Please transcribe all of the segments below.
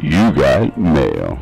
You got mail.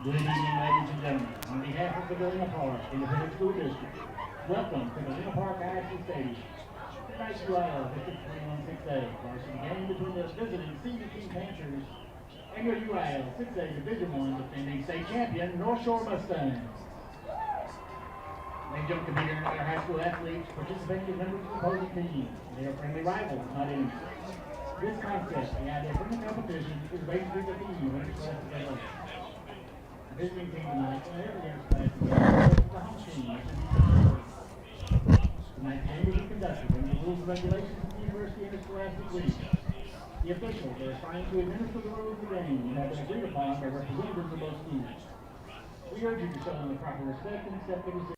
Good evening, ladies and gentlemen. On behalf of the Galena Park Independent School District, welcome to Galena Park ISD Stadium. Tonight's duel is the 316A varsity game between the visiting Cedar King Panthers And your UIL 6A Division I defending state champion, North Shore Mustangs. Ladies and gentlemen, competing in our high school athletes, participating as members of the opposing team. They are friendly rivals, not enemies. This concept, the idea from the competition, is basically the theme of interclass together. The visiting team tonight, and every interclass together, is the home team, which is tonight's game will be conducted under the rules and regulations of the University Interscholastic League. The officials are assigned to administer the rules of the game and have been agreed upon by representatives of both schools. We urge you to show them the proper respect and accept the decision.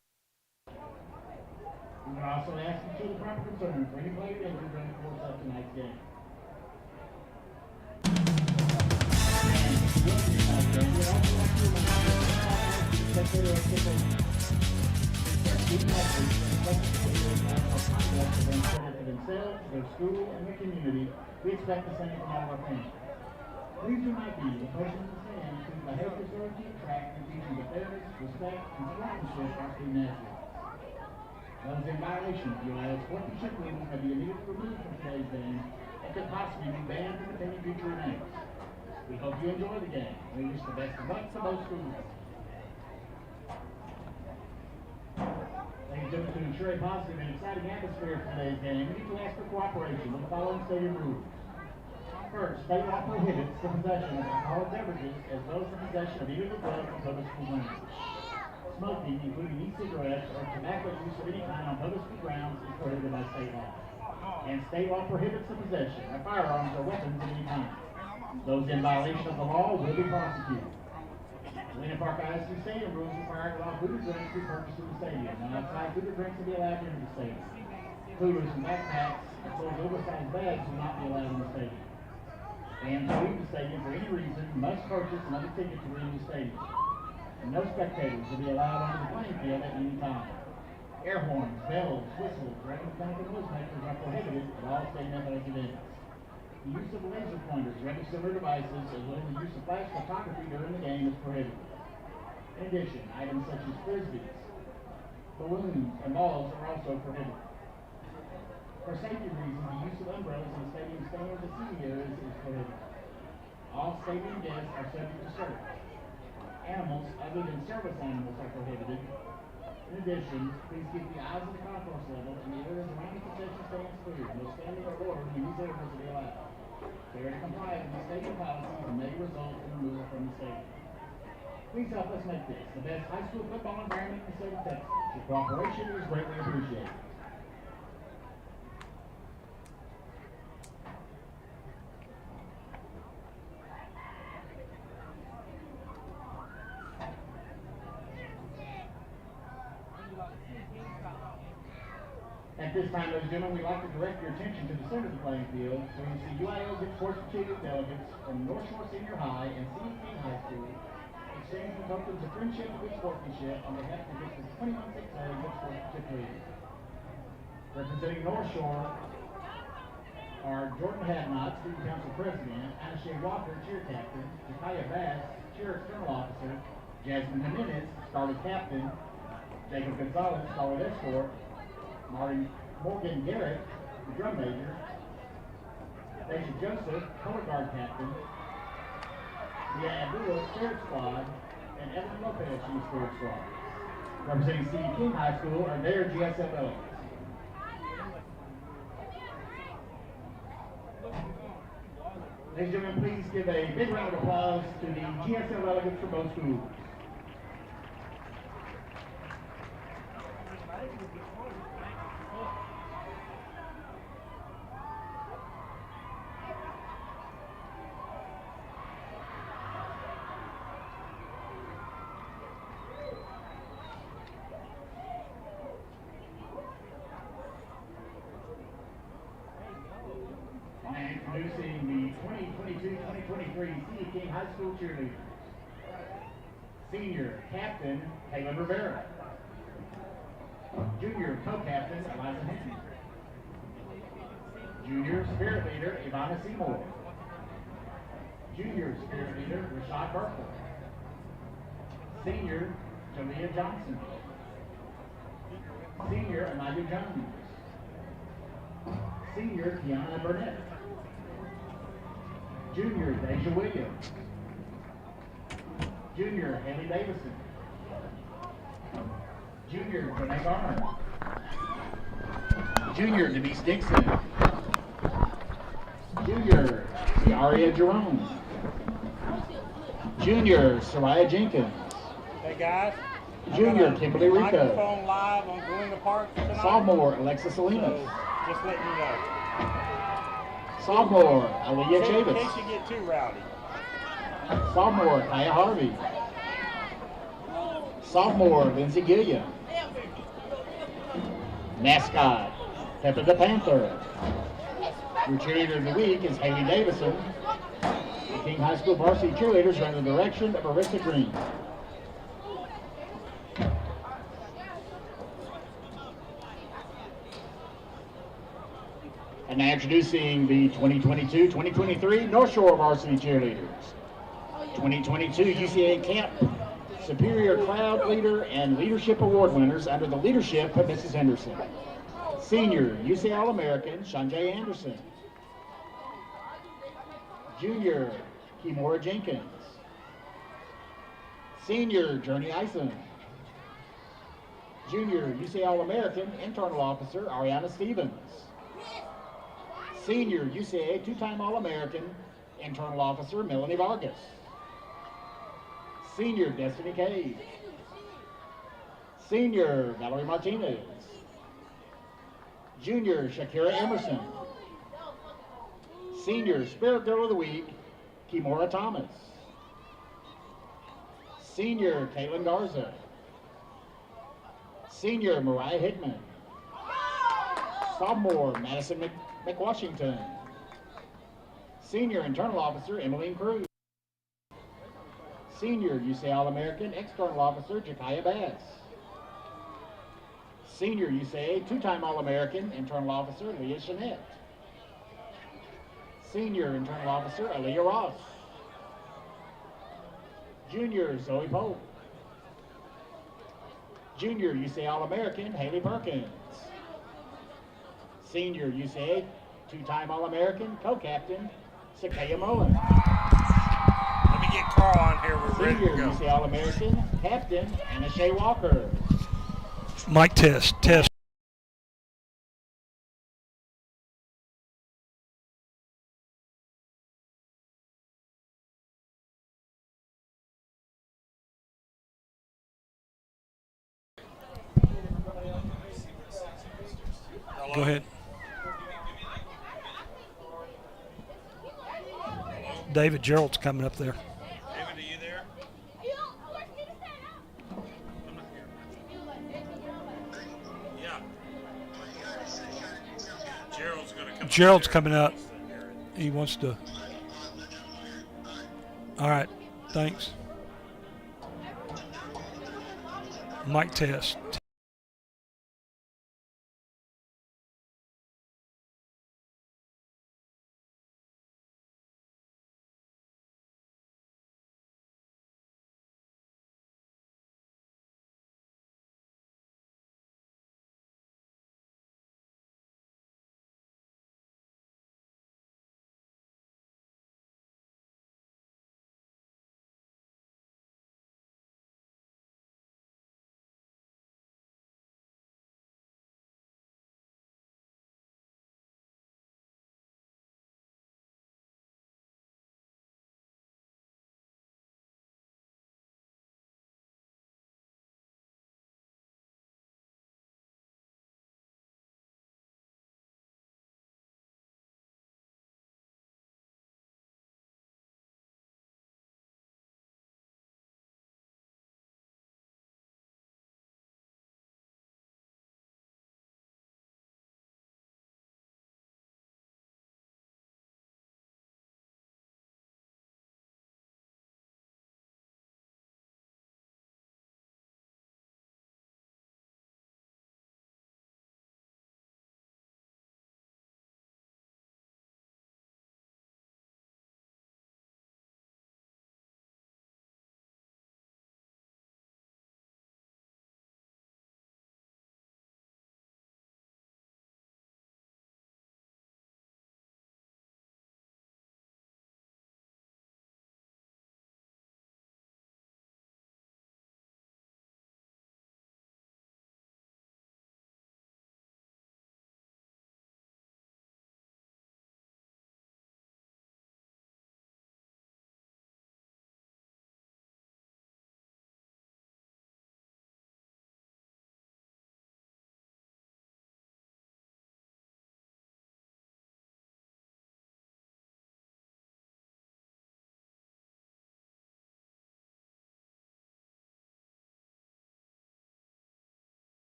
We would also ask you to show the proper concern for any player injured during the course of tonight's game. For themselves, their school, and their community, we expect the same from all of our families. Please do not be the person in the stands who behave yourself to attract and teaching the fairness, respect, and sportsmanship of our student athletes. Those in violation of UIL sportsmanship rules may be immediately removed from today's game and could possibly be banned from attending future events. We hope you enjoy the game. We wish the best of luck to both schools. Ladies and gentlemen, to ensure a positive and exciting atmosphere for today's game, we need to ask for cooperation with the following stadium rules. First, state law prohibits the possession of alcoholic beverages as well as the possession of illegal drugs on public school grounds. Smoking, including e-cigarettes or tobacco use of any kind on public school grounds, is prohibited by state law. And state law prohibits the possession of firearms or weapons of any kind. Those in violation of the law will be prosecuted. Galena Park ISD stadium rules require allow food or drinks to be purchased in the stadium. Now, outside food or drinks will be allowed into the stadium. Coolers and backpacks, as well as oversized bags, will not be allowed in the stadium. Fans who leave the stadium for any reason must purchase another ticket to enter the stadium. And no spectators will be allowed onto the playing field at any time. Air horns, bells, whistles, or any mechanical noisemakers are prohibited at all stadium athletic events. The use of laser pointers or other similar devices, as well as the use of flash photography during the game, is prohibited. In addition, items such as frisbees, balloons, and balls are also prohibited. For safety reasons, the use of umbrellas in the stadium stands and seating areas is prohibited. All stadium guests are subject to search. Animals other than service animals are prohibited. In addition, please keep the eyes of the concourse level and the areas around the concession stands clear. No standing or loitering in these areas will be allowed. Failure to comply with these stadium policies may result in removal from the stadium. Please help us make this the best high school football environment in the state of Texas. Your cooperation is greatly appreciated. At this time, ladies and gentlemen, we'd like to direct your attention to the center of the playing field where you see UIL's sports cheerleading delegates from North Shore Senior High and CE High School exchange the tokens of friendship and good sportsmanship on behalf of the district's 21-6A good sportsmanship leaders. Representing North Shore are Jordan Hadnot, Student Council President, Anashay Walker, Cheer Captain, Jakaya Bass, Cheer External Officer, Jasmine Jimenez, Starlet Captain, Jacob Gonzalez, Starlet Escort, Morgan Garrett, the drum major, Daisha Joseph, color guard captain, Leah Abdullah, spirit squad, and Evelyn Lopez, she's spirit squad. Representing C.E. King High School are their GSF delegates. Ladies and gentlemen, please give a big round of applause to the GSL delegates from both schools. Introducing the 2022-2023 C.E. King High School cheerleaders. Senior Captain, Caleb Rivera. Junior Co-Captain, Eliza Henry. Junior Spirit Leader, Ivana Seymour. Junior Spirit Leader, Rashad Berkeley. Senior, Jalea Johnson. Senior, Anaya Jones. Senior, Kiana Burnett. Junior, Deja Williams. Junior, Haley Davison. Junior, Renee Garner. Junior, Denise Dixon. Junior, Ciaria Jerome. Junior, Soraya Jenkins. Hey guys. Junior, Kimberly Rico. Microphone live on Galena Park tonight. Sophomore, Alexis Salinas. So just letting you know. Sophomore, Aaliyah In Chavis. case you get too rowdy. Sophomore, Kaya Harvey. Sophomore, Lindsay Gilliam. Mascot, Pepper the Panther. Your cheerleader of the week is Haley Davison. The King High School varsity cheerleaders are under the direction of Arista Green. And now introducing the 2022-2023 North Shore varsity cheerleaders. 2022 UCA Camp Superior Crowd Leader and Leadership Award winners under the leadership of Mrs. Henderson. Senior, UCA All-American, Shanjay Anderson. Junior, Kimora Jenkins. Senior, Journey Ison. Junior, UCA All-American, Internal Officer, Ariana Stevens. Senior, UCA two-time All-American, Internal Officer, Melanie Vargas. Senior, Destiny Cave. Senior, Valerie Martinez. Junior, Shakira Emerson. Senior, Spirit Girl of the Week, Kimora Thomas. Senior, Caitlin Garza. Senior, Mariah Hickman. Sophomore, Madison McWashington. Senior, Internal Officer, Emmeline Cruz. Senior, UCA All-American, External Officer, Jakaya Bass. Senior, UCA two-time All-American, Internal Officer, Leah Chanette. Senior, Internal Officer, Aaliyah Ross. Junior, Zoe Pope. Junior, UCA All-American, Haley Perkins. Senior, UCA two-time All-American, co-captain, Sakaya Mullen. Let me get Carl on here. We're ready to Senior, go. UCA All-American, captain, Anna Shea Walker. Mic test. Go ahead. David Gerald's coming up there. David, are you there? Yeah. Gerald's coming out. He wants to. All right. Thanks. Mic test.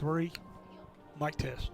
3. Mic test.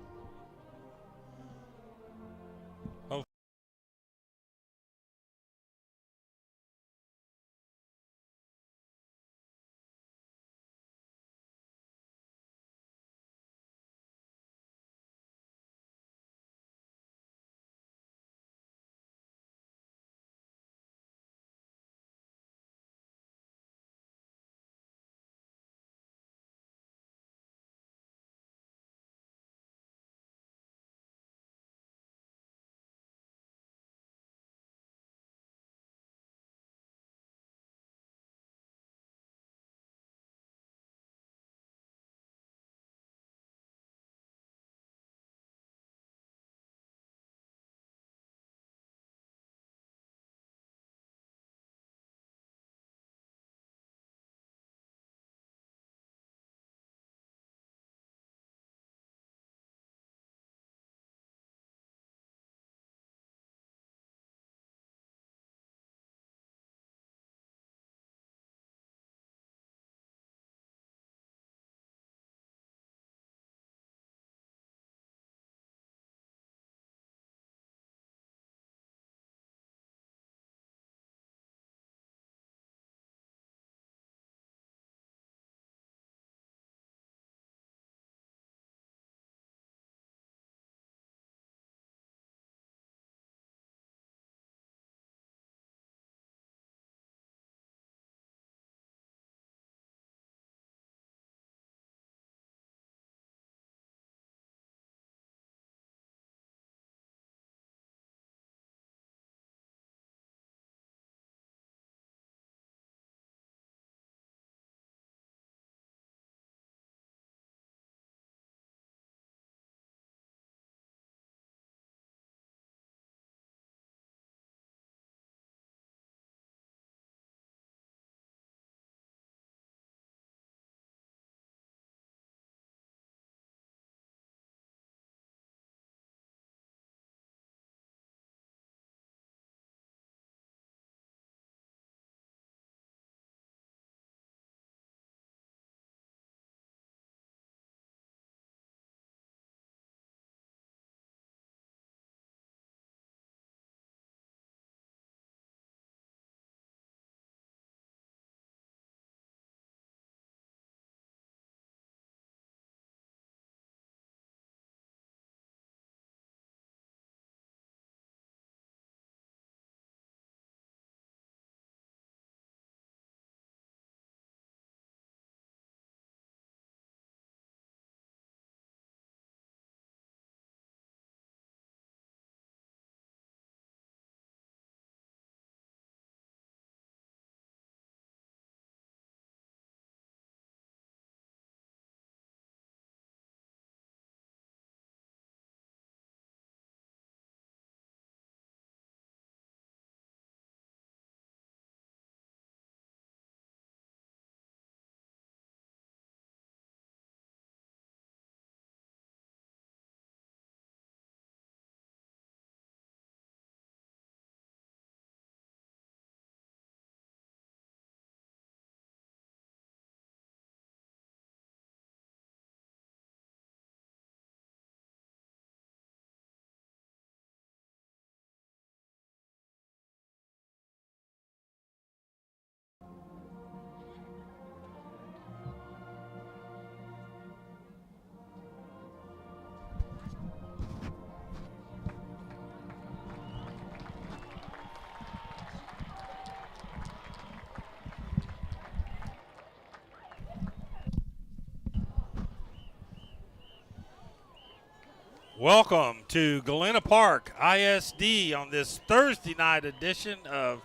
Welcome to Galena Park ISD on this Thursday night edition of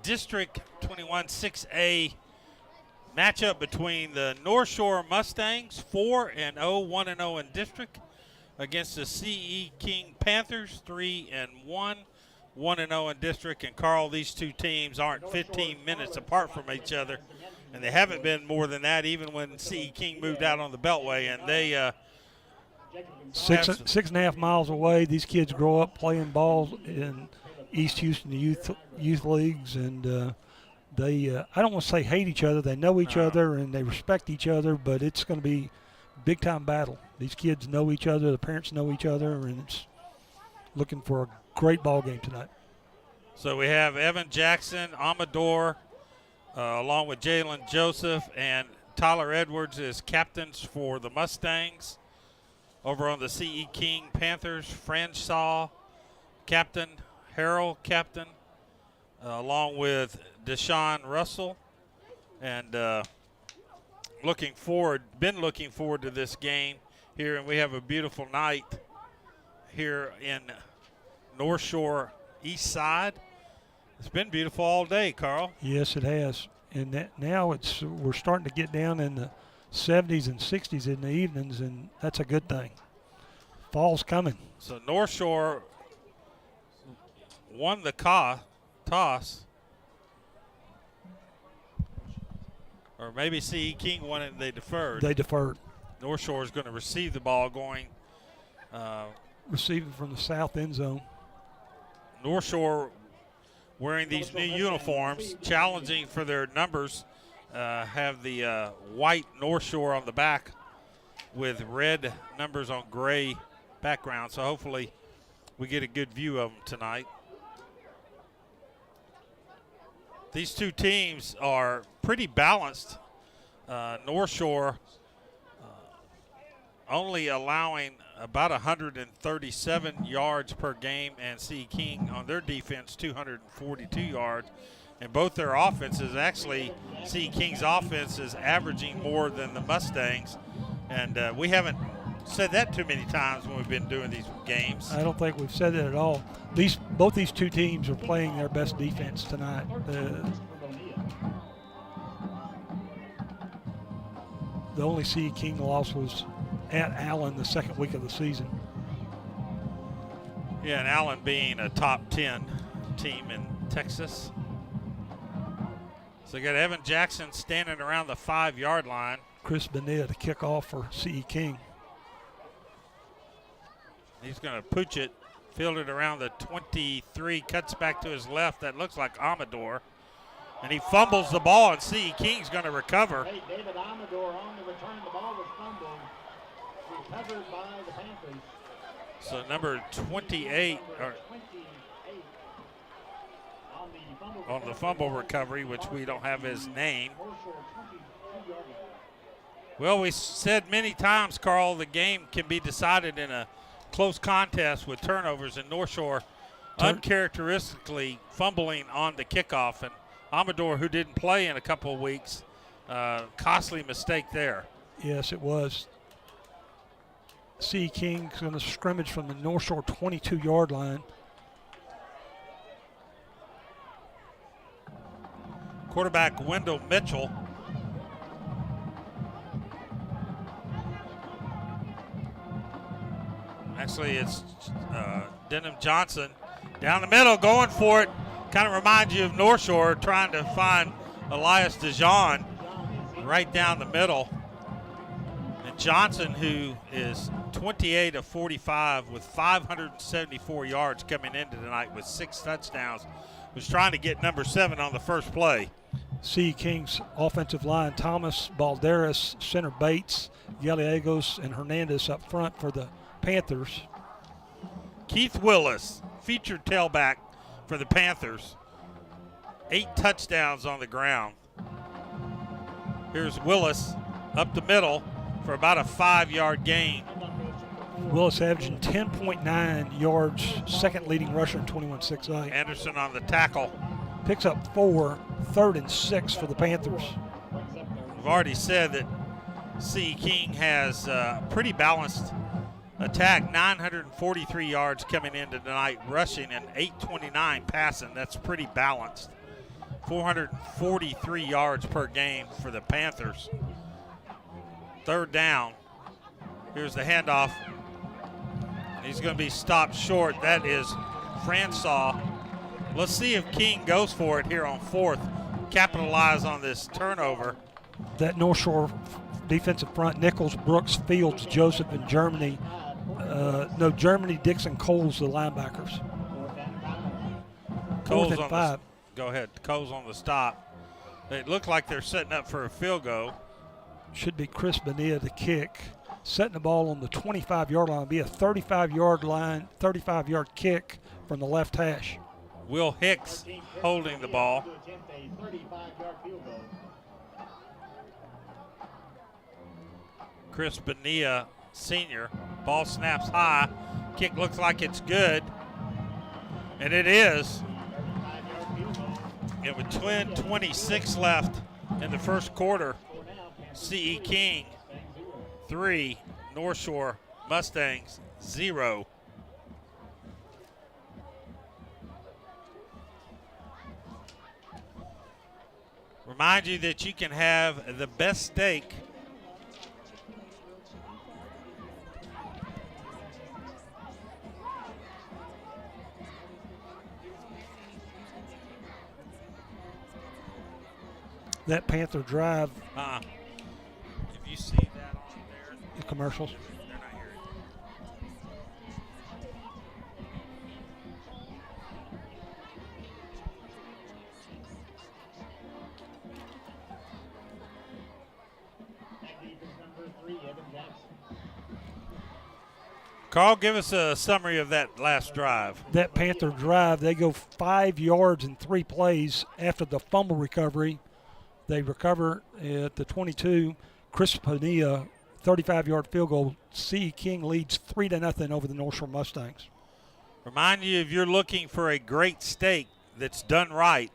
District 21 6A matchup between the North Shore Mustangs, 4-0, 1-0 in district, against the CE King Panthers, 3-1, 1-0 in district. And Carl, these two teams aren't 15 minutes apart from each other, and they haven't been more than that even when CE King moved out on the Beltway, and they Six and a half miles away. These kids grow up playing ball in East Houston youth leagues, and they I don't want to say hate each other. They know each other and they respect each other, but it's going to be big-time battle. These kids know each other, the parents know each other, and it's looking for a great ball game tonight. So we have Evan Jackson, Amador, along with Jalen Joseph, and Tyler Edwards as captains for the Mustangs. Over on the C.E. King Panthers, Fransaw, captain, Harrell, captain, along with Deshaun Russell. And been looking forward to this game here, and we have a beautiful night here in North Shore East Side. It's been beautiful all day, Carl. Yes, it has. And now we're starting to get down in the 70s and 60s in the evenings, and that's a good thing. Fall's coming. So North Shore won the toss. Or maybe C.E. King won it and they deferred. They deferred. North Shore is going to receive the ball going. Receiving from the south end zone. North Shore wearing these new uniforms, challenging for their numbers, have the white North Shore on the back with red numbers on gray background. So hopefully we get a good view of them tonight. These two teams are pretty balanced. North Shore only allowing about 137 yards per game, and C.E. King on their defense 242 yards. And both their offenses, actually C.E. King's offense is averaging more than the Mustangs. And we haven't said that too many times when we've been doing these games. I don't think we've said that at all. Both these two teams are playing their best defense tonight. The only C.E. King loss was at Allen the second week of the season. Yeah, and Allen being a top 10 team in Texas. So you got Evan Jackson standing around the 5-yard line. Chris Bonilla to kick off for C.E. King. He's going to pooch it, field it around the 23, cuts back to his left. That looks like Amador. And he fumbles the ball, and C.E. King's going to recover. Hey, David Amador on the return. The ball was fumbled. Recovered by the Panthers. So number 28 on the fumble recovery, which we don't have his name. Well, we said many times, Carl, the game can be decided in a close contest with turnovers, and North Shore uncharacteristically fumbling on the kickoff. And Amador, who didn't play in a couple of weeks, costly mistake there. Yes, it was. C.E. King's going to scrimmage from the North Shore 22-yard line. Quarterback Wendell Mitchell. Actually, it's Denham Johnson down the middle going for it. Kind of reminds you of North Shore trying to find Elias DeJean right down the middle. And Johnson, who is 28 of 45 with 574 yards coming into tonight with 6 touchdowns, was trying to get number 7 on the first play. C.E. King's offensive line, Thomas, Balderas, center Bates, Gallegos, and Hernandez up front for the Panthers. Keith Willis, featured tailback for the Panthers. 8 touchdowns on the ground. Here's Willis up the middle for about a 5-yard gain. Willis averaging 10.9 yards, second leading rusher in 21-6A. Anderson on the tackle. Picks up 4, 3rd and 6 for the Panthers. We've already said that C.E. King has pretty balanced attack, 943 yards coming into tonight rushing and 829 passing. That's pretty balanced. 443 yards per game for the Panthers. 3rd down. Here's the handoff. He's going to be stopped short. That is Fransaw. Let's see if King goes for it here on 4th. Capitalize on this turnover. That North Shore defensive front, Nichols, Brooks, Fields, Joseph, and Germany. Germany, Dixon, Coles, the linebackers. Coles 4th and 5. Go ahead. Coles on the stop. It looked like they're setting up for a field goal. Should be Chris Bonilla to kick. setting the ball on the 25-yard line. It'll be a 35-yard kick from the left hash. Will Hicks holding the ball. Chris Bonilla, senior. Ball snaps high. Kick looks like it's good. And it is. And with 26 left in the first quarter, C.E. King 3, North Shore Mustangs 0. Remind you that you can have the best steak that Panther drive. If you see that on there, the commercials. they're not hearing. Carl, give us a summary of that last drive. That Panther drive, they go 5 yards in 3 plays after the fumble recovery. They recover at the 22. Chris Padilla, 35-yard field goal. C. King leads 3-0 over the North Shore Mustangs. Remind you, if you're looking for a great steak that's done right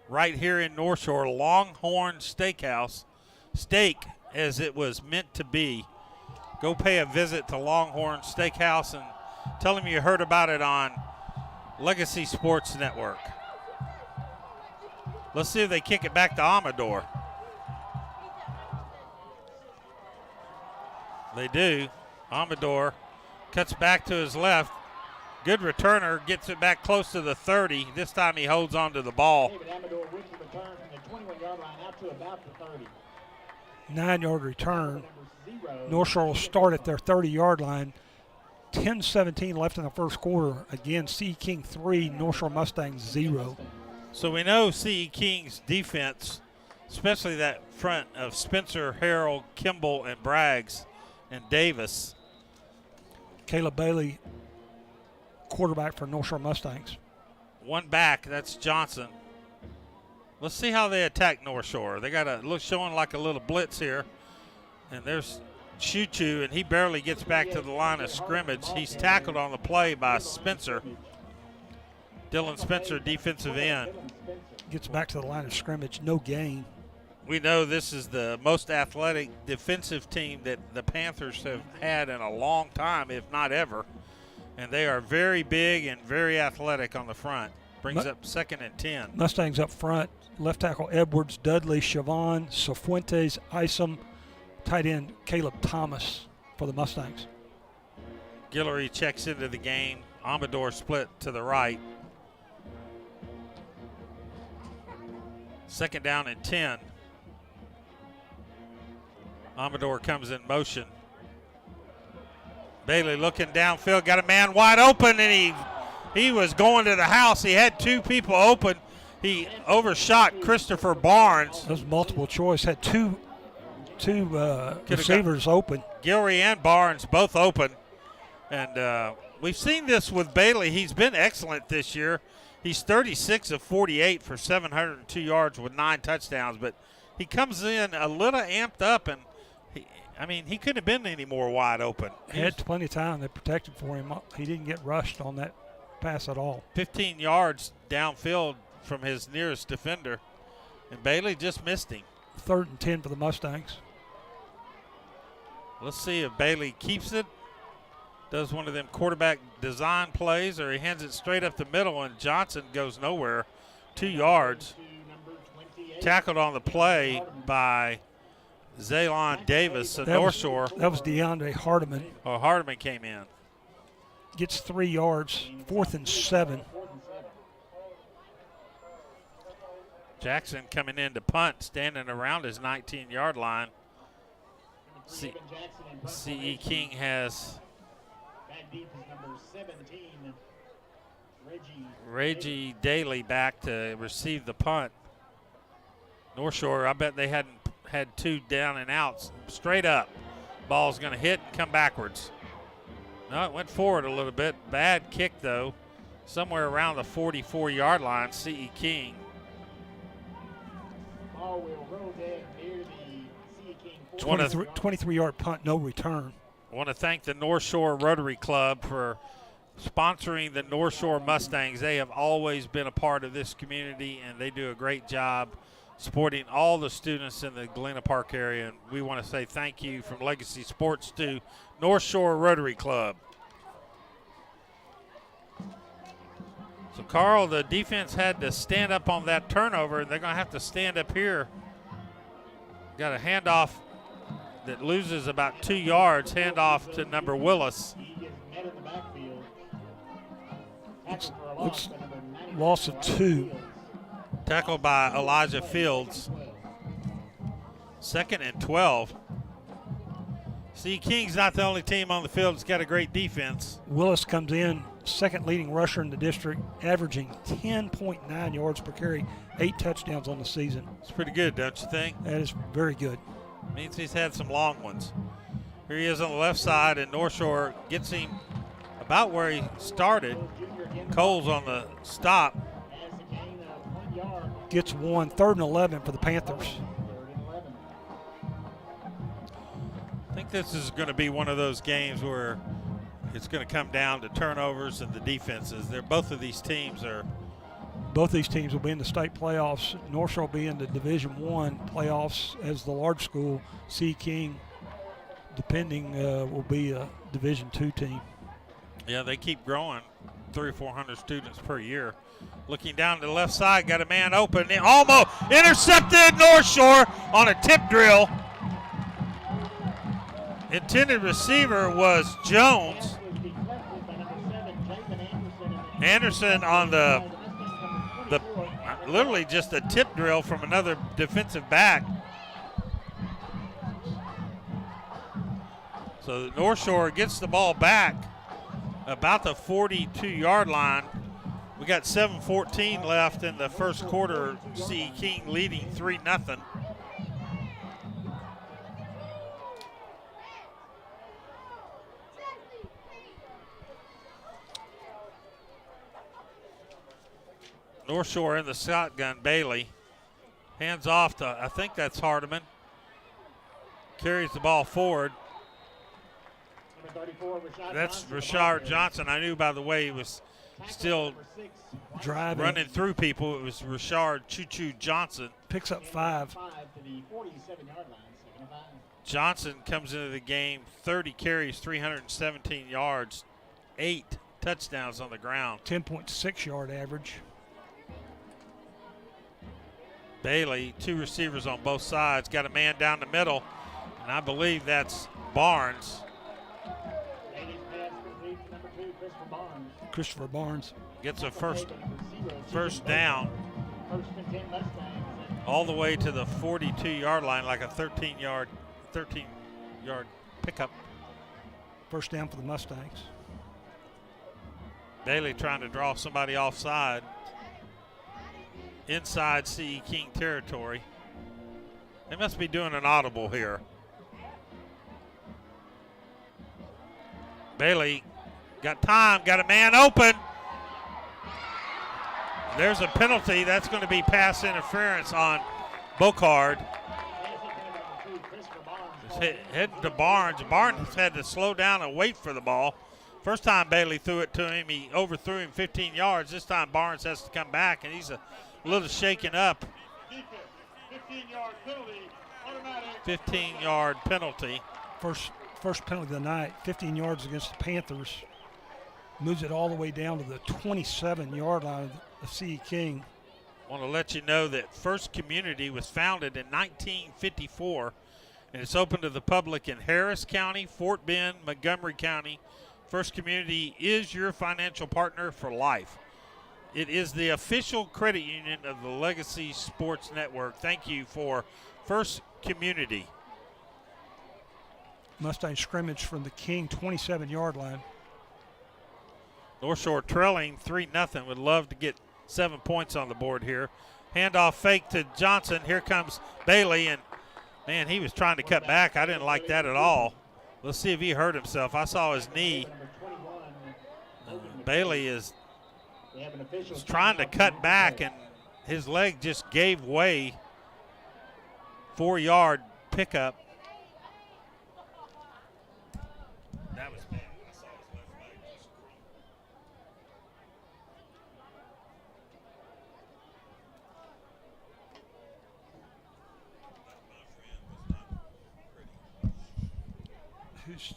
here in North Shore, Longhorn Steakhouse, steak as it was meant to be. Go pay a visit to Longhorn Steakhouse and tell them you heard about it on Legacy Sports Network. Let's see if they kick it back to Amador. They do. Amador cuts back to his left. Good returner, gets it back close to the 30. This time he holds on to the ball. David Amador with the return from the 21-yard line out to about the 30. 9-yard return. North Shore will start at their 30-yard line. 10-17 left in the first quarter. Again, C. King 3, North Shore Mustangs 0. So we know C. King's defense, especially that front of Spencer, Harrell, Kimball, and Braggs, and Davis. Caleb Bailey, quarterback for North Shore Mustangs. One back, that's Johnson. Let's see how they attack North Shore. They got a look showing like a little blitz here. And there's Choo-Choo, and he barely gets back to the line of scrimmage. He's tackled on the play by Spencer. Dylan Spencer, defensive end. Gets back to the line of scrimmage, no gain. We know this is the most athletic defensive team that the Panthers have had in a long time, if not ever. And they are very big and very athletic on the front. Brings up 2nd and 10. Mustangs up front. Left tackle Edwards, Dudley, Chavon, Cifuentes, Isom. Tight end Caleb Thomas for the Mustangs. Guillory checks into the game. Amador split to the right. 2nd down and 10. Amador comes in motion. Bailey looking downfield, got a man wide open, and he was going to the house. He had 2 people open. He overshot Christopher Barnes. That was multiple choice. Had two receivers open. Guillory and Barnes both open. And we've seen this with Bailey. He's been excellent this year. He's 36 of 48 for 702 yards with 9 touchdowns. But he comes in a little amped up, and he couldn't have been any more wide open. He had plenty of time. They protected for him. He didn't get rushed on that pass at all. 15 yards downfield from his nearest defender. And Bailey just missed him. 3rd and 10 for the Mustangs. Let's see if Bailey keeps it, does one of them quarterback design plays, or he hands it straight up the middle and Johnson goes nowhere. 2 yards. Tackled on the play by Zaylon Davis of North Shore. That was DeAndre Hardiman. Oh, Hardiman came in. Gets 3 yards. 4th and 7. Jackson coming in to punt, standing around his 19-yard line. C.E. King has Reggie Daly back to receive the punt. North Shore, I bet they hadn't had 2 down and outs. Straight up. Ball's going to hit and come backwards. No, it went forward a little bit. Bad kick, though. Somewhere around the 44-yard line, C.E. King. Ball will roll dead near the C.E. King 23-yard punt, no return. I want to thank the North Shore Rotary Club for sponsoring the North Shore Mustangs. They have always been a part of this community, and they do a great job supporting all the students in the Galena Park area. And we want to say thank you from Legacy Sports to North Shore Rotary Club. So, Carl, the defense had to stand up on that turnover. They're going to have to stand up here. Got a handoff that loses about 2 yards. Handoff to number Willis. Looks loss of 2. Tackled by Elijah Fields. 2nd and 12. See, King's not the only team on the field that's got a great defense. Willis comes in, second leading rusher in the district, averaging 10.9 yards per carry, 8 touchdowns on the season. It's pretty good, don't you think? That is very good. Means he's had some long ones. Here he is on the left side, and North Shore gets him about where he started. Cole's on the stop. Gets 1, 3rd and 11 for the Panthers. I think this is going to be one of those games where it's going to come down to turnovers and the defenses. Both of these teams will be in the state playoffs. North Shore will be in the Division I playoffs as the large school. C. King, depending, will be a Division II team. Yeah, they keep growing, 300 or 400 students per year. Looking down to the left side, got a man open. Almost intercepted North Shore on a tip drill. Intended receiver was Jones. Anderson on the literally just a tip drill from another defensive back. So the North Shore gets the ball back about the 42-yard line. We got 7:14 left in the first quarter. C. King leading 3-0. North Shore in the shotgun. Bailey hands off to, I think that's Hardiman. Carries the ball forward. That's Rashard Johnson. I knew by the way he was still driving, running through people. It was Rashard Choo-Choo Johnson. Picks up 5. Johnson comes into the game, 30 carries, 317 yards, 8 touchdowns on the ground. 10.6 yard average. Bailey, 2 receivers on both sides, got a man down the middle, and I believe that's Barnes. Christopher Barnes Gets a first down all the way to the 42-yard line, like a 13-yard pickup. First down for the Mustangs. Bailey trying to draw somebody offside. Inside C.E. King territory. They must be doing an audible here. Bailey got time, got a man open. There's a penalty. That's going to be pass interference on Bocard. Heading to Barnes. Barnes had to slow down and wait for the ball. First time Bailey threw it to him, he overthrew him 15 yards. This time Barnes has to come back, and he's a little shaken up. 15-yard penalty. First penalty of the night, 15 yards against the Panthers. Moves it all the way down to the 27-yard line of C.E. King. I want to let you know that First Community was founded in 1954, and it's open to the public in Harris County, Fort Bend, Montgomery County. First Community is your financial partner for life. It is the official credit union of the Legacy Sports Network. Thank you for First Community. Mustang scrimmage from the King 27-yard line. North Shore trailing 3-0. Would love to get 7 points on the board here. Handoff fake to Johnson. Here comes Bailey, and man, he was trying to cut back. I didn't like that at all. Let's see if he hurt himself. I saw his knee. Bailey is trying to cut back, and his leg just gave way. 4-yard pickup. That was bad. I saw his left leg just Who's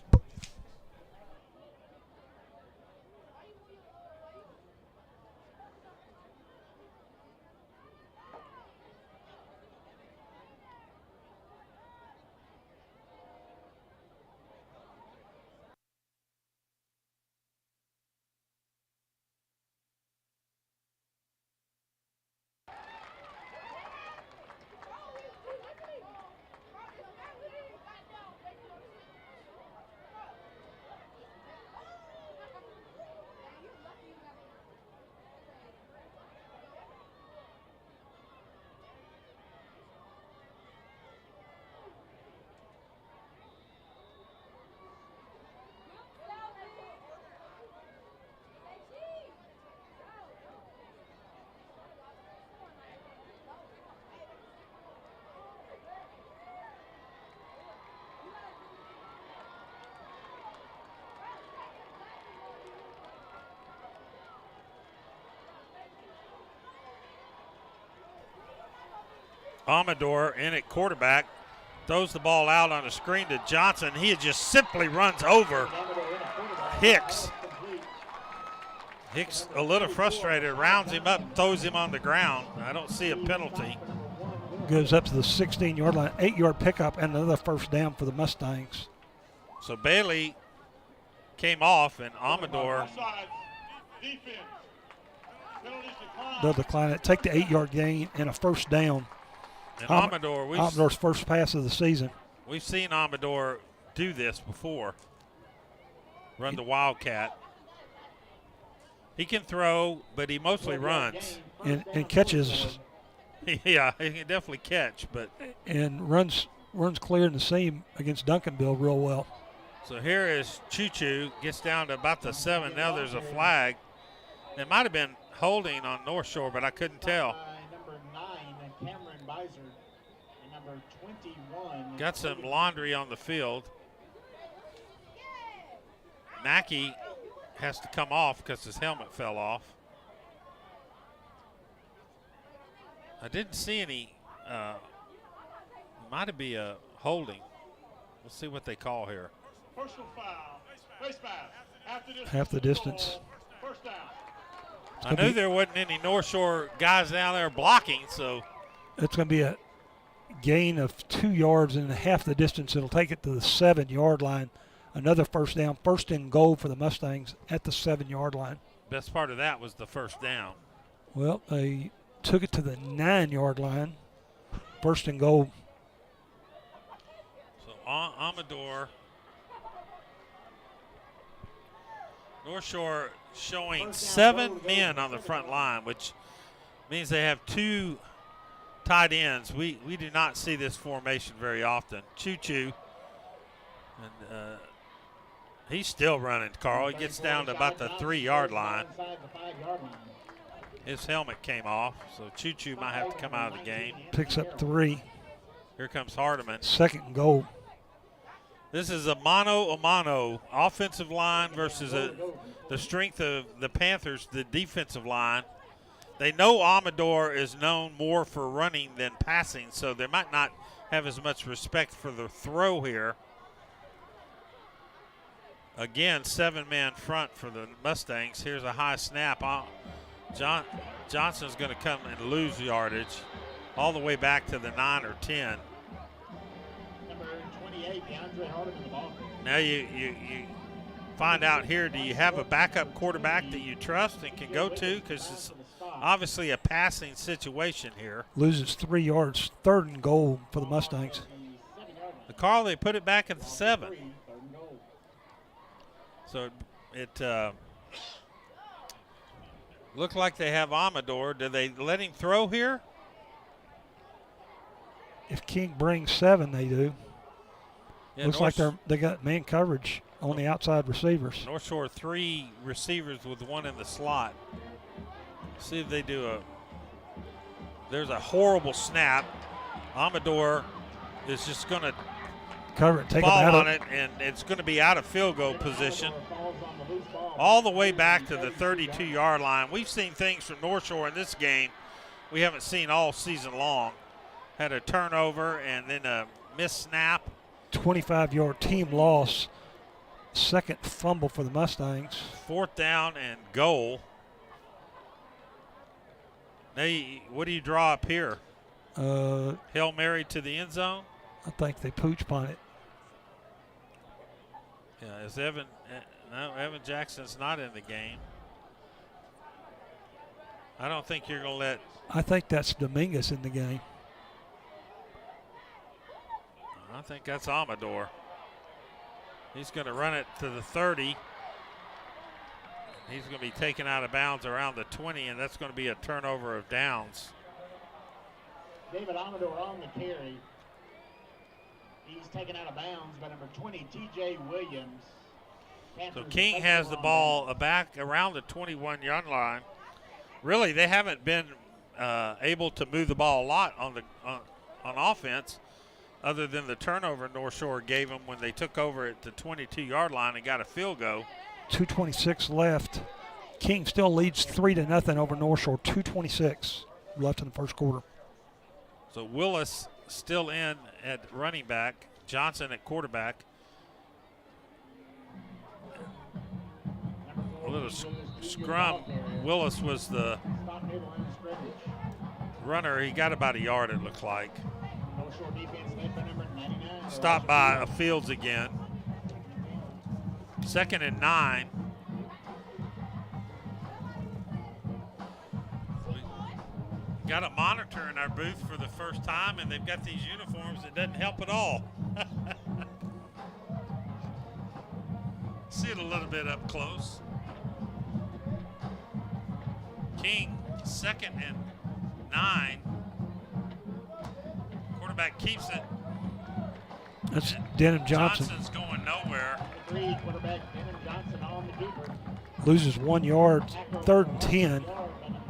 Amador in at quarterback, throws the ball out on a screen to Johnson. He just simply runs over Hicks. Hicks, a little frustrated, rounds him up, throws him on the ground. I don't see a penalty. goes up to the 16-yard line, 8-yard pickup, and another first down for the Mustangs. So Bailey came off, and Amador. They'll decline it. Take the 8-yard gain and a first down. And Amador's first pass of the season. We've seen Amador do this before. Run the Wildcat. He can throw, but he mostly runs. And catches. Yeah, he can definitely catch, but and runs clear in the seam against Duncanville real well. So here is Choo Choo, gets down to about the 7. Now there's a flag. It might have been holding on North Shore, but I couldn't tell. Got some laundry on the field. Mackey has to come off because his helmet fell off. I didn't see any. Might have been a holding. We'll see what they call here. Personal foul. Race pass. Half the distance. First down. I knew there wasn't any North Shore guys down there blocking, so. It's going to be a gain of 2 yards and half the distance. It'll take it to the 7-yard line. Another first down, first and goal for the Mustangs at the 7-yard line. Best part of that was the first down. Well, they took it to the 9-yard line. First and goal. So Amador. North Shore showing 7 men on the front line, which means they have 2 tight ends. We do not see this formation very often. Choo Choo. And he's still running, Carl. He gets down to about the 3-yard line. His helmet came off, so Choo Choo might have to come out of the game. Picks up 3. Here comes Hardiman. Second and goal. This is a mano-a-mano offensive line versus the strength of the Panthers, the defensive line. They know Amador is known more for running than passing, so they might not have as much respect for the throw here. Again, 7-man front for the Mustangs. Here's a high snap. Johnson's going to come and lose yardage all the way back to the 9 or 10. Number 28, DeAndre Hardiman, the ball. Now you find out here, do you have a backup quarterback that you trust and can go to? Because it's obviously a passing situation here. Loses 3 yards. Third and goal for the Mustangs. Carl, they put it back at the 7. So it looked like they have Amador. Do they let him throw here? If King brings 7, they do. Yeah, Looks like they got man coverage on the outside receivers. North Shore 3 receivers with 1 in the slot. See if they do there's a horrible snap. Amador is just going to cover it, take ball him out on it, and it's going to be out of field goal position all the way back to the 32-yard line. We've seen things from North Shore in this game we haven't seen all season long. Had a turnover and then a missed snap. 25-yard team loss. Second fumble for the Mustangs. 4th down and goal. Now, what do you draw up here? Hail Mary to the end zone? I think they pooch punt it. Yeah, is Evan? No, Evan Jackson's not in the game. I don't think you're going to let. I think that's Dominguez in the game. I think that's Amador. He's going to run it to the 30. He's going to be taken out of bounds around the 20, and that's going to be a turnover of downs. David Amador on the carry. He's taken out of bounds by number 20, T.J. Williams. So King has the ball back around the 21-yard line. Really, they haven't been able to move the ball a lot on offense, other than the turnover North Shore gave them when they took over at the 22-yard line and got a field goal. 2:26 left. King still leads 3-0 over North Shore. 2:26 left in the first quarter. So Willis still in at running back, Johnson at quarterback. A little scrum. Willis was the runner. He got about a yard, it looked like. Stopped by Fields again. 2nd and 9. We got a monitor in our booth for the first time, and they've got these uniforms that doesn't help at all. See it a little bit up close. King, 2nd and 9. Quarterback keeps it. That's Denham Johnson. Johnson's going nowhere. Quarterback Denham Johnson on the keeper. Loses 1 yard. 3rd and 10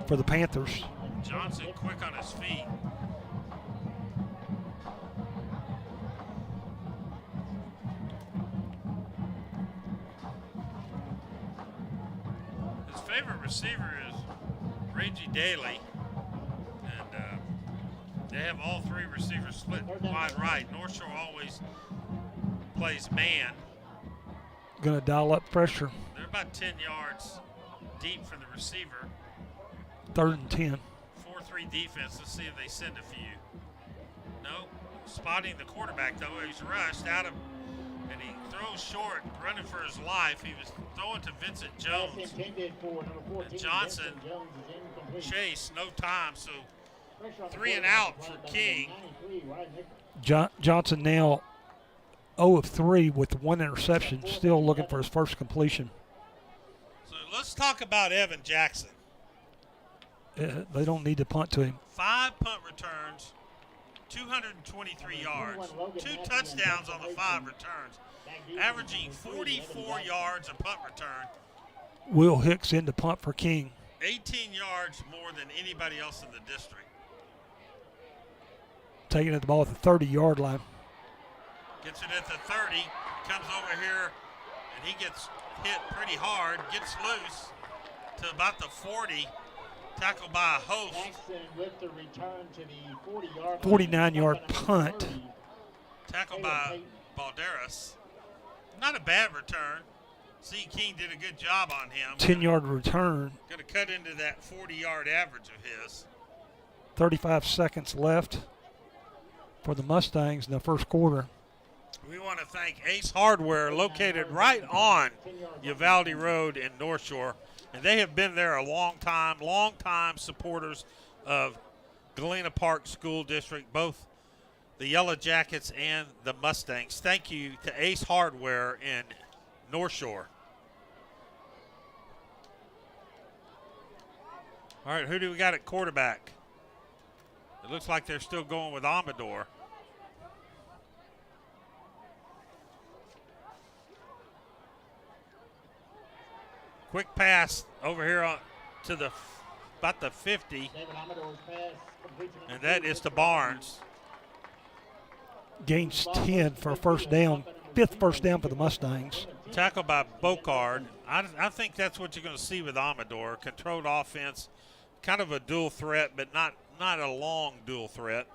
for the Panthers. Johnson quick on his feet. His favorite receiver is Reggie Daly, and they have all 3 receivers split wide right. North Shore always plays man. Going to dial up pressure. They're about 10 yards deep for the receiver. 3rd and 10. 4-3 defense. Let's see if they send a few. No. Spotting the quarterback, though. He's rushed out of, and he throws short, running for his life. He was throwing to Vincent Jones. And Johnson chased, no time. So 3 and out for King. Johnson now 0 of 3 with 1 interception, still looking for his first completion. So let's talk about Evan Jackson. They don't need to punt to him. 5 punt returns, 223 yards, 2 touchdowns on the 5 returns, averaging 44 yards a punt return. Will Hicks in to punt for King. 18 yards more than anybody else in the district. Taking the ball at the 30-yard line. Gets it at the 30, comes over here, and he gets hit pretty hard, gets loose to about the 40, tackled by a host. With the return to the 40-yard 49-yard punt. Tackled by Balderas. Not a bad return. C. King did a good job on him. 10-yard return. Going to cut into that 40-yard average of his. 35 seconds left for the Mustangs in the first quarter. We want to thank Ace Hardware, located right on Uvalde Road in North Shore. And they have been there a long time supporters of Galena Park School District, both the Yellow Jackets and the Mustangs. Thank you to Ace Hardware in North Shore. All right, who do we got at quarterback? It looks like they're still going with Amador. Quick pass over here to about the 50, and that is to Barnes. Gains 10 for a first down, 5th first down for the Mustangs. Tackled by Bocard. I think that's what you're going to see with Amador. Controlled offense, kind of a dual threat, but not a long dual threat.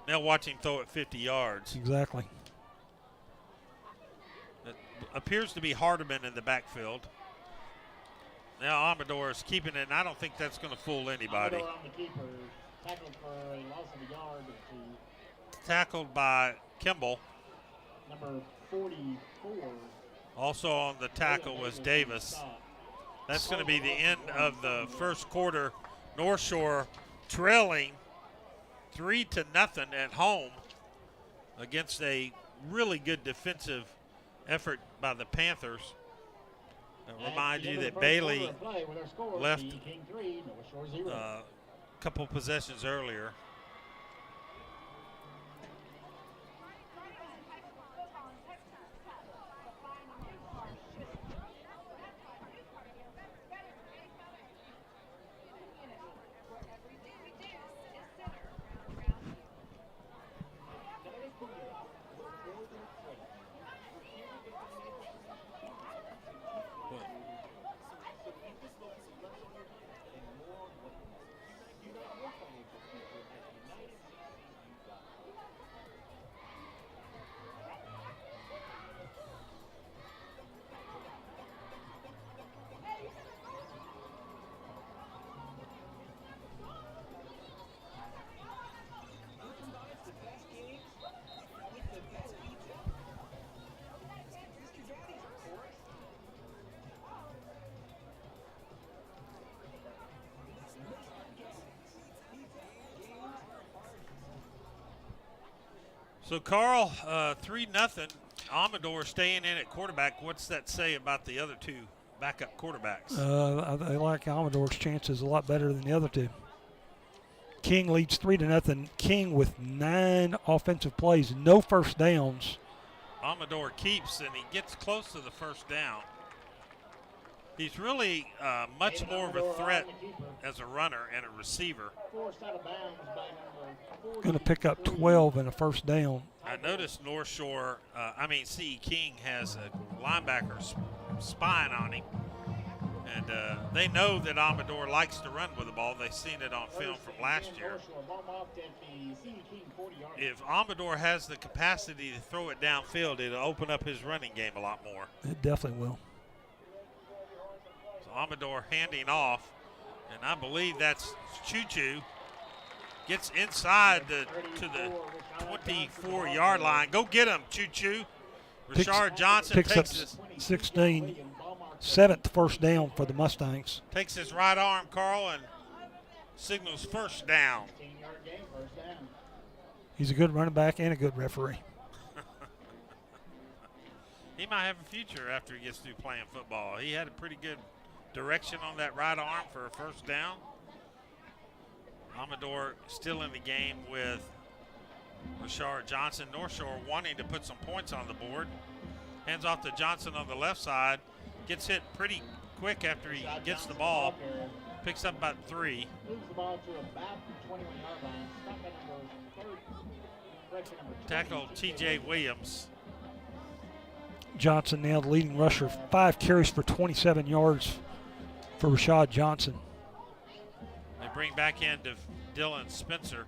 Now watch him throw it 50 yards. Exactly. It appears to be Hardeman in the backfield. Now Amador is keeping it, and I don't think that's going to fool anybody. Amador on the keeper, tackled for a loss of a yard or two. Tackled by Kimball. Number 44. Also on the tackle was Davis. That's going to be the end of the first quarter. North Shore trailing 3-0 at home against a really good defensive effort by the Panthers. I'll remind you that Bailey left a couple possessions earlier. So, Carl, 3-0. Amador staying in at quarterback. What's that say about the other two backup quarterbacks? I like Amador's chances a lot better than the other two. King leads 3-0. King with 9 offensive plays, no first downs. Amador keeps, and he gets close to the first down. He's really much more of a threat as a runner and a receiver. Going to pick up 12 and a first down. I noticed North Shore, C.E. King has a linebacker spying on him. And they know that Amador likes to run with the ball. They've seen it on film from last year. If Amador has the capacity to throw it downfield, it'll open up his running game a lot more. It definitely will. So Amador handing off, and I believe that's Choo-Choo. Gets inside to the 24-yard line. Go get him, Choo-Choo. Rashard Johnson picks up takes 16, 7th first down for the Mustangs. Takes his right arm, Carl, and signals first down. He's a good running back and a good referee. He might have a future after he gets through playing football. He had a pretty good direction on that right arm for a first down. Amador still in the game with Rashard Johnson. North Shore wanting to put some points on the board. Hands off to Johnson on the left side. Gets hit pretty quick after he gets the ball. Picks up about 3. Moves the ball to about the 21-yard line. Stop at number 30. Tackle T.J. Williams. Johnson now the leading rusher. 5 carries for 27 yards for Rashad Johnson. They bring back in Dylan Spencer.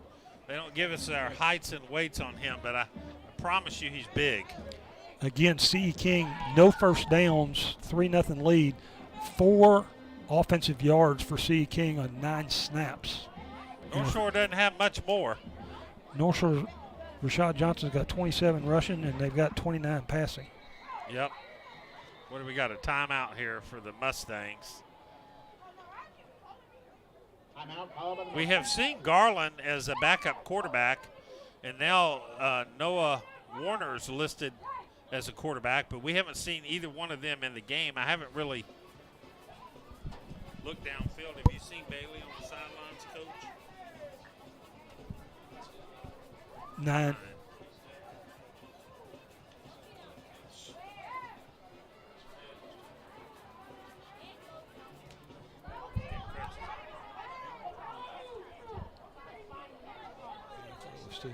They don't give us our heights and weights on him, but I promise you he's big. Again, C.E. King, no first downs, 3-0 lead. 4 offensive yards for C.E. King on 9 snaps. North Shore doesn't have much more. North Shore, Rashad Johnson's got 27 rushing, and they've got 29 passing. Yep. What do we got? A timeout here for the Mustangs. We have seen Garland as a backup quarterback, and now Noah Warner's listed as a quarterback, but we haven't seen either one of them in the game. I haven't really looked downfield. Have you seen Bailey on the sidelines, Coach? 9. Those two.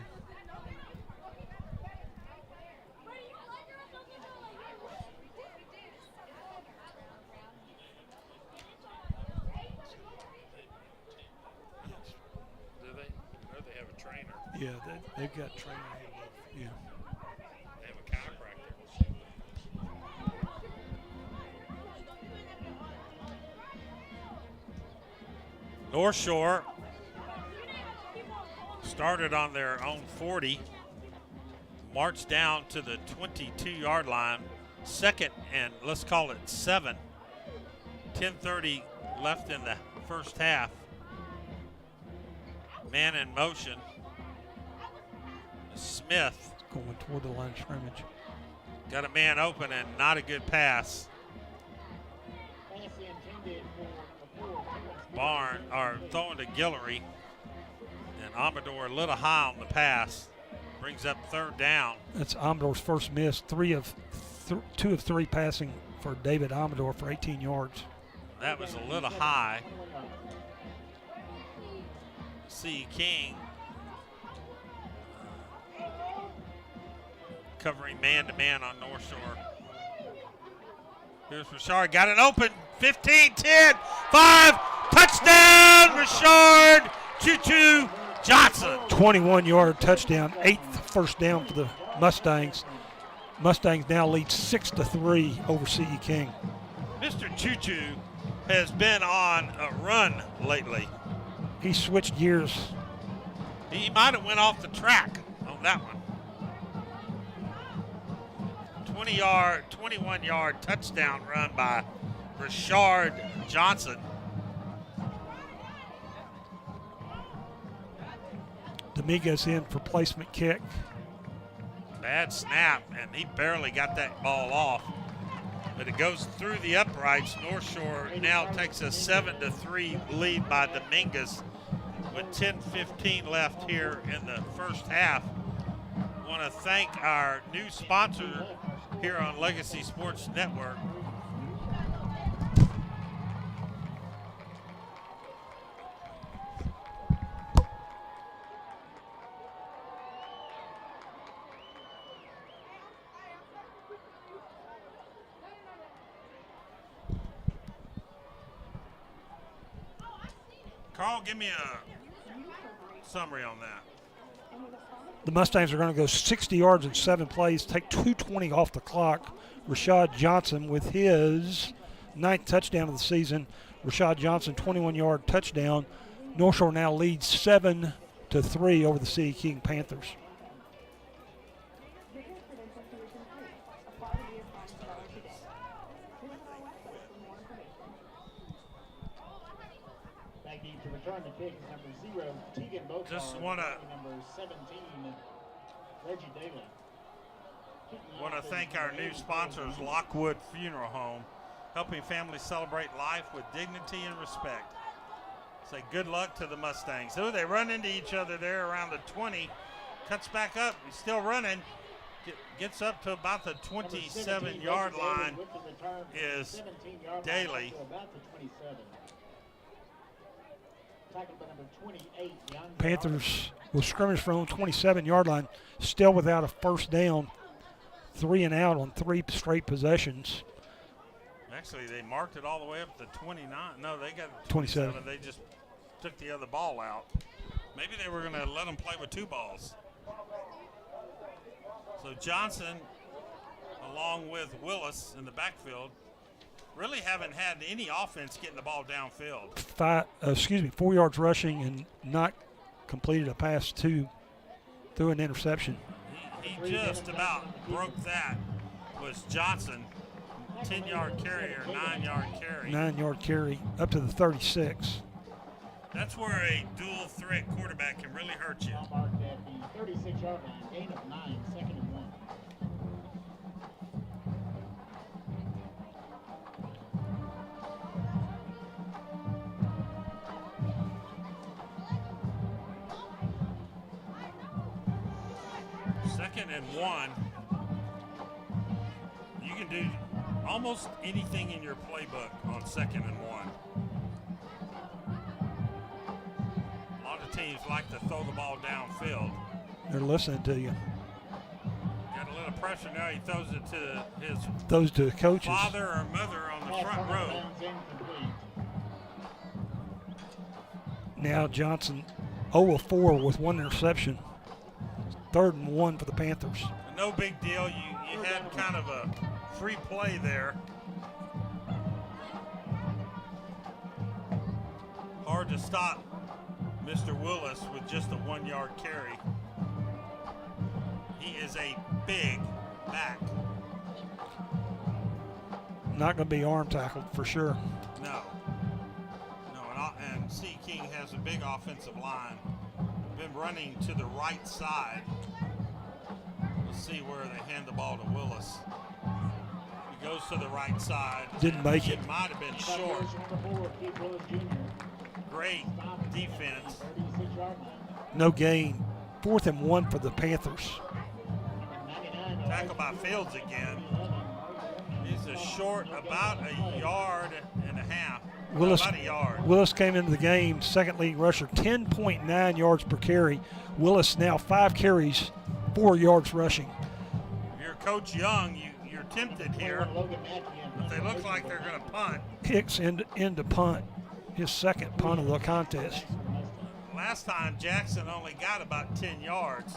Do they? I know they have a trainer. Yeah, they've got training. Yeah. They have a chiropractor. North Shore started on their own 40, marched down to the 22-yard line, second and let's call it 7. 10:30 left in the first half. Man in motion. Smith Going toward the line of scrimmage. got a man open and not a good pass. Barn are throwing to Guillory, and Amador a little high on the pass, brings up 3rd down. That's Amador's first miss. 2 of 3 passing for David Amador for 18 yards. That was a little high. C. King covering man-to-man on North Shore. Here's Rashard, got it open, 15, 10, 5, touchdown, Rashard Choo-Choo Johnson. 21-yard touchdown, 8th first down for the Mustangs. Mustangs now lead 6-3 over C.E. King. Mr. Choo-Choo has been on a run lately. He switched gears. He might have went off the track on that one. 21-yard touchdown run by Rashard Johnson. Dominguez in for placement kick. Bad snap, and he barely got that ball off. But it goes through the uprights. North Shore now takes a 7-3 lead by Dominguez with 10:15 left here in the first half. Want to thank our new sponsor here on Legacy Sports Network. Carl, give me a summary on that. The Mustangs are going to go 60 yards in 7 plays, take 2:20 off the clock. Rashad Johnson with his 9th touchdown of the season. Rashad Johnson, 21-yard touchdown. North Shore now leads 7-3 over the C.E. King Panthers. Return the kick is number 0, Tegan Bokar. Just want to number 17, Reggie Daly. Want to thank our new sponsors, Lockwood Funeral Home, helping families celebrate life with dignity and respect. Say good luck to the Mustangs. Oh, they run into each other there around the 20. Cuts back up. He's still running. Gets up to about the 27-yard line. Is Daly. Panthers will scrimmage from the 27-yard line, still without a first down. 3 and out on 3 straight possessions. Actually, they marked it all the way up to 29. No, they got 27. They just took the other ball out. Maybe they were going to let them play with 2 balls. So Johnson, along with Willis in the backfield, really haven't had any offense getting the ball downfield. 4 yards rushing and not completed a pass through an interception. He just about broke that. Was Johnson, 10-yard carry or 9-yard carry. 9-yard carry up to the 36. That's where a dual threat quarterback can really hurt you. Marked at the 36-yard line, gain of 9, 2nd and 1. Second and 1. You can do almost anything in your playbook on 2nd and 1. A lot of teams like to throw the ball downfield. They're listening to you. Got a little pressure now. He throws it to his Those to the coaches. father or mother on the front row. Now Johnson 0 of 4 with 1 interception. 3rd and 1 for the Panthers. No big deal. You had kind of a free play there. Hard to stop Mr. Willis with just a 1-yard carry. He is a big back. Not going to be arm tackled for sure. No, and C. King has a big offensive line. Been running to the right side. We'll see where they hand the ball to Willis. He goes to the right side. Didn't make it. It might have been short. Great defense. No gain. 4th and 1 for the Panthers. Tackle by Fields again. He's a short, about a yard and a half. About a yard. Willis came into the game, second leading rusher, 10.9 yards per carry. Willis now 5 carries, 4 yards rushing. If you're Coach Young, you're tempted here, but they look like they're going to punt. Hicks into punt, his second punt of the contest. Last time, Jackson only got about 10 yards.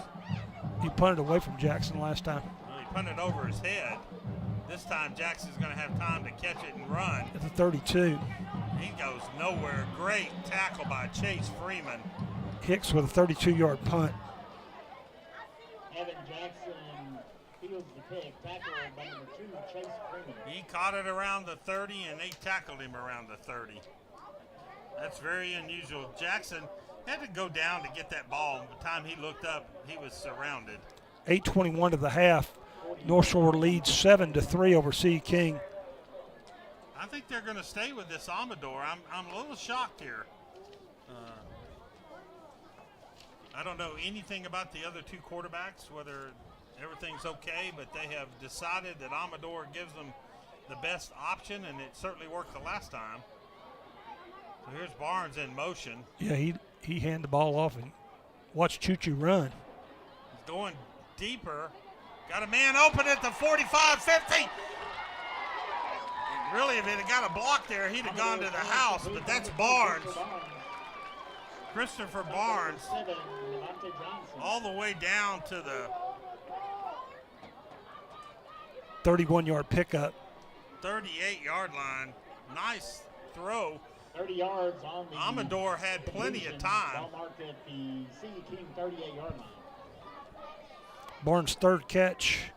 He punted away from Jackson last time. Well, he punted over his head. This time, Jackson's going to have time to catch it and run. At the 32. He goes nowhere. Great tackle by Chase Freeman. Hicks with a 32-yard punt. Evan Jackson fields the pick. Tackle by number 2, Chase Freeman. He caught it around the 30, and they tackled him around the 30. That's very unusual. Jackson had to go down to get that ball. By the time he looked up, he was surrounded. 8:21 to the half. North Shore leads 7-3 over C. King. I think they're going to stay with this Amador. I'm a little shocked here. I don't know anything about the other 2 quarterbacks, whether everything's okay, but they have decided that Amador gives them the best option, and it certainly worked the last time. So here's Barnes in motion. Yeah, he handed the ball off and watch Choo-Choo run. He's going deeper. Got a man open at the 45-50. Really, if it had got a block there, he'd have gone to the house, but that's Barnes. Christopher Barnes all the way down to the 31-yard pickup. 38-yard line. Nice throw. 30 yards on the Amador had plenty of time. Ball marked at the C. King 38-yard line. Barnes' 3rd catch,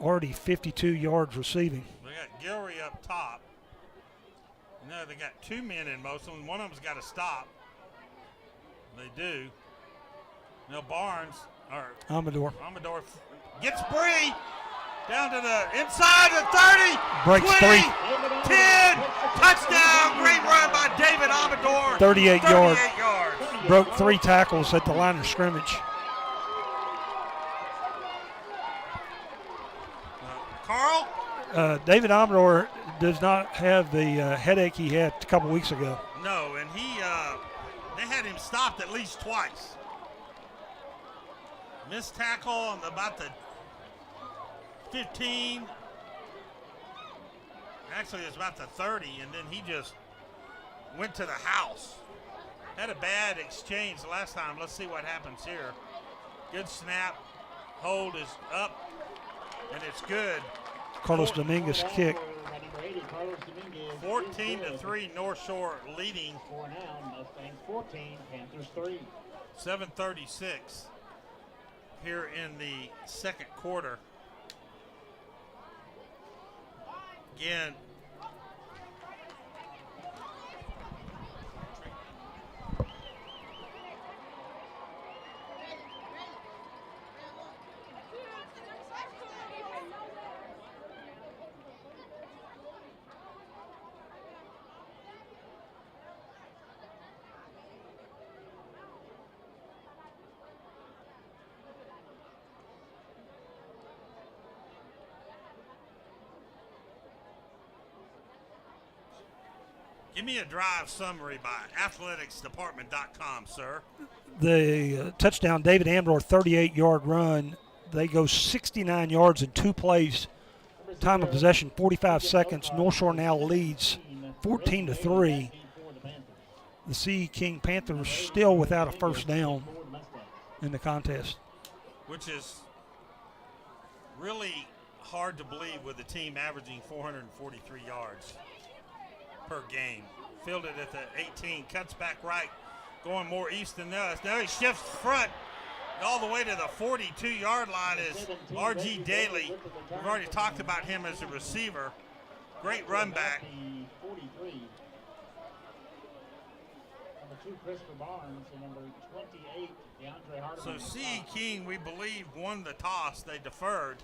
already 52 yards receiving. They got Gilry up top. No, they got 2 men in motion. One of them's got to stop. They do. Now Barnes, or Amador gets Bree down to the inside of 30. breaks 20, 3. 10, touchdown. Great run by David Amador. 38 yards. yards. Broke 3 tackles at the line of scrimmage. Carl? David Amador does not have the headache he had a couple weeks ago. No, and they had him stopped at least twice. Missed tackle on about the 15. Actually, it was about the 30, and then he just went to the house. Had a bad exchange last time. Let's see what happens here. Good snap. Hold is up, and it's good. Carlos Dominguez kick. 14-3 North Shore leading. 14, Panthers 3. 7:36 here in the second quarter. Again, Give me a drive summary by athleticsdepartment.com, sir. The touchdown, David Amdor, 38-yard run. They go 69 yards in 2 plays. Time of possession, 45 seconds. North Shore now leads 14-3. The C. King Panthers still without a first down in the contest. Which is really hard to believe with the team averaging 443 yards per game. Fielded at the 18, cuts back right, going more east than us. Now he shifts front all the way to the 42-yard line is R.G. Daly. We've already talked about him as a receiver. Great run back. So C.E. King, we believe, won the toss. They deferred.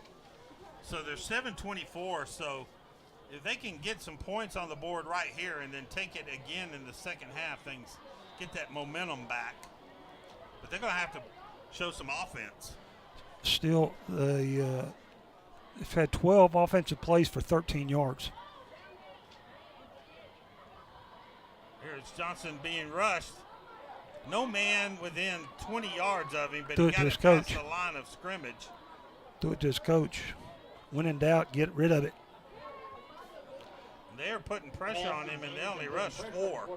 So there's 7:24. So if they can get some points on the board right here and then take it again in the second half, things get that momentum back. But they're going to have to show some offense. Still, they've had 12 offensive plays for 13 yards. Here's Johnson being rushed. No man within 20 yards of him, but Do he it got to it his past coach. the line of scrimmage. Do it to his coach. When in doubt, get rid of it. They're putting pressure on him, and they only rushed 4.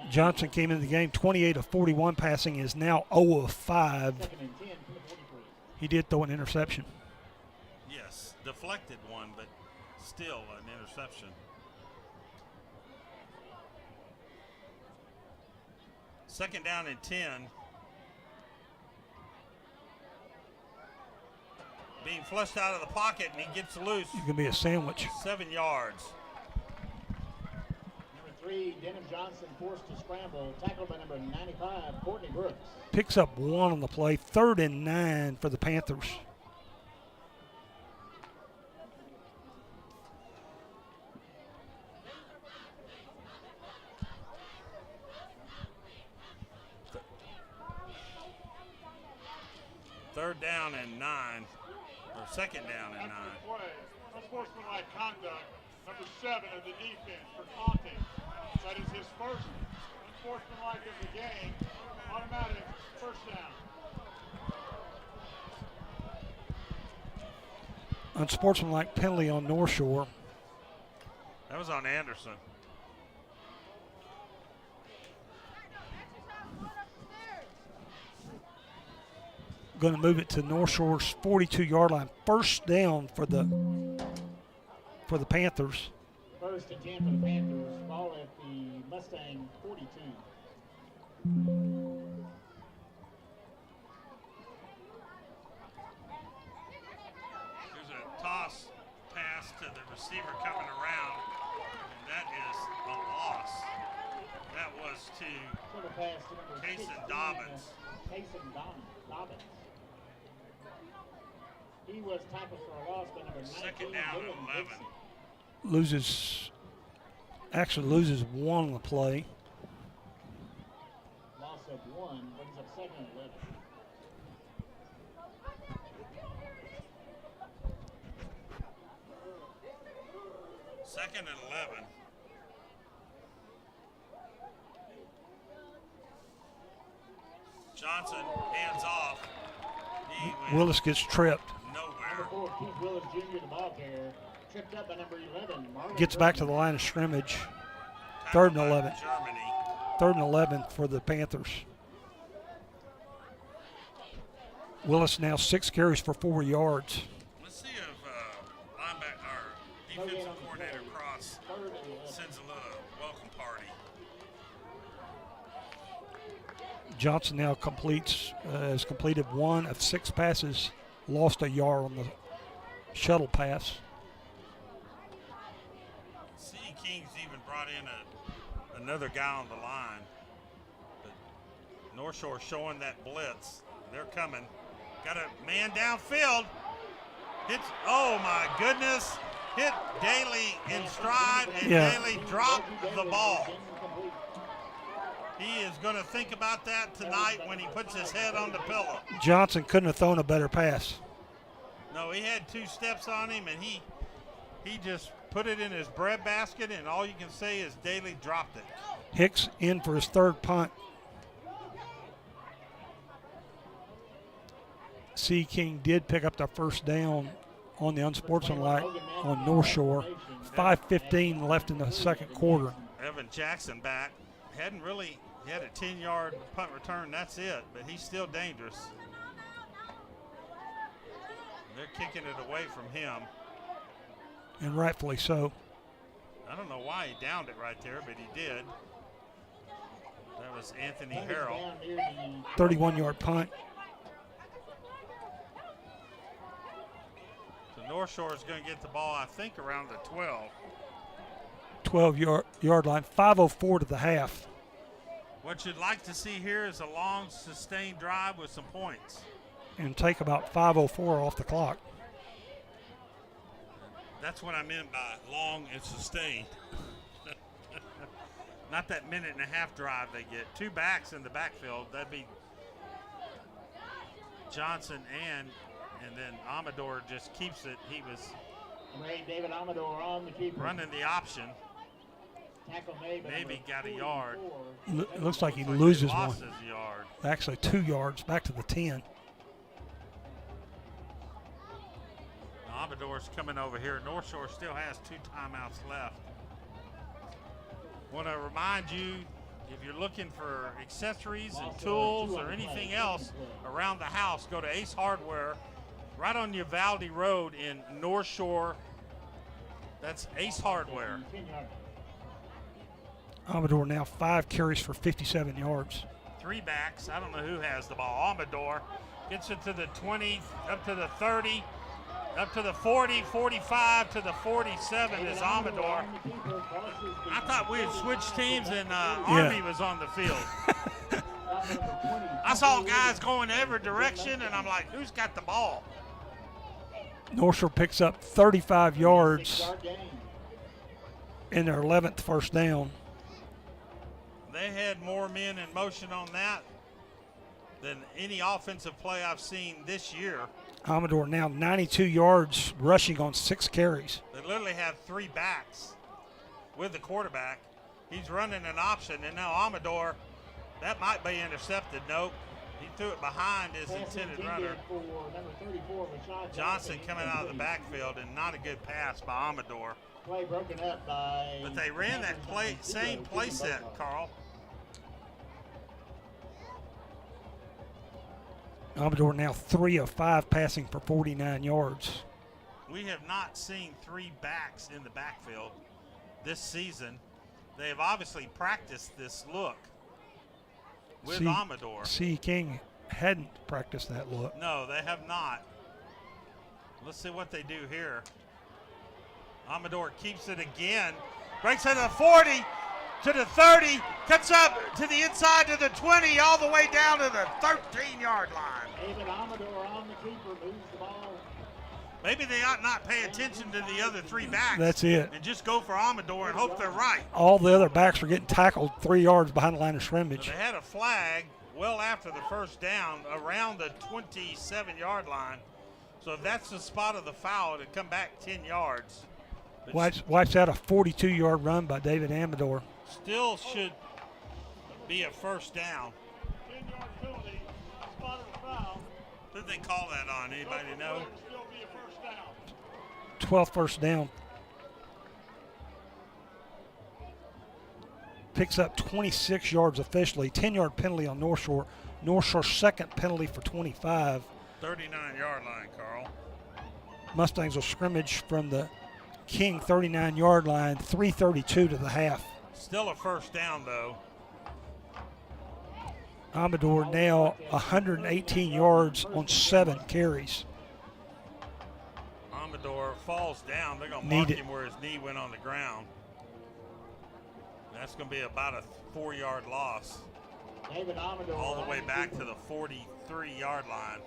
Johnson came into the game 28 of 41 passing, is now 0 of 5. He did throw an interception. Yes, deflected one, but still an interception. Second down and 10. Being flushed out of the pocket, and he gets loose. It could be a sandwich. 7 yards. Number 3, Dennis Johnson forced to scramble. Tackled by number 95, Courtney Brooks. Picks up 1 on the play. 3rd and 9 for the Panthers. Third down and 9, or second down and 9. Play. Unsportsmanlike conduct, number 7 of the defense for Conte. That is his first unsportsmanlike of the game. Automatic first down. Unsportsmanlike penalty on North Shore. That was on Anderson. Going to move it to North Shore's 42-yard line. First down for the Panthers. First and 10 for the Panthers. Ball at the Mustang 42. There's a toss pass to the receiver coming around, and that is a loss. That was to Sort of pass to number Cason 16, Dobbins. Cason Dobbins. He was tackled for a loss by number 19. Second down and Dylan 11. Dixon. Loses 1 on the play. Loss of 1, brings up second and 11. Second and 11. Johnson hands off. He went Willis gets tripped. nowhere. Number 4, Keith Willis Jr., the ball carrier. Tripped up by number 11. Marlon Gets back to the German. line of scrimmage. Tackled 3rd and by 11. Germany. 3rd and 11 for the Panthers. Willis now 6 carries for 4 yards. Let's see if linebacker or defensive coordinator Cross Third and 11. sends a little welcome party. Johnson now has completed 1 of 6 passes, lost a yard on the shuttle pass. C.E. King's even brought in another guy on the line. But North Shore showing that blitz. They're coming. Got a man downfield. Hits, oh my goodness. Hit Daly in stride, and Yeah. Daly dropped the ball. He is going to think about that tonight when he puts his head on the pillow. Johnson couldn't have thrown a better pass. No, he had 2 steps on him, and he just put it in his breadbasket, and all you can say is Daly dropped it. Hicks in for his third punt. Sea King did pick up the first down on the unsportsmanlike on North Shore. 5:15 left in the second quarter. Evan Jackson back. He had a 10-yard punt return, that's it, but he's still dangerous. They're kicking it away from him. And rightfully so. I don't know why he downed it right there, but he did. That was Anthony Harrell. 31-yard punt. So North Shore is going to get the ball, I think, around the 12. 12-yard line. 5:04 to the half. What you'd like to see here is a long, sustained drive with some points. And take about 5:04 off the clock. That's what I meant by long and sustained. Not that minute and a half drive they get. 2 backs in the backfield. That'd be Johnson and then Amador just keeps it. He was David Amador on the keeper. running the option. Tackle made, but Maybe got a yard. Looks like he Looks loses he one. lost his yard. Actually 2 yards back to the 10. Amador's coming over here. North Shore still has 2 timeouts left. Want to remind you, if you're looking for accessories and tools or anything else around the house, go to Ace Hardware right on Uvalde Road in North Shore. That's Ace Hardware. Amador now 5 carries for 57 yards. 3 backs. I don't know who has the ball. Amador gets it to the 20, up to the 30, up to the 40, 45, to the 47 is Amador. I thought we had switched teams and Army was on the field. I saw guys going every direction, and I'm like, who's got the ball? North Shore picks up 35 yards in their 11th first down. They had more men in motion on that than any offensive play I've seen this year. Amador now 92 yards rushing on 6 carries. They literally have 3 backs with the quarterback. He's running an option, and now Amador, that might be intercepted. Nope. He threw it behind his intended runner. Johnson coming out of the backfield, and not a good pass by Amador. Play broken up by. But they ran that same play set, Carl. Amador now 3 of 5 passing for 49 yards. We have not seen 3 backs in the backfield this season. They have obviously practiced this look with Amador. Sea King hadn't practiced that look. No, they have not. Let's see what they do here. Amador keeps it again. Breaks it to the 40, to the 30, cuts up to the inside to the 20, all the way down to the 13-yard line. David Amador on the keeper, moves the ball. Maybe they ought not pay attention to the other 3 backs. That's it. And just go for Amador and hope they're right. All the other backs are getting tackled 3 yards behind the line of scrimmage. So they had a flag well after the first down around the 27-yard line. So if that's the spot of the foul, it'd come back 10 yards. Wipes out a 42-yard run by David Amador. Still should be a first down. 10-yard penalty, spot of the foul. Who did they call that on? Anybody know? Still be a first down. 12th first down. Picks up 26 yards officially. 10-yard penalty on North Shore. North Shore's second penalty for 25. 39-yard line, Carl. Mustangs will scrimmage from the King 39-yard line, 3:32 to the half. Still a first down, though. Amador now 118 yards on 7 carries. Amador falls down. They're going to mark him where his knee went on the ground. That's going to be about a 4-yard loss. David Amador All the way back to the 43-yard line.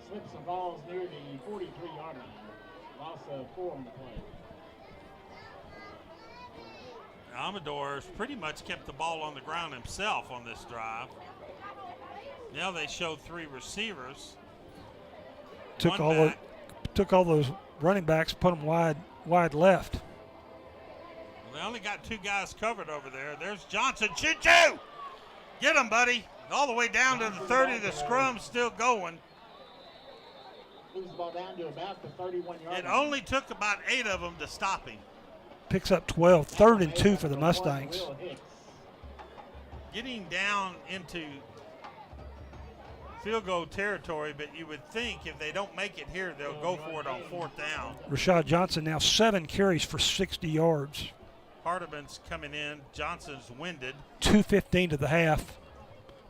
Slips and falls near the 43-yard line. Loss of 4 on the play. Amador's pretty much kept the ball on the ground himself on this drive. Now they showed 3 receivers. Took all those running backs, put them wide wide left. Well, they only got 2 guys covered over there. There's Johnson. Choo-choo! Get him, buddy. All the way down to the 30. The scrum's still going. Moves the ball down to about the 31-yard It line. only took about 8 of them to stop him. Picks up 12. 3rd and 2 for the Mustangs. Getting down into field goal territory, but you would think if they don't make it here, they'll go for it on 4th down. Rashad Johnson now 7 carries for 60 yards. Hardiman's coming in. Johnson's winded. 2:15 to the half.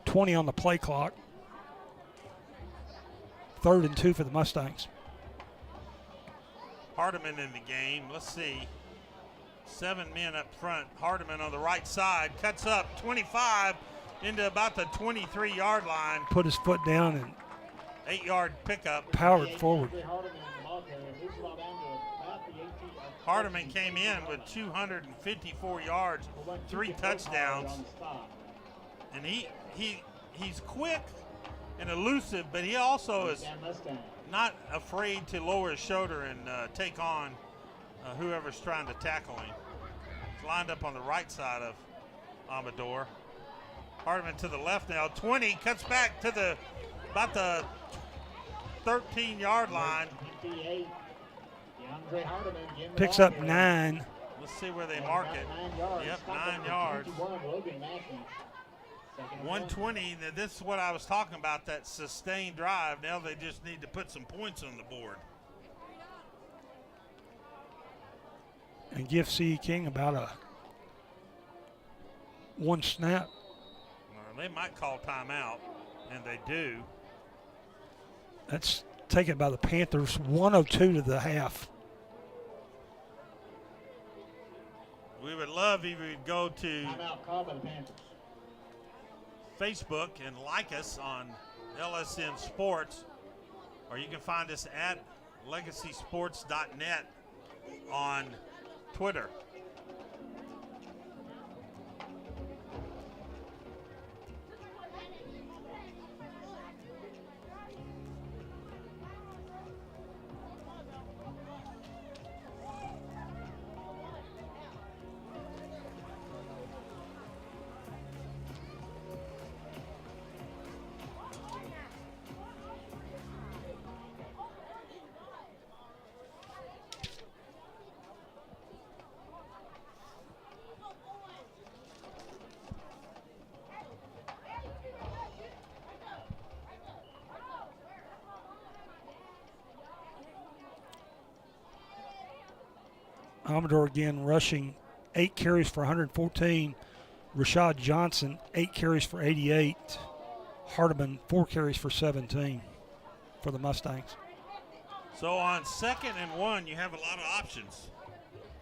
20 on the play clock. 3rd and 2 for the Mustangs. Hardiman in the game. Let's see. 7 men up front. Hardiman on the right side. Cuts up 25 into about the 23-yard line. Put his foot down and 8-yard pickup. powered forward. Hardiman came in with 254 yards, 3 touchdowns. And he's quick and elusive, but he also is not afraid to lower his shoulder and take on whoever's trying to tackle him. He's lined up on the right side of Amador. Hardiman to the left now. 20 cuts back to about the 13-yard line. Picks up 9. Let's see where they mark it. Yep, 9 yards. 120. Now this is what I was talking about, that sustained drive. Now they just need to put some points on the board. And give C.E. King about a 1 snap. They might call timeout, and they do. That's taken by the Panthers. 1:02 to the half. We would love if you would go to Timeout called by the Panthers. Facebook and like us on LSN Sports, or you can find us at legacysports.net on Twitter. Amador again rushing, 8 carries for 114. Rashad Johnson, 8 carries for 88. Hardiman, 4 carries for 17 for the Mustangs. So on 2nd and 1, you have a lot of options.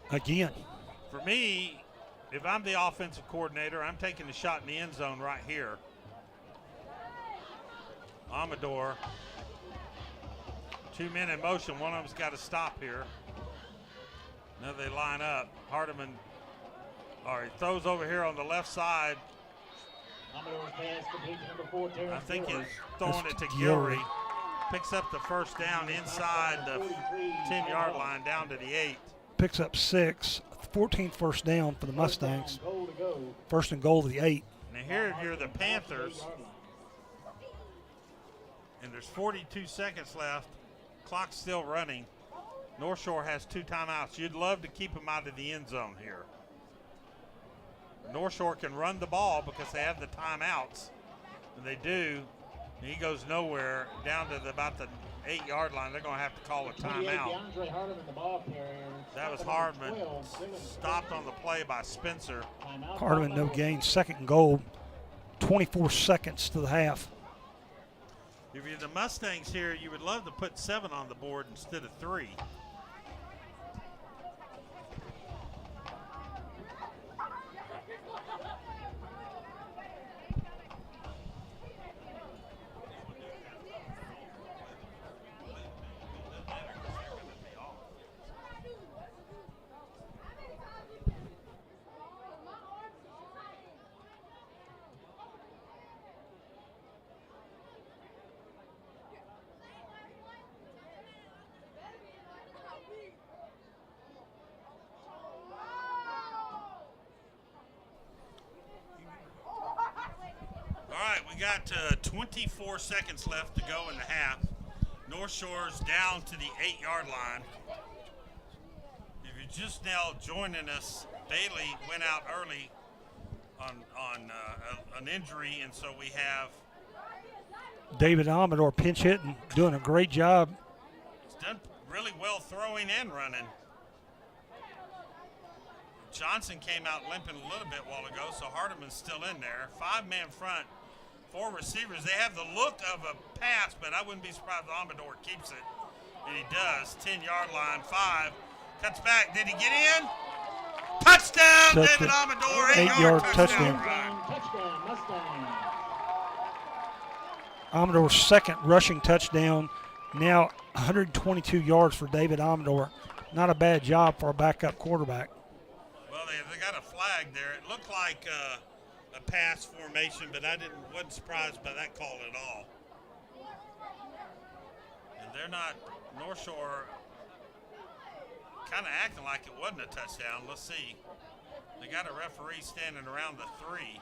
Again. For me, if I'm the offensive coordinator, I'm taking the shot in the end zone right here. Amador, 2 men in motion. One of them's got to stop here. Now they line up. Hardiman, all right, throws over here on the left side. I think he's throwing it to Gilry. Picks up the 1st down inside the 10-yard line down to the 8. Picks up 6. 14th first down for the Mustangs. 1st and goal to the 8. Now here you're the Panthers. And there's 42 seconds left. Clock's still running. North Shore has 2 timeouts. You'd love to keep them out of the end zone here. North Shore can run the ball because they have the timeouts. And they do. And he goes nowhere down to about the 8-yard line. They're going to have to call a timeout. That was Hardiman. Stopped on the play by Spencer. Hardiman no gain. 2nd and goal. 24 seconds to the half. If you're the Mustangs here, you would love to put 7 on the board instead of 3. got 24 seconds left to go in the half. North Shore's down to the 8-yard line. If you're just now joining us, Bailey went out early on an injury, and so we have David Amador pinch hitting, doing a great job. He's done really well throwing and running. Johnson came out limping a little bit while ago, so Hardeman's still in there. 5-man front, 4 receivers. They have the look of a pass, but I wouldn't be surprised if Amador keeps it. And he does. 10-yard line, 5. Cuts back. Did he get in? Touchdown, David Amador. 8-yard touchdown. Touchdown, Mustang. Amador's second rushing touchdown. Now 122 yards for David Amador. Not a bad job for a backup quarterback. Well, they got a flag there. It looked like a pass formation, but I wasn't surprised by that call at all. And they're not, North Shore kind of acting like it wasn't a touchdown. Let's see. They got a referee standing around the 3.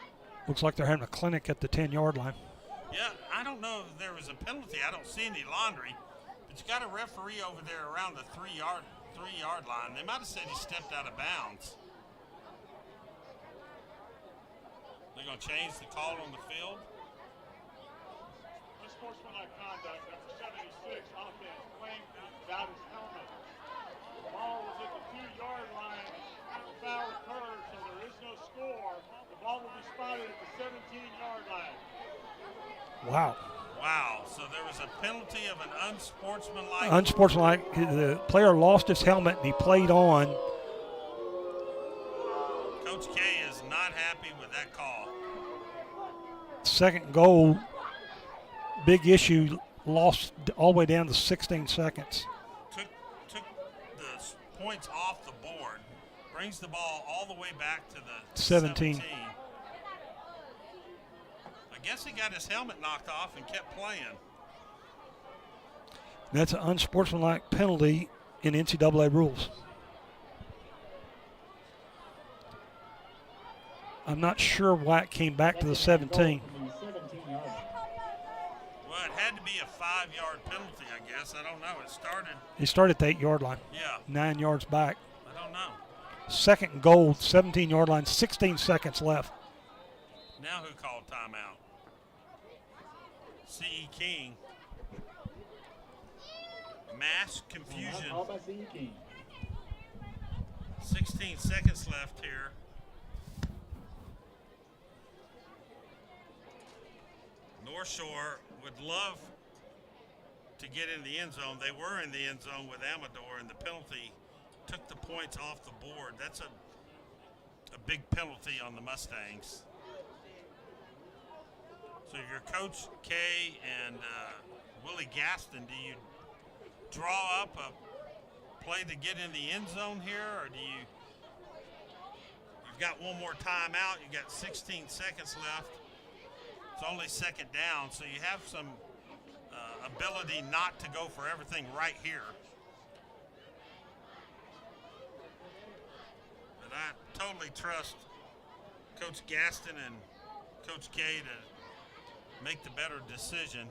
Looks like they're having a clinic at the 10-yard line. Yeah, I don't know if there was a penalty. I don't see any laundry. But you got a referee over there around the 3-yard line. They might have said he stepped out of bounds. They're going to change the call on the field. Unsportsmanlike conduct, number 76, offense, playing without his helmet. The ball was at the 2-yard line. The foul occurred, so there is no score. The ball will be spotted at the 17-yard line. Wow. Wow, so there was a penalty of an unsportsmanlike. Unsportsmanlike. The player lost his helmet and he played on. Coach K is not happy with that call. Second goal, big issue, lost all the way down to 16 seconds. Took the points off the board, brings the ball all the way back to the 17. I guess he got his helmet knocked off and kept playing. That's an unsportsmanlike penalty in NCAA rules. I'm not sure why it came back to the 17. Well, it had to be a 5-yard penalty, I guess. I don't know. It started at the 8-yard line. Yeah. 9 yards back. I don't know. Second and goal, 17-yard line, 16 seconds left. Now who called timeout? C.E. King. Mass confusion. 16 seconds left here. North Shore would love to get in the end zone. They were in the end zone with Amador, and the penalty took the points off the board. That's a big penalty on the Mustangs. So if you're Coach K and Willie Gaston, do you draw up a play to get in the end zone here, or you've got one more timeout, you got 16 seconds left. It's only second down, so you have some ability not to go for everything right here. But I totally trust Coach Gaston and Coach K to make the better decision.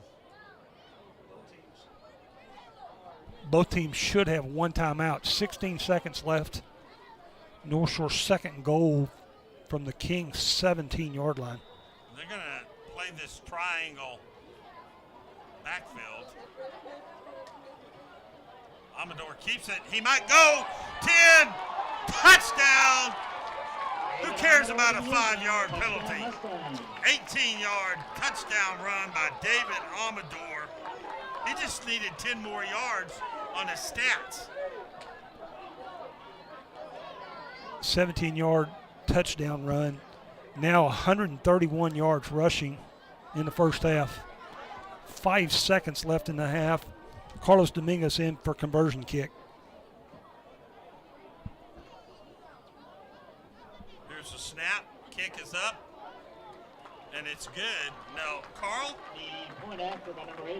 Both teams should have one timeout. 16 seconds left. North Shore second goal from the Kings 17-yard line. They're going to play this triangle backfield. Amador keeps it. He might go. 10. Touchdown. Who cares about a 5-yard penalty? 18-yard touchdown run by David Amador. He just needed 10 more yards on his stats. 17-yard touchdown run. Now 131 yards rushing in the first half. 5 seconds left in the half. Carlos Dominguez in for conversion kick. Here's a snap. Kick is up. And it's good. Now, Carl,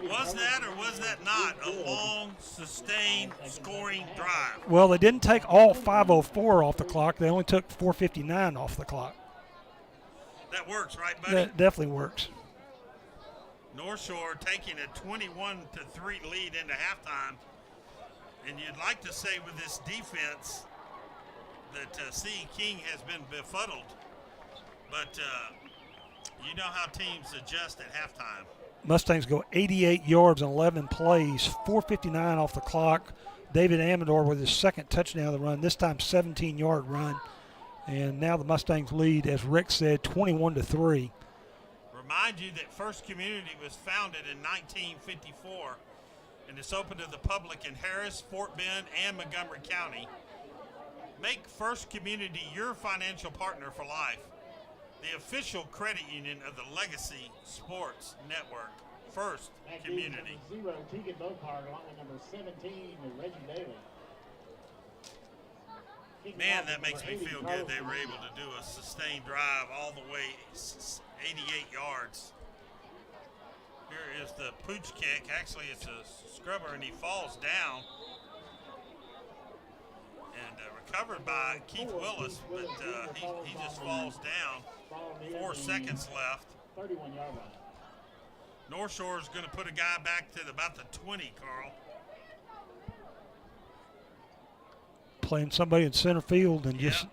was that or was that not a long, sustained scoring drive? Well, they didn't take all 5:04 off the clock. They only took 4:59 off the clock. That works, right, buddy? That definitely works. North Shore taking a 21-3 lead into halftime. And you'd like to say with this defense that C.E. King has been befuddled. But you know how teams adjust at halftime. Mustangs go 88 yards in 11 plays, 4:59 off the clock. David Amador with his second touchdown of the run, this time 17-yard run. And now the Mustangs lead, as Rick said, 21-3. Remind you that First Community was founded in 1954, and it's open to the public in Harris, Fort Bend, and Montgomery County. Make First Community your financial partner for life. The official credit union of the Legacy Sports Network. First Community. 0, Tegan Bopar, along with number 17, Reggie Daly. Man, that makes me feel good they were able to do a sustained drive all the way 88 yards. Here is the pooch kick. Actually, it's a scrubber, and he falls down. And recovered by Keith Willis, but he just falls down. 4 seconds left. 31-yard line. North Shore is going to put a guy back to about the 20, Carl. Playing somebody in center field and just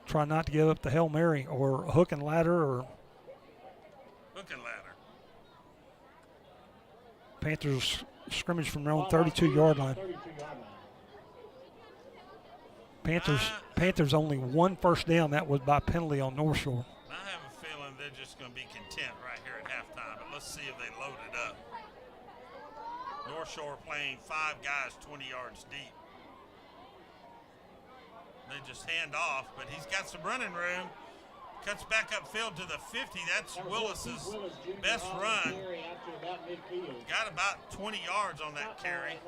try not to give up the Hail Mary or hook and ladder or hook and ladder. Panthers scrimmage from their own 32-yard line. Panthers only one first down. That was by penalty on North Shore. I have a feeling they're just going to be content right here at halftime, but let's see if they load it up. North Shore playing 5 guys 20 yards deep. They just hand off, but he's got some running room. Cuts back upfield to the 50. That's Willis's best run. Got about 20 yards on that carry.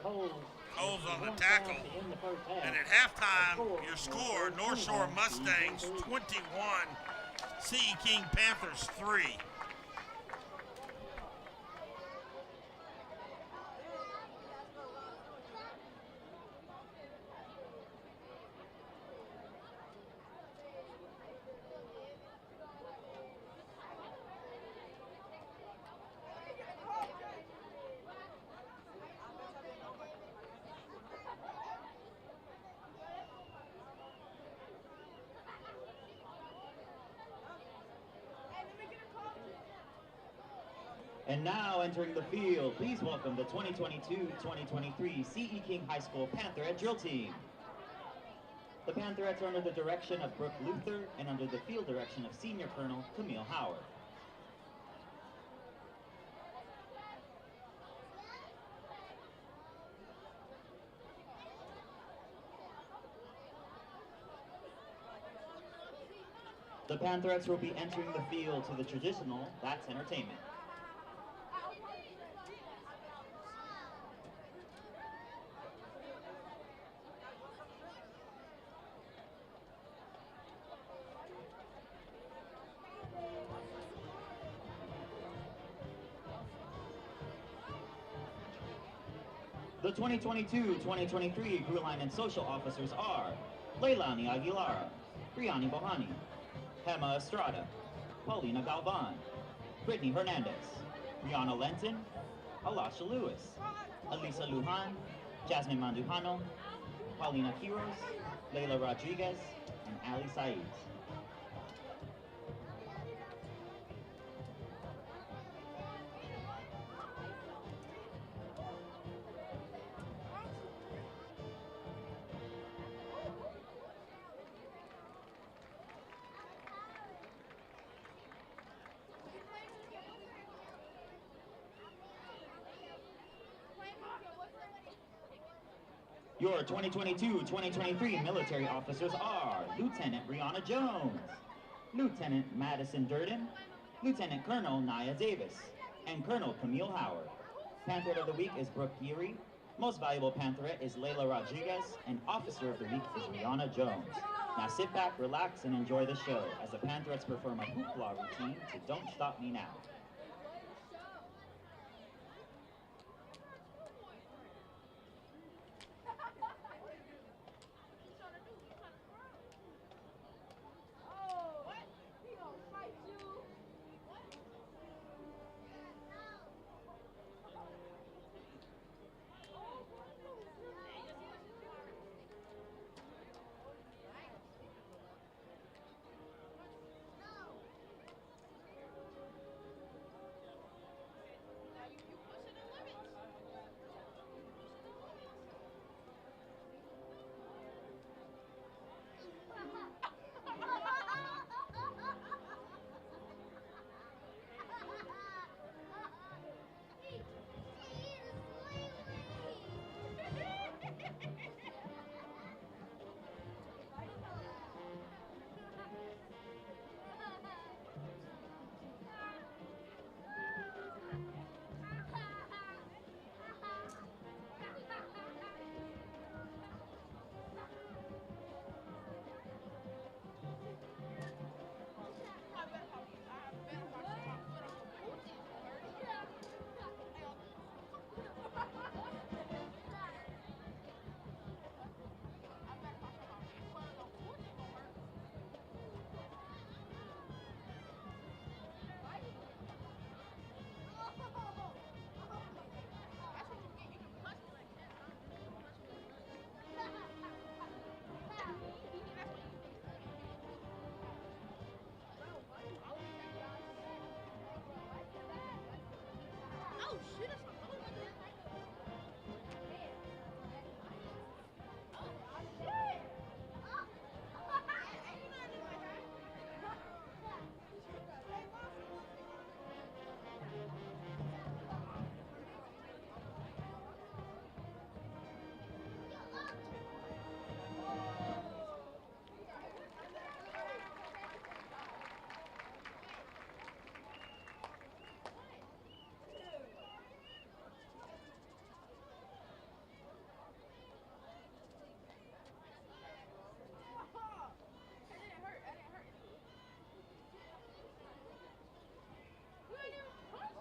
Coles on the tackle. And at halftime, your score, North Shore Mustangs 21, C.E. King Panthers 3. And now entering the field, please welcome the 2022-2023 C.E. King High School Pantherette drill team. The Pantherettes are under the direction of Brooke Luther and under the field direction of Senior Colonel Camille Howard. The Pantherettes will be entering the field to the traditional That's Entertainment. The 2022-2023 Crew Line and Social Officers are Leilani Aguilar, Brianni Bohani, Hema Estrada, Paulina Galvan, Brittany Hernandez, Rihanna Lenton, Alasha Lewis, Alisa Lujan, Jasmine Mandujano, Paulina Quiros, Leila Rodriguez, and Ali Saeed. Your 2022-2023 military officers are Lieutenant Brianna Jones, Lieutenant Madison Durden, Lieutenant Colonel Nia Davis, and Colonel Camille Howard. Pantherette of the Week is Brooke Geary, Most Valuable Pantherette is Leila Rodriguez, and Officer of the Week is Brianna Jones. Now sit back, relax, and enjoy the show as the Pantherettes perform a hoopla routine to Don't Stop Me Now. He gonna fight you.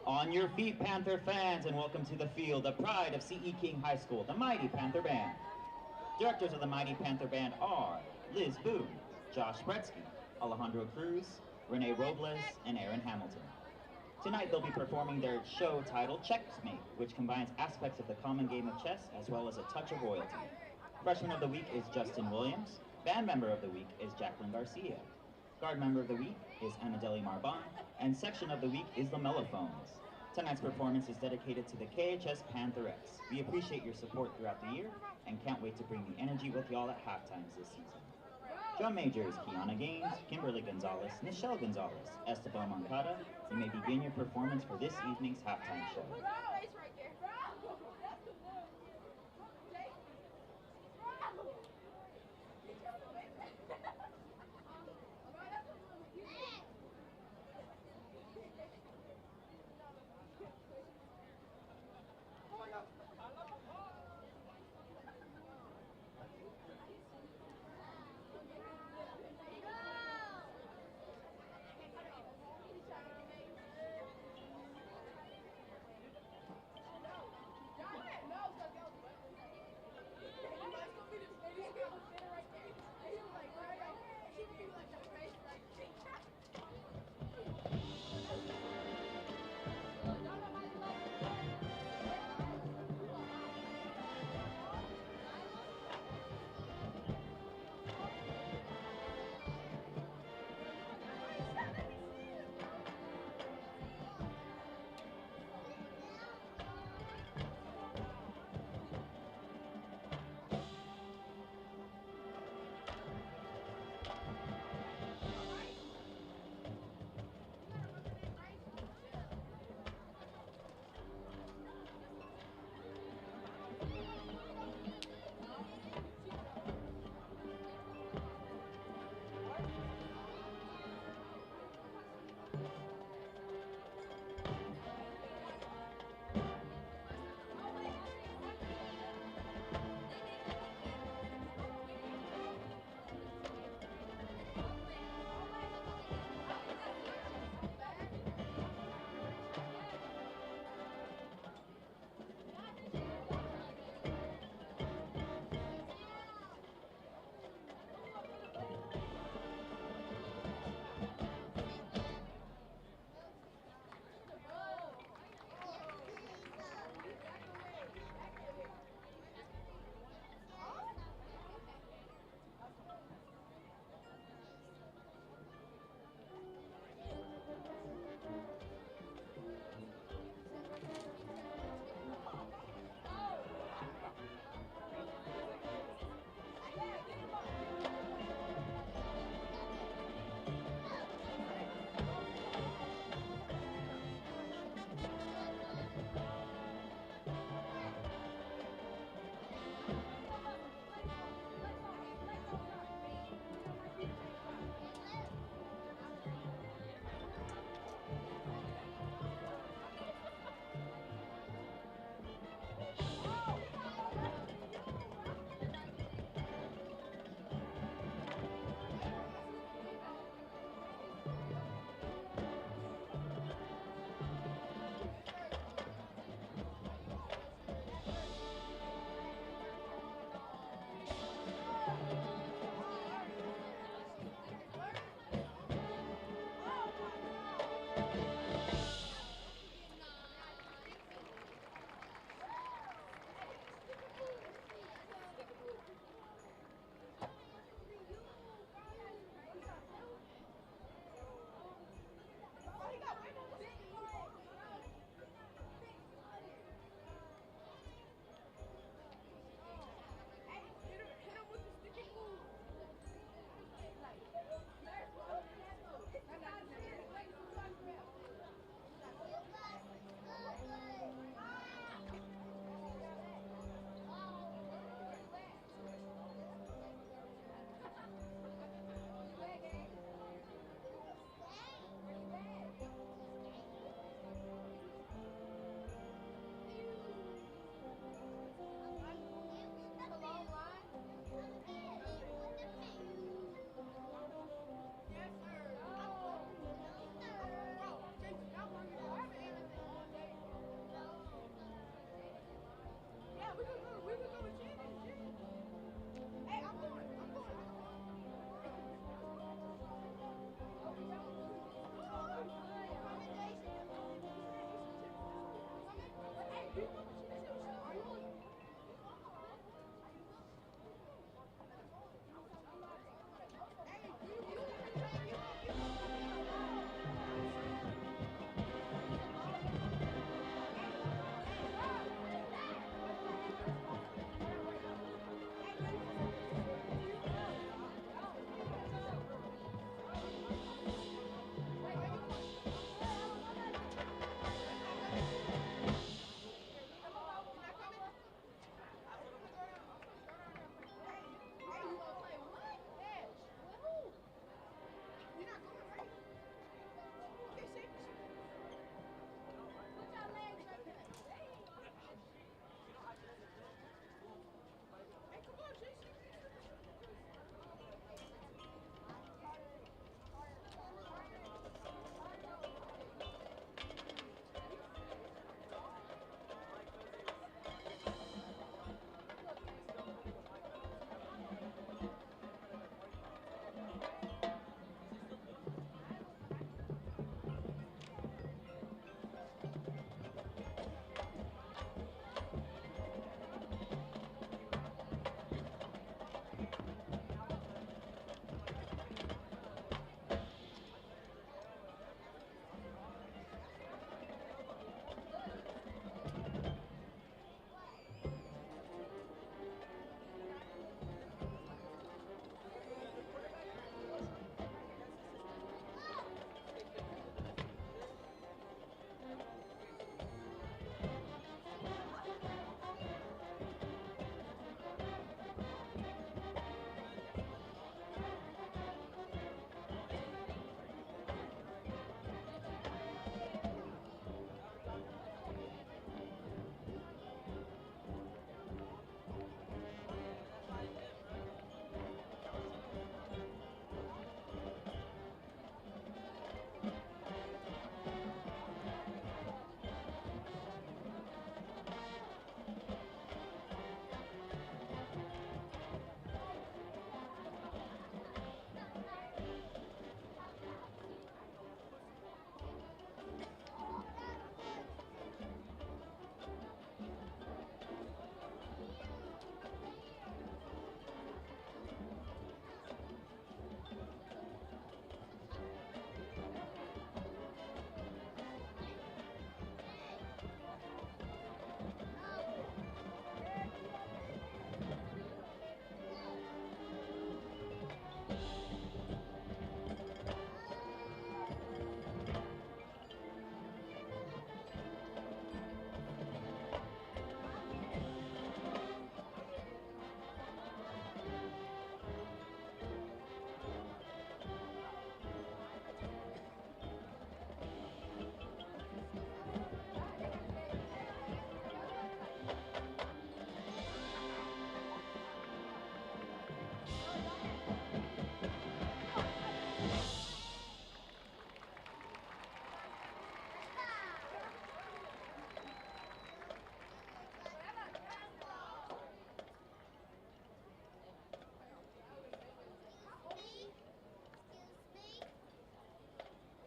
On your feet, Panther fans, and welcome to the field, the pride of C.E. King High School, the Mighty Panther Band. Directors of the Mighty Panther Band are Liz Boone, Josh Bretsky, Alejandro Cruz, Renee Robles, and Aaron Hamilton. Tonight they'll be performing their show titled Checkmate, which combines aspects of the common game of chess as well as a touch of royalty. Freshman of the week is Justin Williams. Band member of the week is Jacqueline Garcia. Guard member of the week is Anadeli Marban. And section of the week is the Mellophones. Tonight's performance is dedicated to the KHS Pantherettes. We appreciate your support throughout the year and can't wait to bring the energy with y'all at halftimes this season. Drum majors Kiana Gaines, Kimberly Gonzalez, Nichelle Gonzalez, Esteban Moncada. You may begin your performance for this evening's halftime show.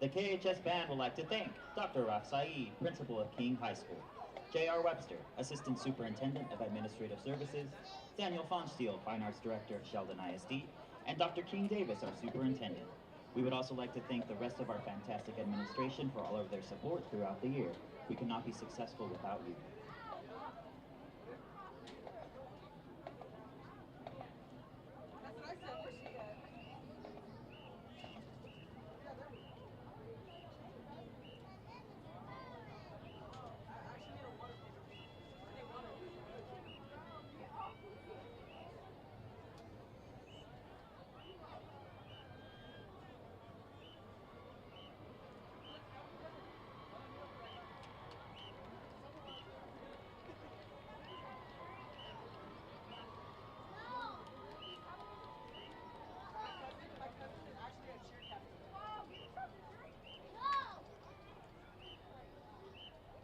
The KHS band would like to thank Dr. Raf Saeed, principal of King High School, J.R. Webster, assistant superintendent of administrative services, Daniel Fonsteel, fine arts director of Sheldon ISD, and Dr. King Davis, our superintendent. We would also like to thank the rest of our fantastic administration for all of their support throughout the year. We could not be successful without you.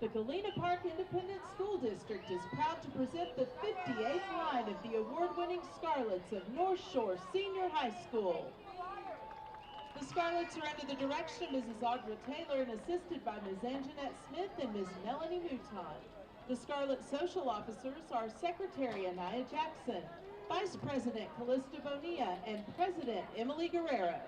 The Galena Park Independent School District is proud to present the 58th line of the award-winning Scarlets of North Shore Senior High School. The Scarlets are under the direction of Mrs. Audra Taylor and assisted by Ms. Anjanette Smith and Ms. Melanie Mouton. The Scarlet social officers are Secretary Anaya Jackson, Vice President Callista Bonilla, and President Emily Guerrero.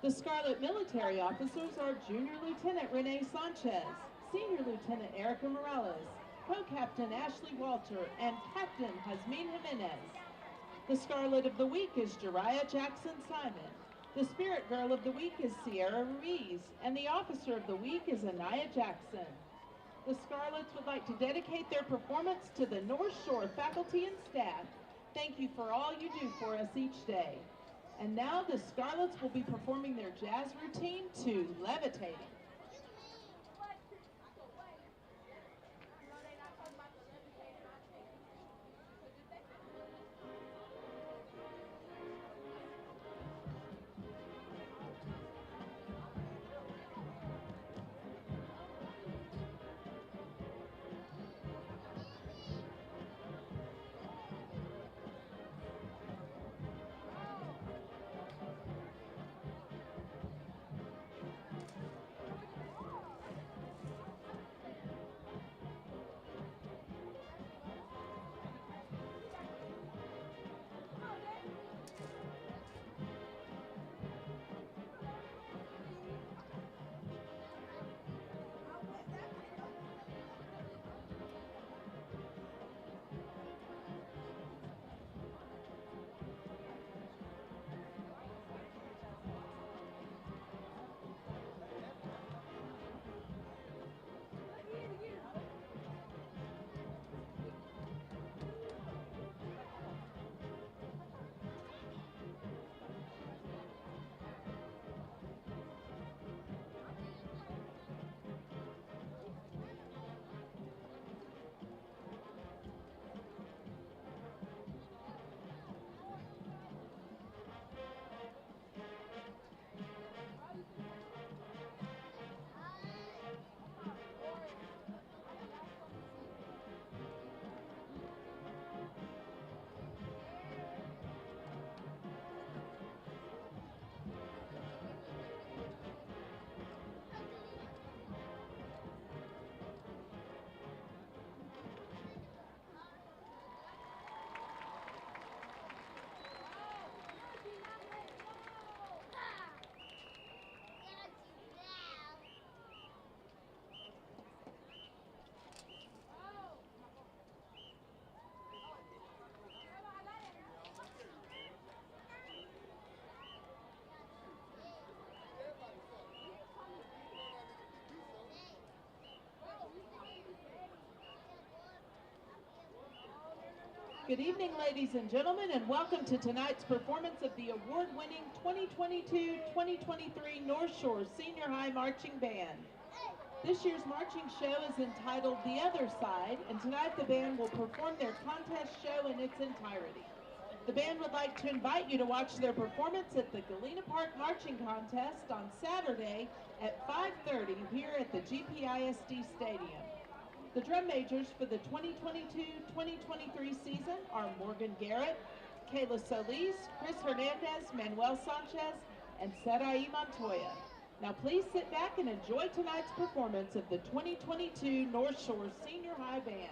The Scarlet military officers are Junior Lieutenant Renee Sanchez, Senior Lieutenant Erica Morales, Co-Captain Ashley Walter, and Captain Jasmine Jimenez. The Scarlet of the Week is Jariah Jackson Simon. The Spirit Girl of the Week is Sierra Ruiz, and the Officer of the Week is Anaya Jackson. The Scarlets would like to dedicate their performance to the North Shore faculty and staff. Thank you for all you do for us each day. And now the Scarlets will be performing their jazz routine to Levitating. Good evening, ladies and gentlemen, and welcome to tonight's performance of the award-winning 2022-2023 North Shore Senior High Marching Band. This year's marching show is entitled The Other Side, and tonight the band will perform their contest show in its entirety. The band would like to invite you to watch their performance at the Galena Park Marching Contest on Saturday at 5:30 here at the GPISD Stadium. The drum majors for the 2022-2023 season are Morgan Garrett, Kayla Solis, Chris Hernandez, Manuel Sanchez, and Sarai Montoya. Now please sit back and enjoy tonight's performance of the 2022 North Shore Senior High Band.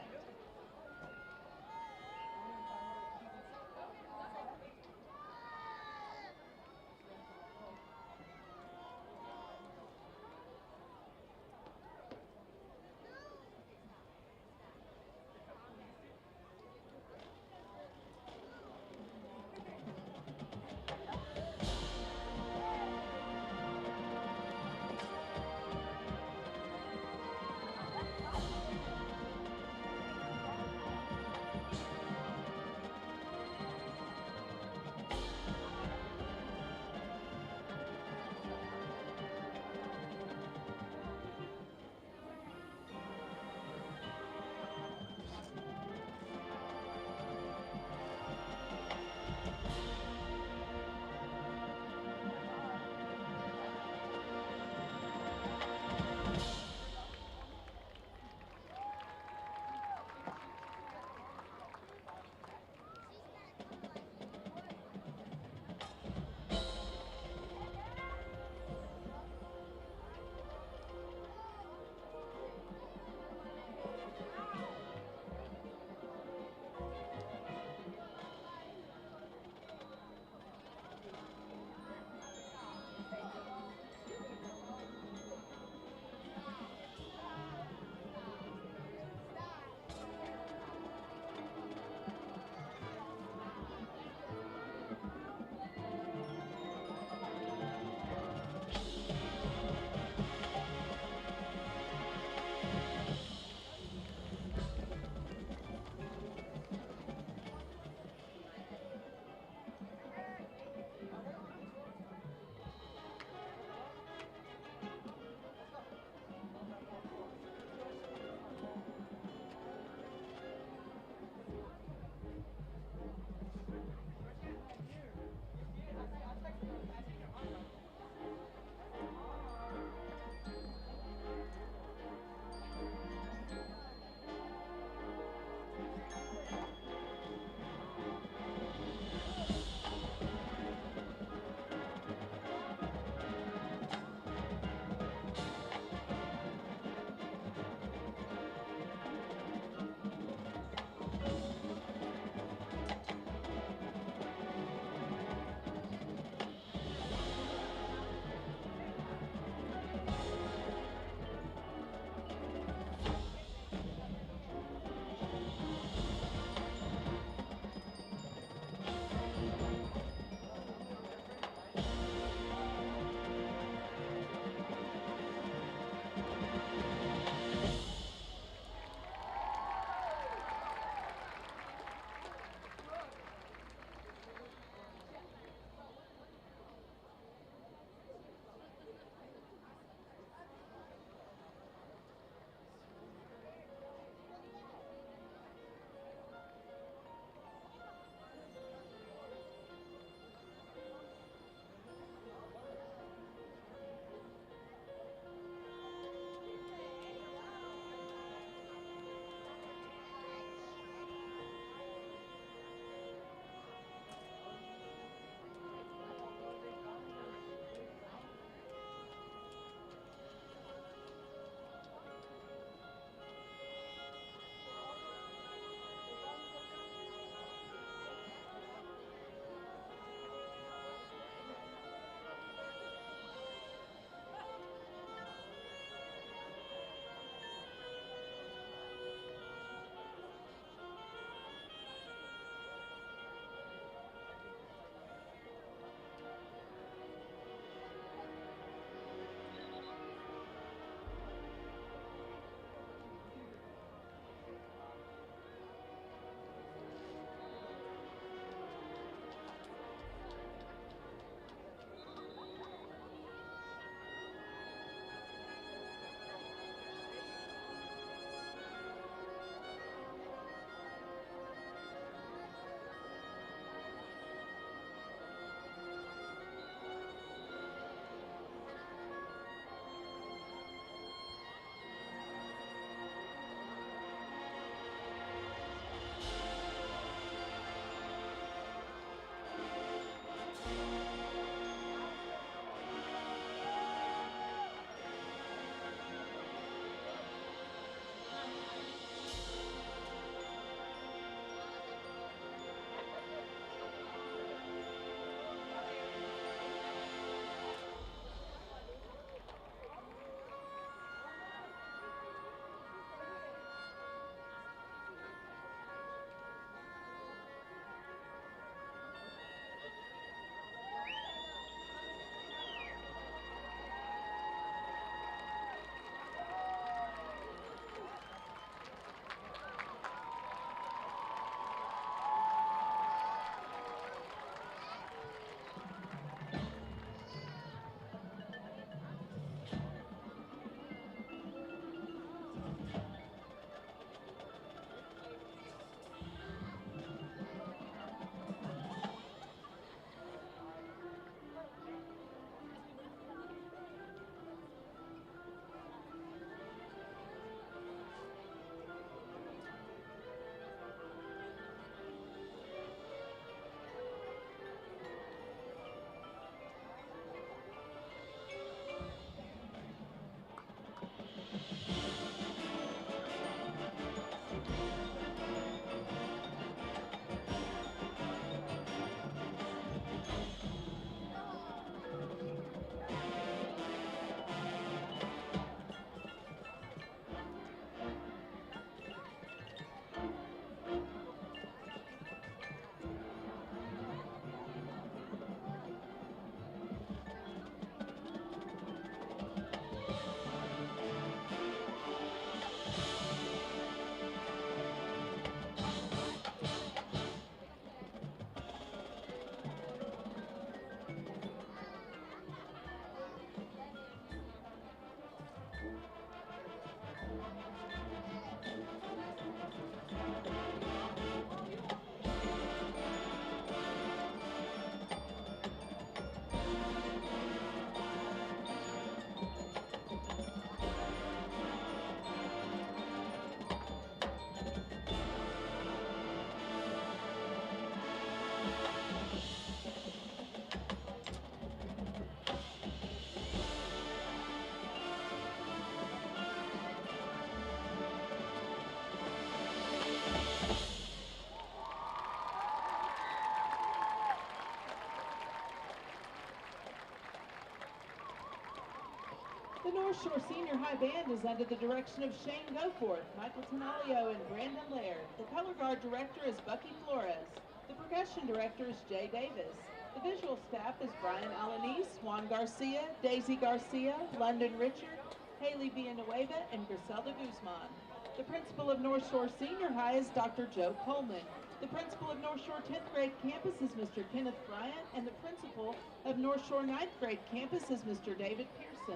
North Shore Senior High Band is under the direction of Shane Goforth, Michael Tenalio, and Brandon Laird. The color guard director is Bucky Flores. The percussion director is Jay Davis. The visual staff is Brian Alanis, Juan Garcia, Daisy Garcia, London Richard, Haley Villanueva, and Griselda Guzman. The principal of North Shore Senior High is Dr. Joe Coleman. The principal of North Shore 10th grade campus is Mr. Kenneth Bryant, and the principal of North Shore 9th grade campus is Mr. David Pearson.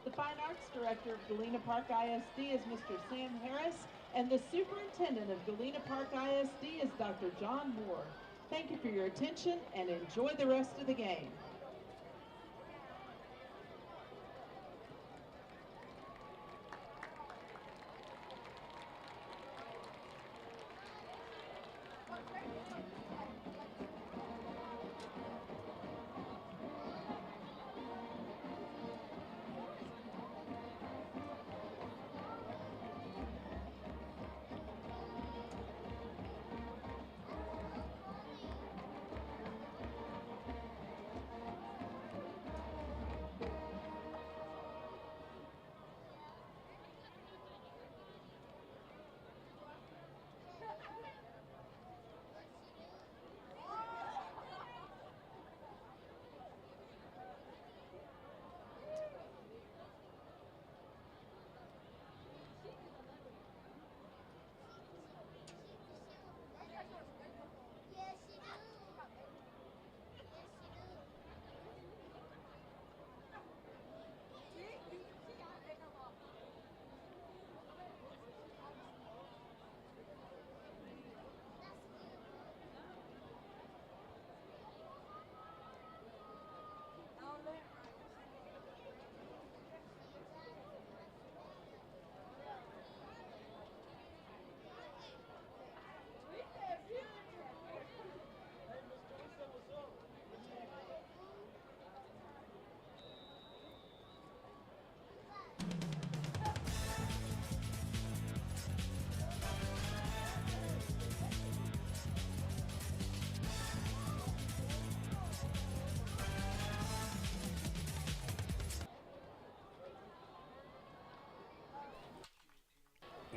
The Fine Arts Director of Galena Park ISD is Mr. Sam Harris, and the Superintendent of Galena Park ISD is Dr. John Moore. Thank you for your attention and enjoy the rest of the game.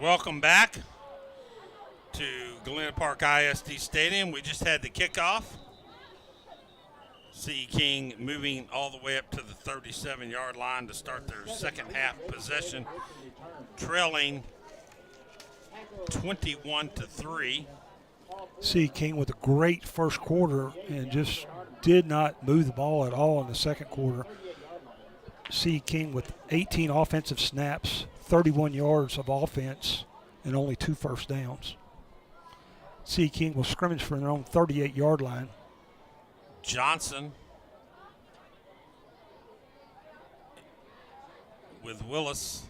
Welcome back to Galena Park ISD Stadium. We just had the kickoff. C. King moving all the way up to the 37-yard line to start their second half possession, trailing 21-3. C. King with a great first quarter and just did not move the ball at all in the second quarter. C. King with 18 offensive snaps, 31 yards of offense, and only 2 first downs. C. King will scrimmage from their own 38-yard line. Johnson with Willis.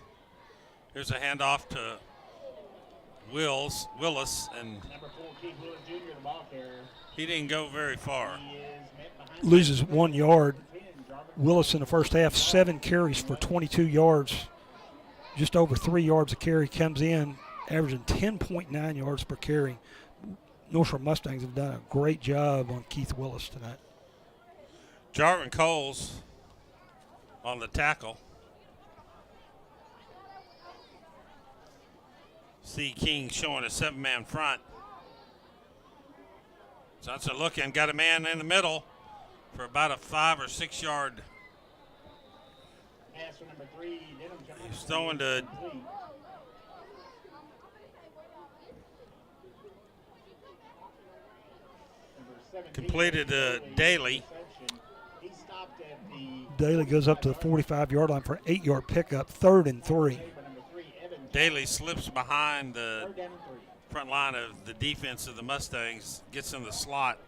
Here's a handoff to Willis, and he didn't go very far. Loses 1 yard. Willis in the first half, 7 carries for 22 yards, just over 3 yards a carry, comes in averaging 10.9 yards per carry. North Shore Mustangs have done a great job on Keith Willis tonight. Jarvin Coles on the tackle. C. King showing a 7-man front. Johnson looking, got a man in the middle for about a 5 or 6 yard. He's throwing to completed Daly. Daly goes up to the 45-yard line for an 8-yard pickup, 3rd and 3. Daly slips behind the front line of the defense of the Mustangs, gets in the slot,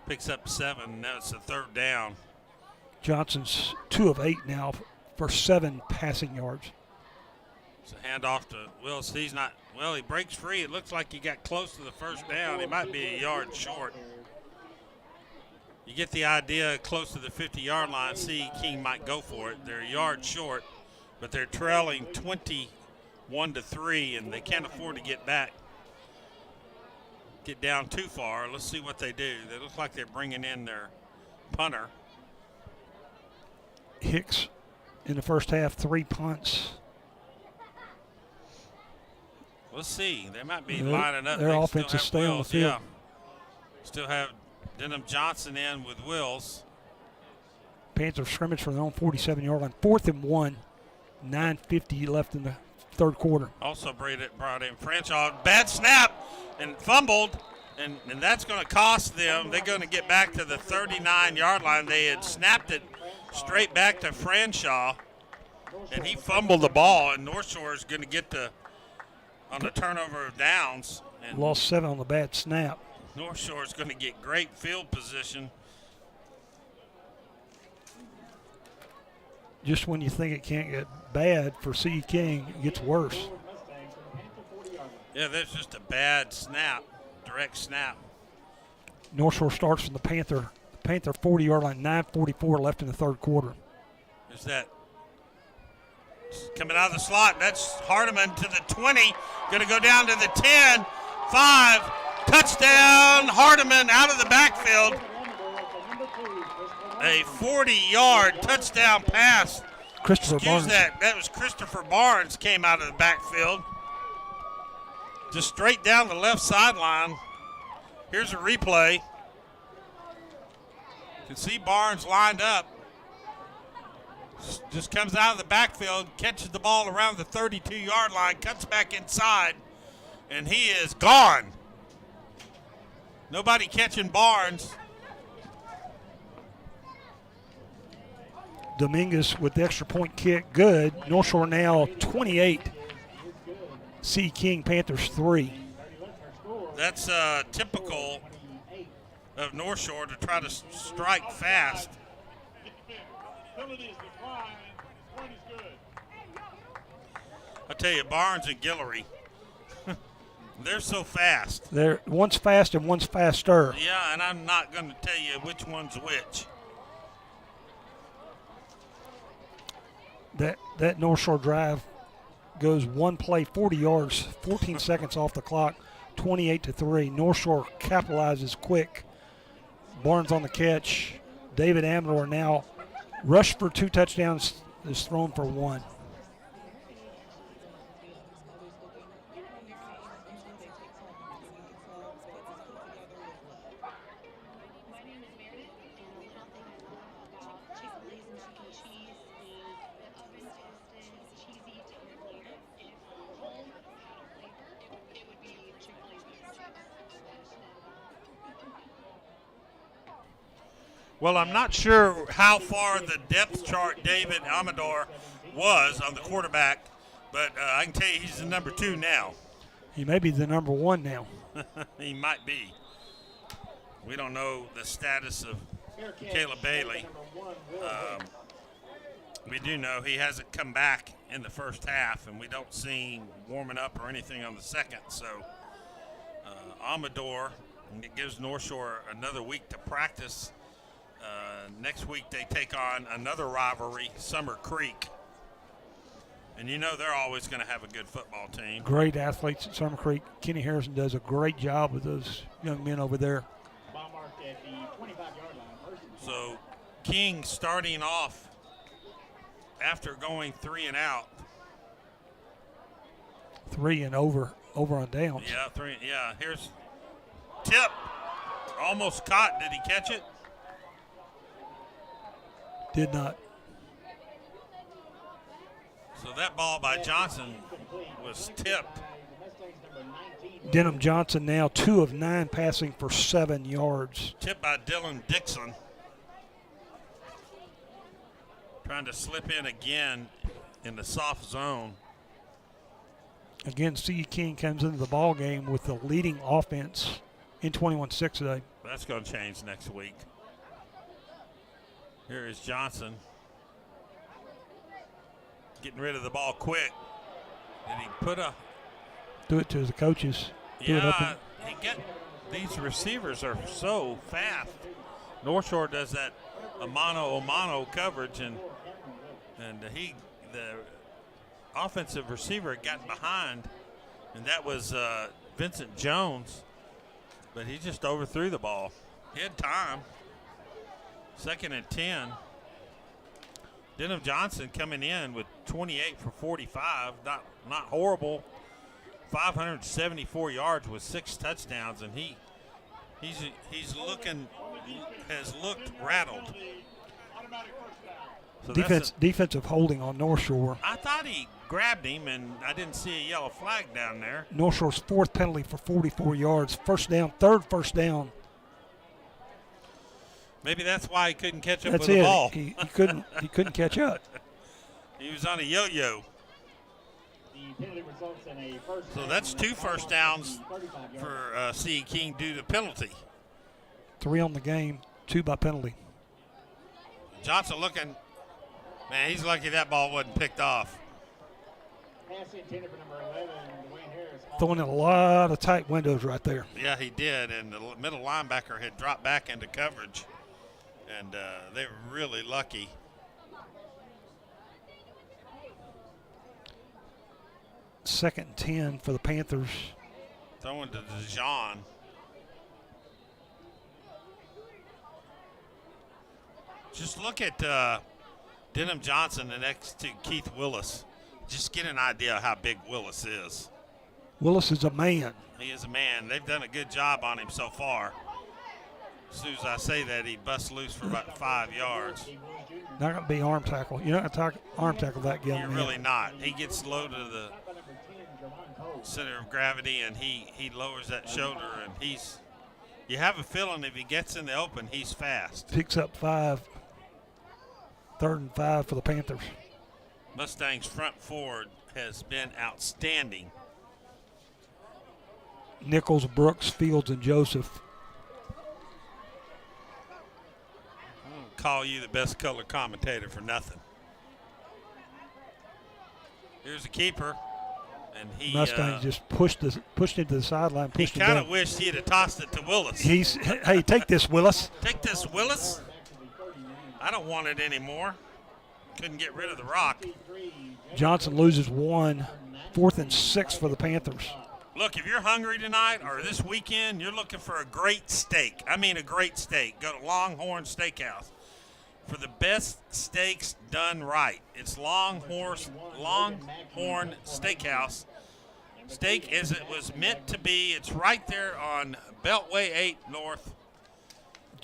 picks up 7. Now it's a 3rd down. Johnson's 2 of 8 now for 7 passing yards. It's a handoff to Willis. He's not, well, he breaks free. It looks like he got close to the first down. He might be a yard short. You get the idea, close to the 50-yard line. C. King might go for it. They're a yard short, but they're trailing 21-3, and they can't afford to get down too far. Let's see what they do. They look like they're bringing in their punter. Hicks in the first half, 3 punts. We'll see. They might be lining up. Their They offense still is have staying on the Wills, field. Yeah. Still have Denham Johnson in with Wills. Panthers scrimmage for their own 47-yard line. 4th and 1, 9:50 left in the third quarter. Also brought in Franchard. Bad snap and fumbled, and that's going to cost them. They're going to get back to the 39-yard line. They had snapped it straight back to Franshaw, and he fumbled the ball, and North Shore is going to get on the turnover of downs. And Lost 7 on the bad snap. North Shore is going to get great field position. Just when you think it can't get bad for C.E. King, it gets worse. Yeah, that's just a bad snap, direct snap. North Shore starts from the Panther 40-yard line, 9:44 left in the third quarter. Is that coming out of the slot? That's Hardiman to the 20, going to go down to the 10, 5, touchdown, Hardiman out of the backfield. A 40-yard touchdown pass. Christopher Barnes. That was Christopher Barnes came out of the backfield. Just straight down the left sideline. Here's a replay. You can see Barnes lined up. Just comes out of the backfield, catches the ball around the 32-yard line, cuts back inside, and he is gone. Nobody catching Barnes. Dominguez with the extra point kick, good. North Shore now 28. C. King Panthers 3. That's typical of North Shore to try to strike fast. Penalties decline. Point is good. I tell you, Barnes and Guillory, they're so fast. One's fast and one's faster. Yeah, and I'm not going to tell you which one's which. That North Shore drive goes one play, 40 yards, 14 seconds off the clock, 28-3. North Shore capitalizes quick. Barnes on the catch. David Amador now rushed for 2 touchdowns, is thrown for 1. Well, I'm not sure how far the depth chart David Amador was on the quarterback, but I can tell you he's the number 2 now. He may be the number 1 now. He might be. We don't know the status of Caleb Bailey. We do know he hasn't come back in the first half, and we don't see him warming up or anything on the second. So Amador, and it gives North Shore another week to practice. Next week they take on another rivalry, Summer Creek. And you know they're always going to have a good football team. Great athletes at Summer Creek. Kenny Harrison does a great job with those young men over there. Ball marked at the 25-yard line. So King starting off after going 3 and out. 3 and over on downs. Yeah, 3. Yeah, here's tip. Almost caught. Did he catch it? Did not. So that ball by Johnson was tipped. Denham Johnson now 2 of 9 passing for 7 yards. Tipped by Dylan Dixon. Trying to slip in again in the soft zone. Again, C.E. King comes into the ball game with the leading offense in 21-6 today. That's going to change next week. Here is Johnson. Getting rid of the ball quick. Did he put a... Do it to the coaches. Yeah, these receivers are so fast. North Shore does that a mano coverage, and the offensive receiver had gotten behind, and that was Vincent Jones, but he just overthrew the ball. He had time. 2nd and 10. Denham Johnson coming in with 28 for 45, not horrible. 574 yards with 6 touchdowns, and he's looked rattled. So defensive holding on North Shore. I thought he grabbed him, and I didn't see a yellow flag down there. North Shore's 4th penalty for 44 yards. First down, 3rd first down. Maybe that's why he couldn't catch up That's with it. the ball. He couldn't catch up. He was on a yo-yo. The penalty results in a first So down that's and 2 a first 35 downs yards. for C.E. King due to penalty. 3 on the game, 2 by penalty. Johnson looking, man, he's lucky that ball wasn't picked off. Pass intended for number 11, Dwayne Harris. Throwing in a lot of tight windows right there. Yeah, he did, and the middle linebacker had dropped back into coverage, and they were really lucky. Second and 10 for the Panthers. Throwing to DeJean. Just look at Denham Johnson next to Keith Willis. Just get an idea of how big Willis is. Willis is a man. He is a man. They've done a good job on him so far. As soon as I say that, he busts loose for about 5 yards. Not going to be arm tackle. You're not going to arm tackle that young You're man. really not. He gets low to the center of gravity, and he lowers that shoulder, and you have a feeling if he gets in the open, he's fast. Picks up 5. 3rd and 5 for the Panthers. Mustang's front forward has been outstanding. Nichols, Brooks, Fields, and Joseph. Call you the best color commentator for nothing. Here's the keeper, and he Mustang just pushed him to the sideline. he Pushed him kind of down. wished he'd have tossed it to Willis. Hey, take this, Willis. Take this, Willis. I don't want it anymore. Couldn't get rid of the rock. Johnson loses 1. 4th and 6 for the Panthers. Look, if you're hungry tonight or this weekend, you're looking for a great steak. I mean a great steak. Go to Longhorn Steakhouse for the best steaks done right. It's Longhorn Steakhouse. Steak as it was meant to be. It's right there on Beltway 8 North,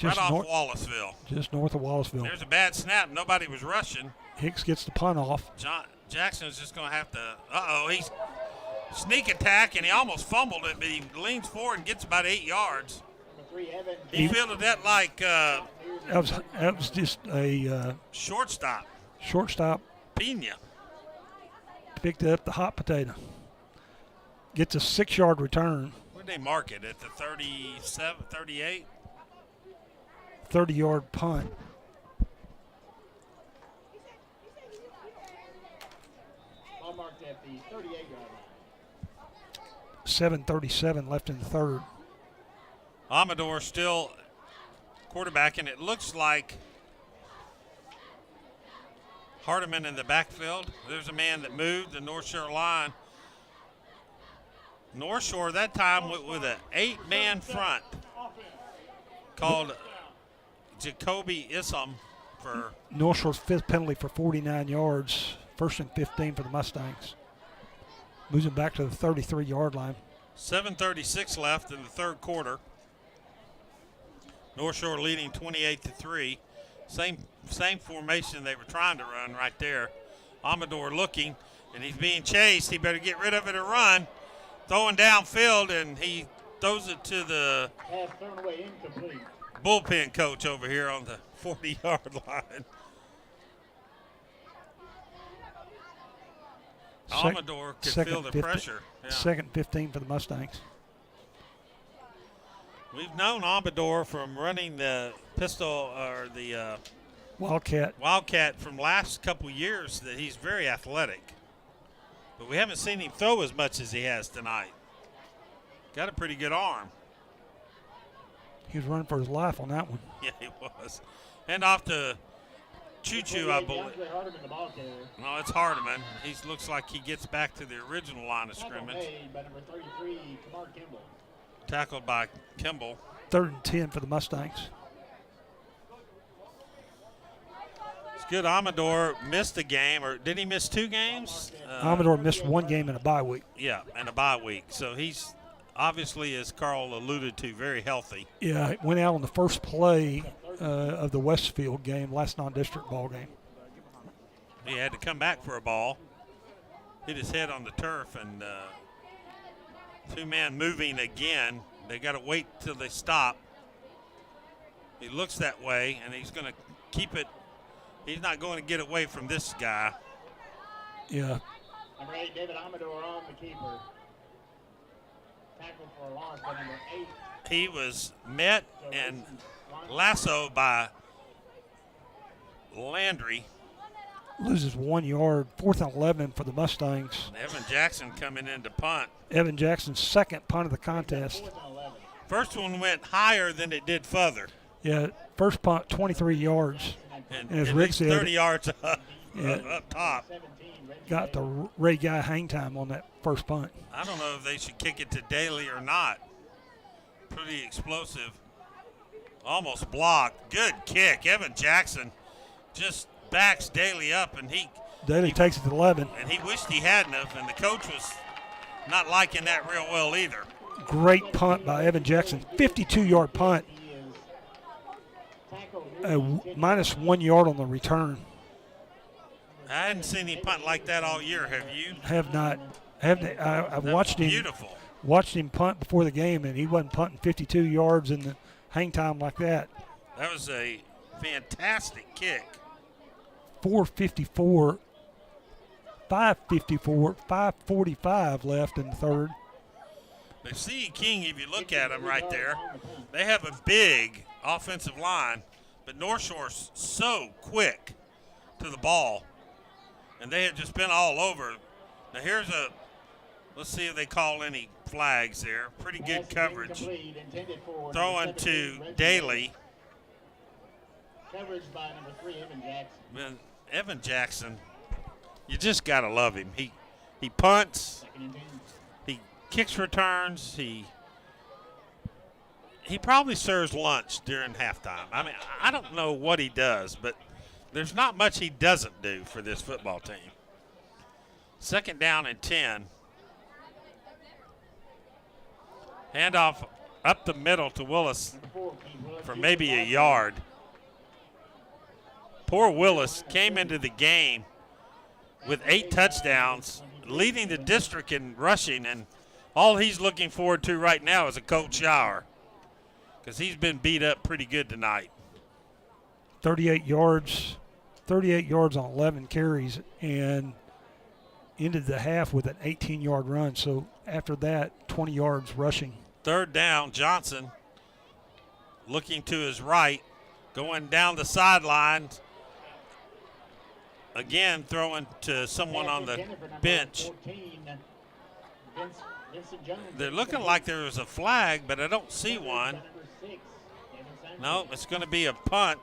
right off Wallaceville. Just north of Wallaceville. There's a bad snap. Nobody was rushing. Hicks gets the punt off. Jackson's just going to have to, he's sneak attack, and he almost fumbled it, but he leans forward and gets about 8 yards. He fielded that like That was just a shortstop. Pena picked up the hot potato. Gets a 6-yard return. Where'd they mark it? At the 37, 38? 30-yard punt. Ball marked at the 38-yard line. 7:37 left in the 3rd. Amador still quarterback, and it looks like Hardiman in the backfield. There's a man that moved the North Shore line. North Shore that time with an 8-man front called Jacoby Issam for North Shore's 5th penalty for 49 yards. 1st and 15 for the Mustangs. Moves him back to the 33-yard line. 7:36 left in the 3rd quarter. North Shore leading 28-3. Same formation they were trying to run right there. Amador looking, and he's being chased. He better get rid of it or run. Throwing downfield, and he throws it to the Pass thrown away, incomplete. bullpen coach over here on the 40-yard line. Amador could feel the pressure. Yeah. 2nd 15 for the Mustangs. We've known Amador from running the pistol or the Wildcat from last couple years that he's very athletic. But we haven't seen him throw as much as he has tonight. Got a pretty good arm. He was running for his life on that one. Yeah, he was. And off to Choo-Choo, I believe. No, it's Hardiman. He looks like he gets back to the original line of scrimmage. By number 33, Kamar Kimball. Tackled by Kimball. 3rd and 10 for the Mustangs. good. Amador missed a game, or did he miss 2 games? Amador missed 1 game in a bye week. Yeah, and a bye week. So he's obviously, as Carl alluded to, very healthy. Yeah, it went out on the first play of the Westfield game, last non-district ball game. He had to come back for a ball. Hit his head on the turf, and 2-man moving again. They got to wait till they stop. He looks that way, and he's going to keep it. He's not going to get away from this guy. Yeah. Number 8, David Amador on the keeper. Tackle for a loss by number 8. He was met and lassoed by Landry. Loses 1 yard, 4th and 11 for the Mustangs. Evan Jackson coming in to punt. Evan Jackson's second punt of the contest. 4th and 11. First one went higher than it did further. Yeah, first punt, 23 yards. And as at Rick least said, 30 yards up, Yeah. up top. 17, Reggie Got the Ray Guy hang time on that first punt. I don't know if they should kick it to Daly or not. Pretty explosive. Almost blocked. Good kick. Evan Jackson just backs Daly up, and he Daly takes it to 11. and he wished he hadn't have, and the coach was not liking that real well either. Great punt by Evan Jackson, 52-yard punt. He is tackled. Minus 1 yard on the return. I hadn't seen him punt like that all year, have you? Have not. I've That watched was him. beautiful. Watched him punt before the game, and he wasn't punting 52 yards in the hang time like that. That was a fantastic kick. 4:54, 5:54, 5:45 left in the third. But C. King, if you look at them right there, they have a big offensive line, but North Shore's so quick to the ball, and they have just been all over. Now here's a, let's see if they call any flags there. Pretty good coverage. Throwing to Daly. Coverage by number 3, Evan Jackson. Man, Evan Jackson, you just got to love him. He punts, Second and 10. he kicks returns, he probably serves lunch during halftime. I mean, I don't know what he does, but there's not much he doesn't do for this football team. Second down and 10. Handoff up the middle to Willis Number 4, Keith Willis. for maybe a yard. Poor Willis came into the game with 8 touchdowns, leading the district in rushing, and all he's looking forward to right now is a cold shower because he's been beat up pretty good tonight. 38 yards on 11 carries, and ended the half with an 18-yard run. So after that, 20 yards rushing. Third down, Johnson looking to his right, going down the sidelines. Again, throwing to someone on the bench. 14, Vincent Jones. They're looking like there was a flag, but I don't see one. Number 6, Evan Sanchez. No, it's going to be a punt.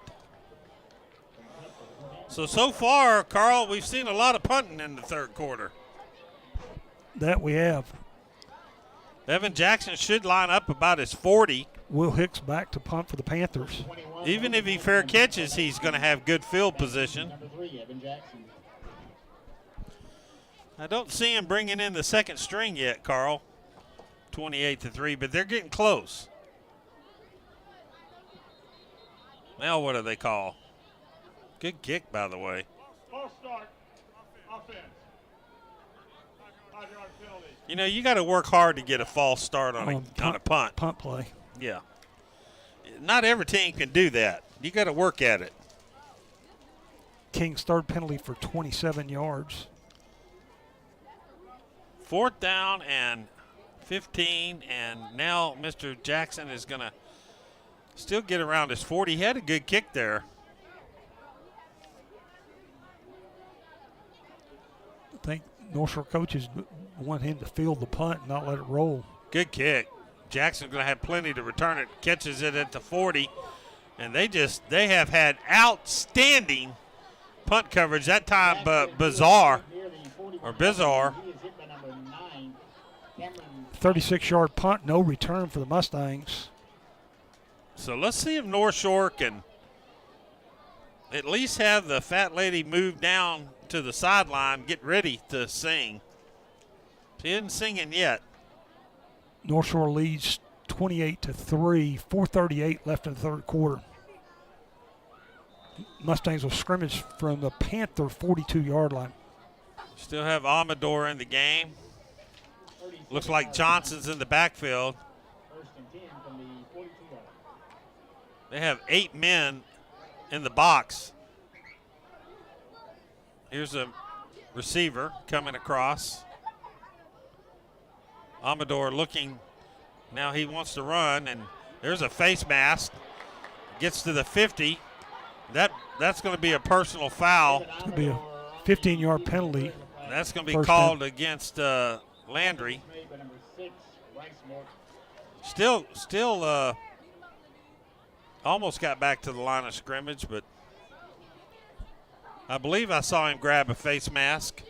So far, Carl, we've seen a lot of punting in the third quarter. That we have. Evan Jackson should line up about his 40. Will Hicks back to punt for the Panthers. 21, Even if he fair catches, he's going to have good field position. Number 3, Evan Jackson. I don't see him bringing in the second string yet, Carl. 28-3, but they're getting close. Now what do they call? Good kick, by the way. False start. Offense. 5-yard penalty. You know, you got to work hard to get a false start on a punt. Punt play. Yeah. Not every team can do that. You got to work at it. King's third penalty for 27 yards. Fourth down and 15, and now Mr. Jackson is going to still get around his 40. He had a good kick there. I think North Shore coaches want him to field the punt and not let it roll. Good kick. Jackson's going to have plenty to return it. Catches it at the 40, and they have had outstanding punt coverage that time. But Bizarre. He is hit by number 9, Cameron. 36-yard punt, no return for the Mustangs. So let's see if North Shore can at least have the fat lady move down to the sideline, get ready to sing. She isn't singing yet. North Shore leads 28-3, 4:38 left in the third quarter. Mustangs will scrimmage from the Panther 42-yard line. Still have Amador in the game. Looks like Johnson's in the backfield. First and 10 from the 42-yard. They have 8 men in the box. Here's a receiver coming across. Amador looking. Now he wants to run, and there's a face mask. Gets to the 50. That's going to be a personal foul. It's going to be a 15-yard penalty. That's going to be First called down. against Landry. Made by number 6, Rice Morton. Still almost got back to the line of scrimmage, but I believe I saw him grab a face mask.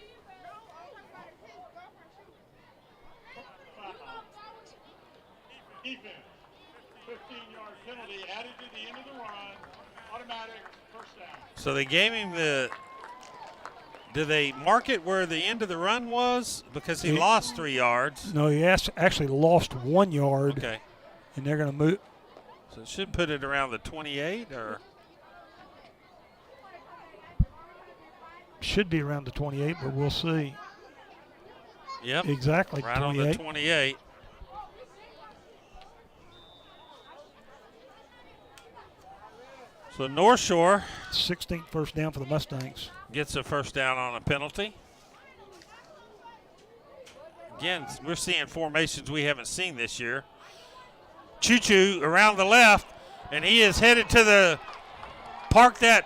Defense. 15-yard penalty added to the end of the run. Automatic first down. So they gave him the. Did they mark it where the end of the run was? Because he lost 3 yards. No, he actually lost 1 yard. Okay. And they're going to move. So it should put it around the 28 or. Should be around the 28, but we'll see. Yep. Exactly. Right 28. on the 28. So North Shore 16th first down for the Mustangs. gets a first down on a penalty. Again, we're seeing formations we haven't seen this year. Choo-Choo around the left, and he is headed to the park that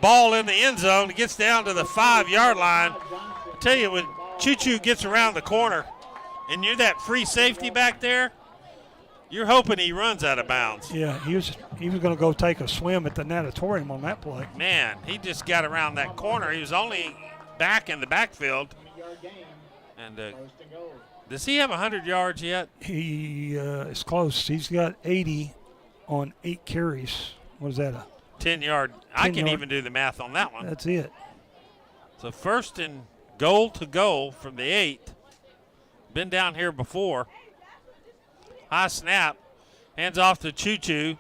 ball in the end zone. He gets down to the 5-yard line. I tell you, when Choo-Choo gets around the corner and you're that free safety back there, you're hoping he runs out of bounds. Yeah, he was going to go take a swim at the natatorium on that play. Man, he just got around that corner. He was only back in the backfield. 20-yard gain. And First and goal. does he have 100 yards yet? He is close. He's got 80 on 8 carries. What is that? 10-yard. I can 10-yard. even do the math on that one. That's it. So first and goal to go from the 8. Been down here before. High snap. Hands off to Choo-Choo.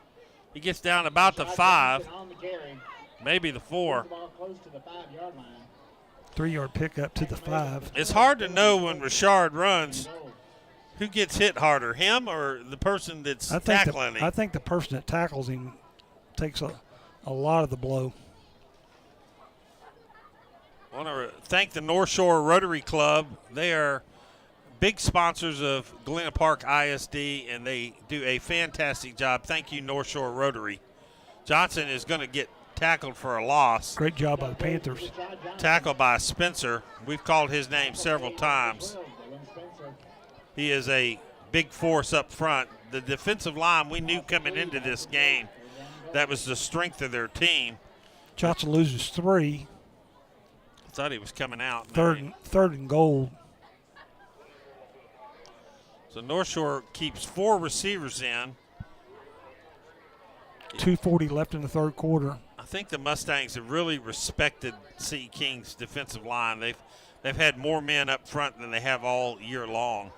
He gets down about the 5, On the carry. maybe the 4. The ball close to the 5-yard line. 3-yard pickup to the 5. It's hard to know when Richard runs who gets hit harder, him or the person that's tackling him. I think the person that tackles him takes a lot of the blow. I want to thank the North Shore Rotary Club. They are big sponsors of Galena Park ISD, and they do a fantastic job. Thank you, North Shore Rotary. Johnson is going to get tackled for a loss. Great job by the Panthers. Tackled by Spencer. We've called his name several times. He is a big force up front. The defensive line, we knew coming into this game, that was the strength of their team. Johnson loses 3. I thought he was coming out. Third and goal. So North Shore keeps 4 receivers in. 2:40 left in the third quarter. I think the Mustangs have really respected C. King's defensive line. They've had more men up front than they have all year long.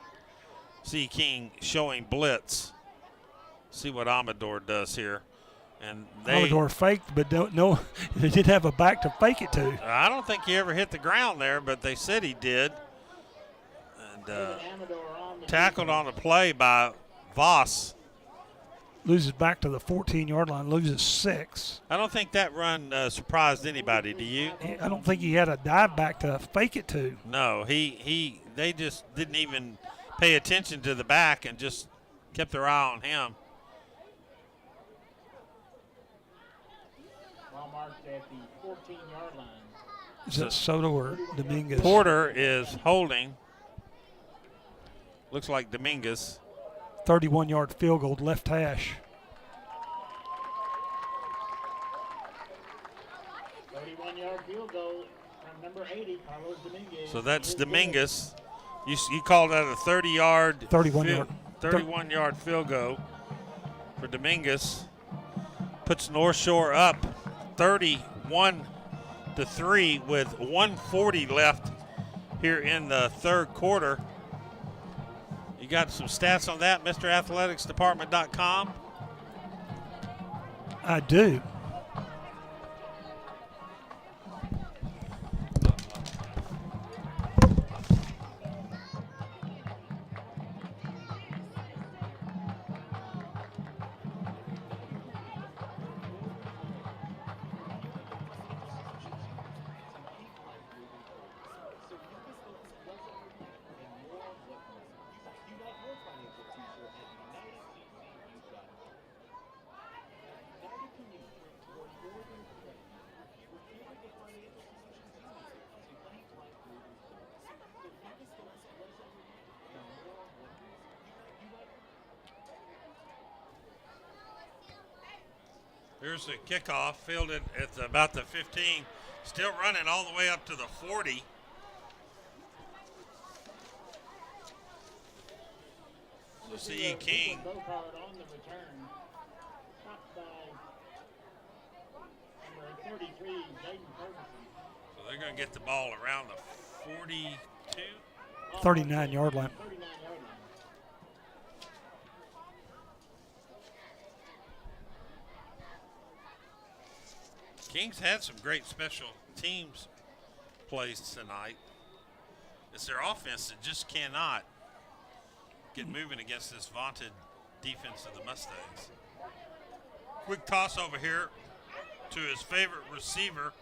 C. King showing blitz. See what Amador does here. And Amador faked, but they did have a back to fake it to. I don't think he ever hit the ground there, but they said he did. And tackled on the play by Voss. Loses back to the 14-yard line, loses 6. I don't think that run surprised anybody. Do you? I don't think he had a dive back to fake it to. No, they just didn't even pay attention to the back and just kept their eye on him. Ball marked at the 14-yard line. Is that Soto or Dominguez? Porter is holding. Looks like Dominguez. 31-yard field goal, left hash. 31-yard field goal from number 80, Carlos Dominguez. So that's Dominguez. You called that a 30-yard, 31-yard field goal for Dominguez. Puts North Shore up 30 1-3 with 1:40 left here in the third quarter. You got some stats on that, MrAthleticsDepartment.com? I do. Here's the kickoff, fielded at about the 15, still running all the way up to the 40. So C.E. King. Go card on the return. Stopped by number 33, Jaden Ferguson. So they're going to get the ball around the 42. 39-yard line. 39-yard line. Kings had some great special teams plays tonight. It's their offense that just cannot get moving against this vaunted defense of the Mustangs. Quick toss over here to his favorite receiver,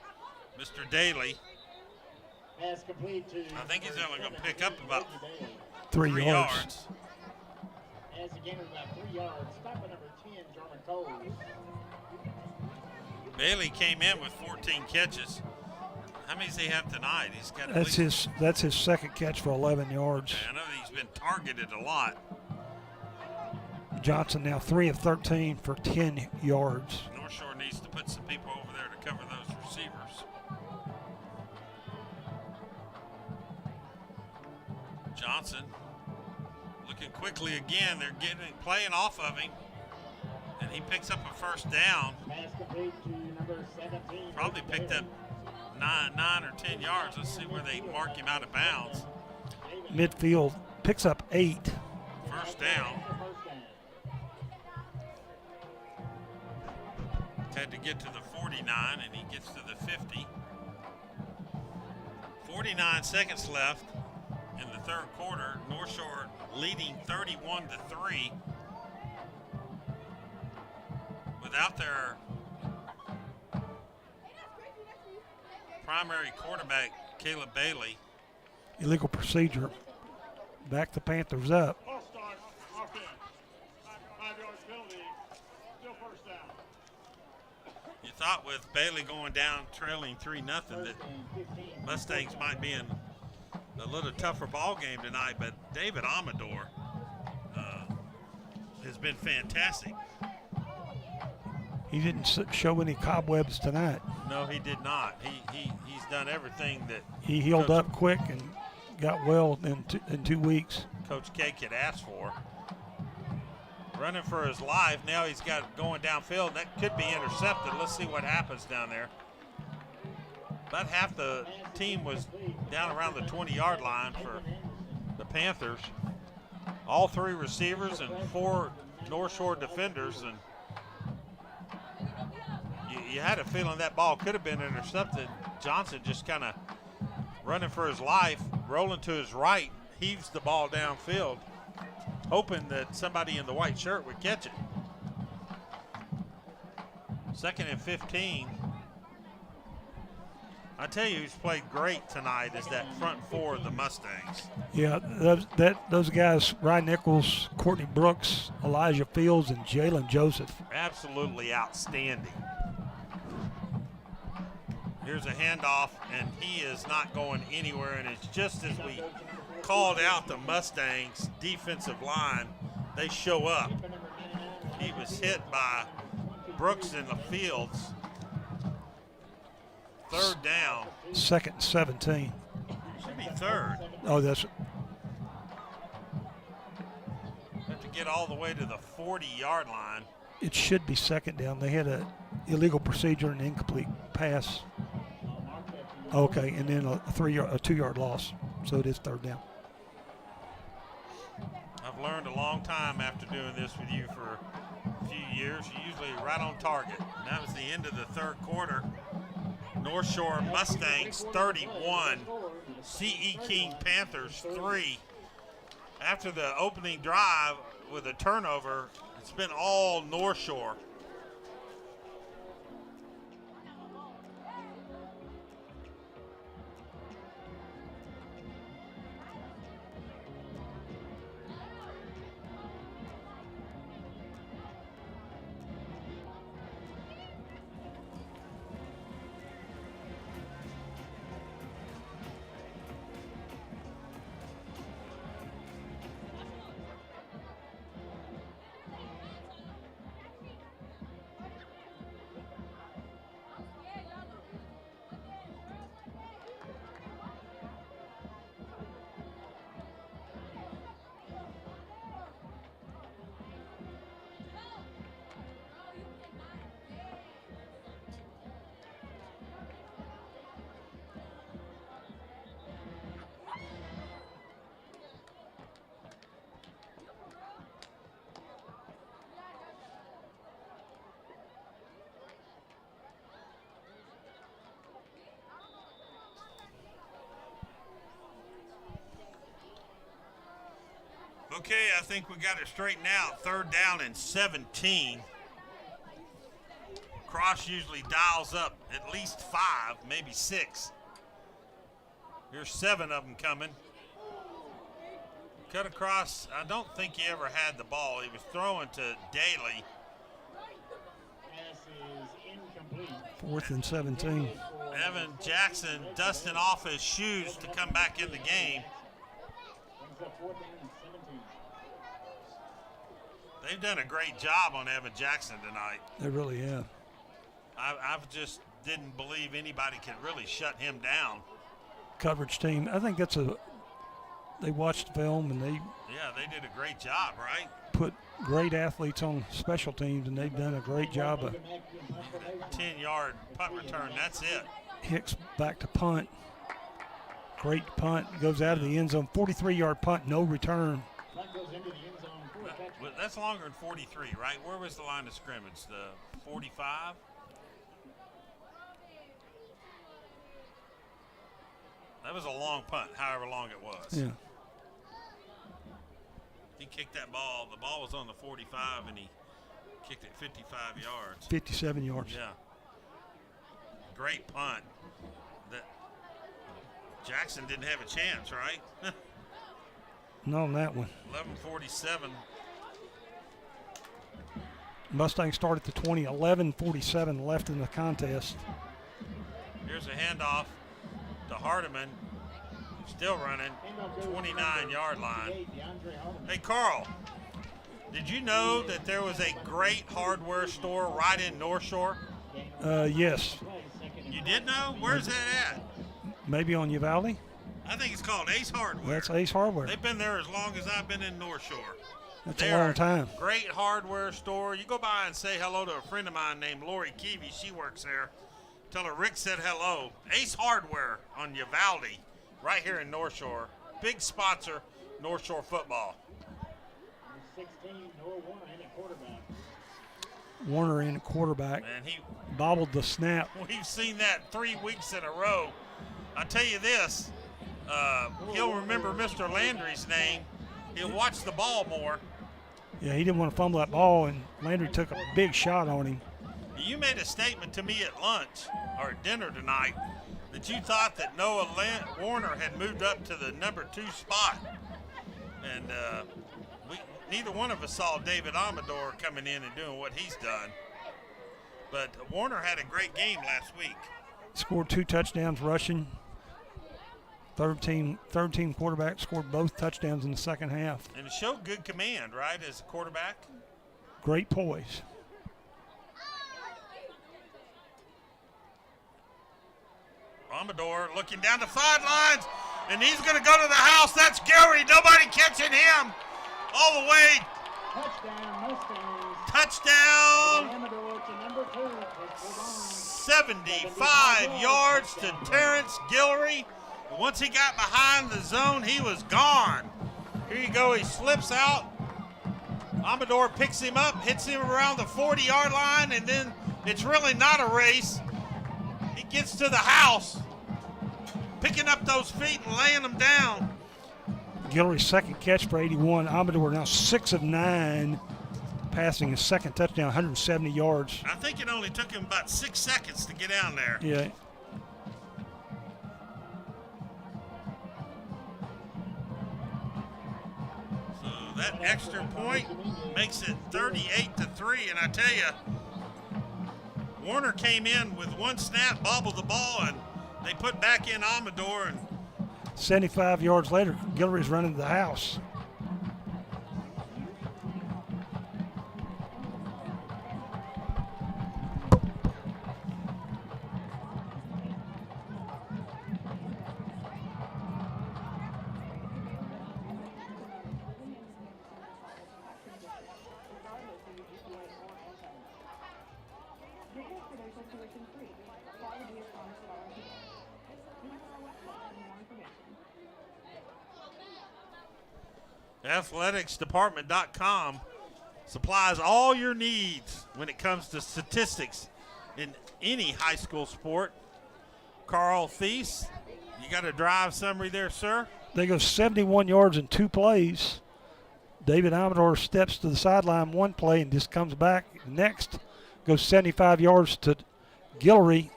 Mr. Daly. Pass complete to I think he's only going to pick up about 3 yards. yards. As again is about 3 yards. Stop at number 10, German Cole. Bailey came in with 14 catches. How many does he have tonight? He's got at least, That's his second catch for 11 yards. I know he's been targeted a lot. Johnson now 3 of 13 for 10 yards. North Shore needs to put some people over there to cover those receivers. Johnson looking quickly again. They're playing off of him, and he picks up a first down. Pass complete to number 17. Probably picked up 9 or 10 yards. Let's see where they mark him out of bounds. Midfield picks up 8. First down. Had to get to the 49, and he gets to the 50. 49 seconds left in the third quarter. North Shore leading 31-3 without their primary quarterback, Caleb Bailey. Illegal procedure. Back the Panthers up. False start, offense. 5 yards penalty. Still first down. You thought with Bailey going down trailing 3-0 that Mustangs might be in a little tougher ball game tonight, but David Amador has been fantastic. He didn't show any cobwebs tonight. No, he did not. He's done everything that He healed up quick and got well in 2 weeks. Coach K could ask for. Running for his life. Now he's got going downfield. That could be intercepted. Let's see what happens down there. About half the team was down around the 20-yard line for the Panthers. All 3 receivers and 4 North Shore defenders, and you had a feeling that ball could have been intercepted. Johnson just kind of running for his life, rolling to his right, heaves the ball downfield, hoping that somebody in the white shirt would catch it. 2nd and 15. I tell you who's played great tonight is that front 4 of the Mustangs. Yeah, those guys, Ryan Nichols, Courtney Brooks, Elijah Fields, and Jalen Joseph. Absolutely outstanding. Here's a handoff, and he is not going anywhere, and it's just as we called out the Mustangs' defensive line, they show up. He was hit by Brooks in the Fields. 3rd down. 2nd and 17. Should be 3rd. Oh, that's Have to get all the way to the 40-yard line. it. Should be 2nd down. They had a illegal procedure and incomplete pass. Okay, and then a 2-yard loss. So it is third down. I've learned a long time after doing this with you for a few years. You're usually right on target. And that was the end of the third quarter. North Shore Mustangs 31, C.E. King Panthers 3. After the opening drive with a turnover, it's been all North Shore. Okay, I think we got it straightened out. Third down and 17. Cross usually dials up at least 5, maybe 6. Here's 7 of them coming. Cut across. I don't think he ever had the ball. He was throwing to Daly. Pass is incomplete. 4th and 17. Evan Jackson dusting off his shoes to come back in the game. Brings up 4th and 17. They've done a great job on Evan Jackson tonight. They really have. I just didn't believe anybody could really shut him down. Coverage team. I think they watched film and they Yeah, they did a great job, right? put great athletes on special teams, and they've done a great job of 10-yard punt return, that's it. Hicks back to punt. Great punt. Goes out of the end zone. 43-yard punt, no return. Punt goes into the end zone for a touchdown. Well, that's longer than 43, right? Where was the line of scrimmage? The 45? That was a long punt, however long it was. Yeah. He kicked that ball. The ball was on the 45, and he kicked it 55 yards. 57 yards. Yeah. Great punt. That Jackson didn't have a chance, right? Not on that one. 11:47. Mustangs start at the 20. 11:47 left in the contest. Here's a handoff to Hardiman. Still running. 29-yard line. Hey, Carl, did you know that there was a great hardware store right in North Shore? Yes. You did know? Where's that at? Maybe on Uvalde. I think it's called Ace Hardware. That's Ace Hardware. They've been there as long as I've been in North Shore. That's They a long are time. Great hardware store. You go by and say hello to a friend of mine named Lori Keevy. She works there. Tell her Rick said hello. Ace Hardware on Uvalde, right here in North Shore. Big sponsor, North Shore football. 16, Noah Warner in at quarterback. Warner in at quarterback. And Bobbled the snap. we've seen that 3 weeks in a row. I tell you this, he'll remember Mr. Landry's name. He'll watch the ball more. Yeah, he didn't want to fumble that ball, and Landry took a big shot on him. You made a statement to me at lunch or at dinner tonight that you thought that Noah Warner had moved up to the number 2 spot. And neither one of us saw David Amador coming in and doing what he's done. But Warner had a great game last week. Scored 2 touchdowns rushing. Third team quarterback scored both touchdowns in the second half. And it showed good command, right, as a quarterback? Great poise. Amador looking down the sidelines, and he's going to go to the house. That's Gary. Nobody catching him. All the way. Touchdown, Mustangs. touchdown. Amador to number 2. 75 yards to Terrence Guillory. Once he got behind the zone, he was gone. Here you go, he slips out. Amador picks him up, hits him around the 40-yard line, and then it's really not a race. He gets to the house, picking up those feet and laying them down. Guillory's second catch for 81. Amador now 6 of 9, passing his second touchdown, 170 yards. I think it only took him about 6 seconds to get down there. Yeah. So that extra point makes it 38-3, and I tell you, Warner came in with one snap, bobbled the ball, and they put back in Amador. And 75 yards later, Guillory's running to the house. athleticsdepartment.com supplies all your needs when it comes to statistics in any high school sport. Carl Thies, you got a drive summary there, sir? They go 71 yards in 2 plays. David Amador steps to the sideline one play and just comes back. Next, goes 75 yards to Guillory.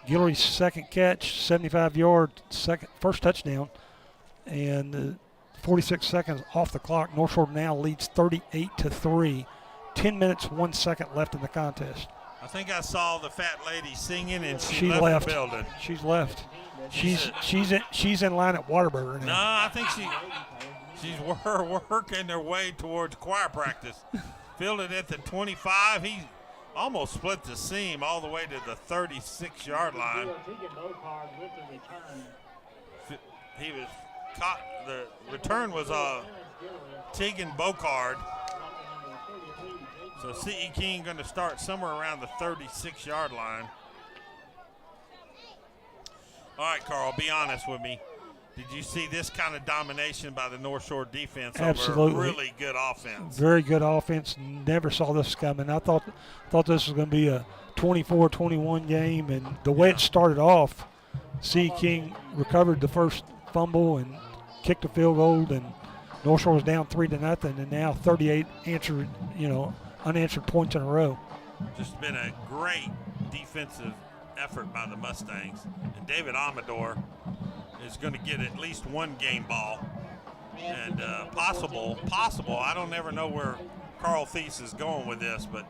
Guillory's second catch, 75-yard first touchdown. And 46 seconds off the clock. North Shore now leads 38-3. 10 minutes, 1 second left in the contest. I think I saw the fat lady singing, and She left left. the building. She's left. She's in line at Whataburger now. No, I think she's working their way towards choir practice. Fielded at the 25. He almost split the seam all the way to the 36-yard line. He was caught. The return was Tegan Bocard. So C.E. King going to start somewhere around the 36-yard line. All right, Carl, be honest with me. Did you see this kind of domination by the North Shore defense Absolutely. over a really good offense? Very good offense. Never saw this coming. I thought this was going to be a 24-21 game, and the way it started off, C.E. King recovered the first fumble and kicked a field goal, and North Shore was down 3-0, and now 38 unanswered points in a row. Just been a great defensive effort by the Mustangs. And David Amador is going to get at least one game ball. And possible, I don't ever know where Carl Thies is going with this, but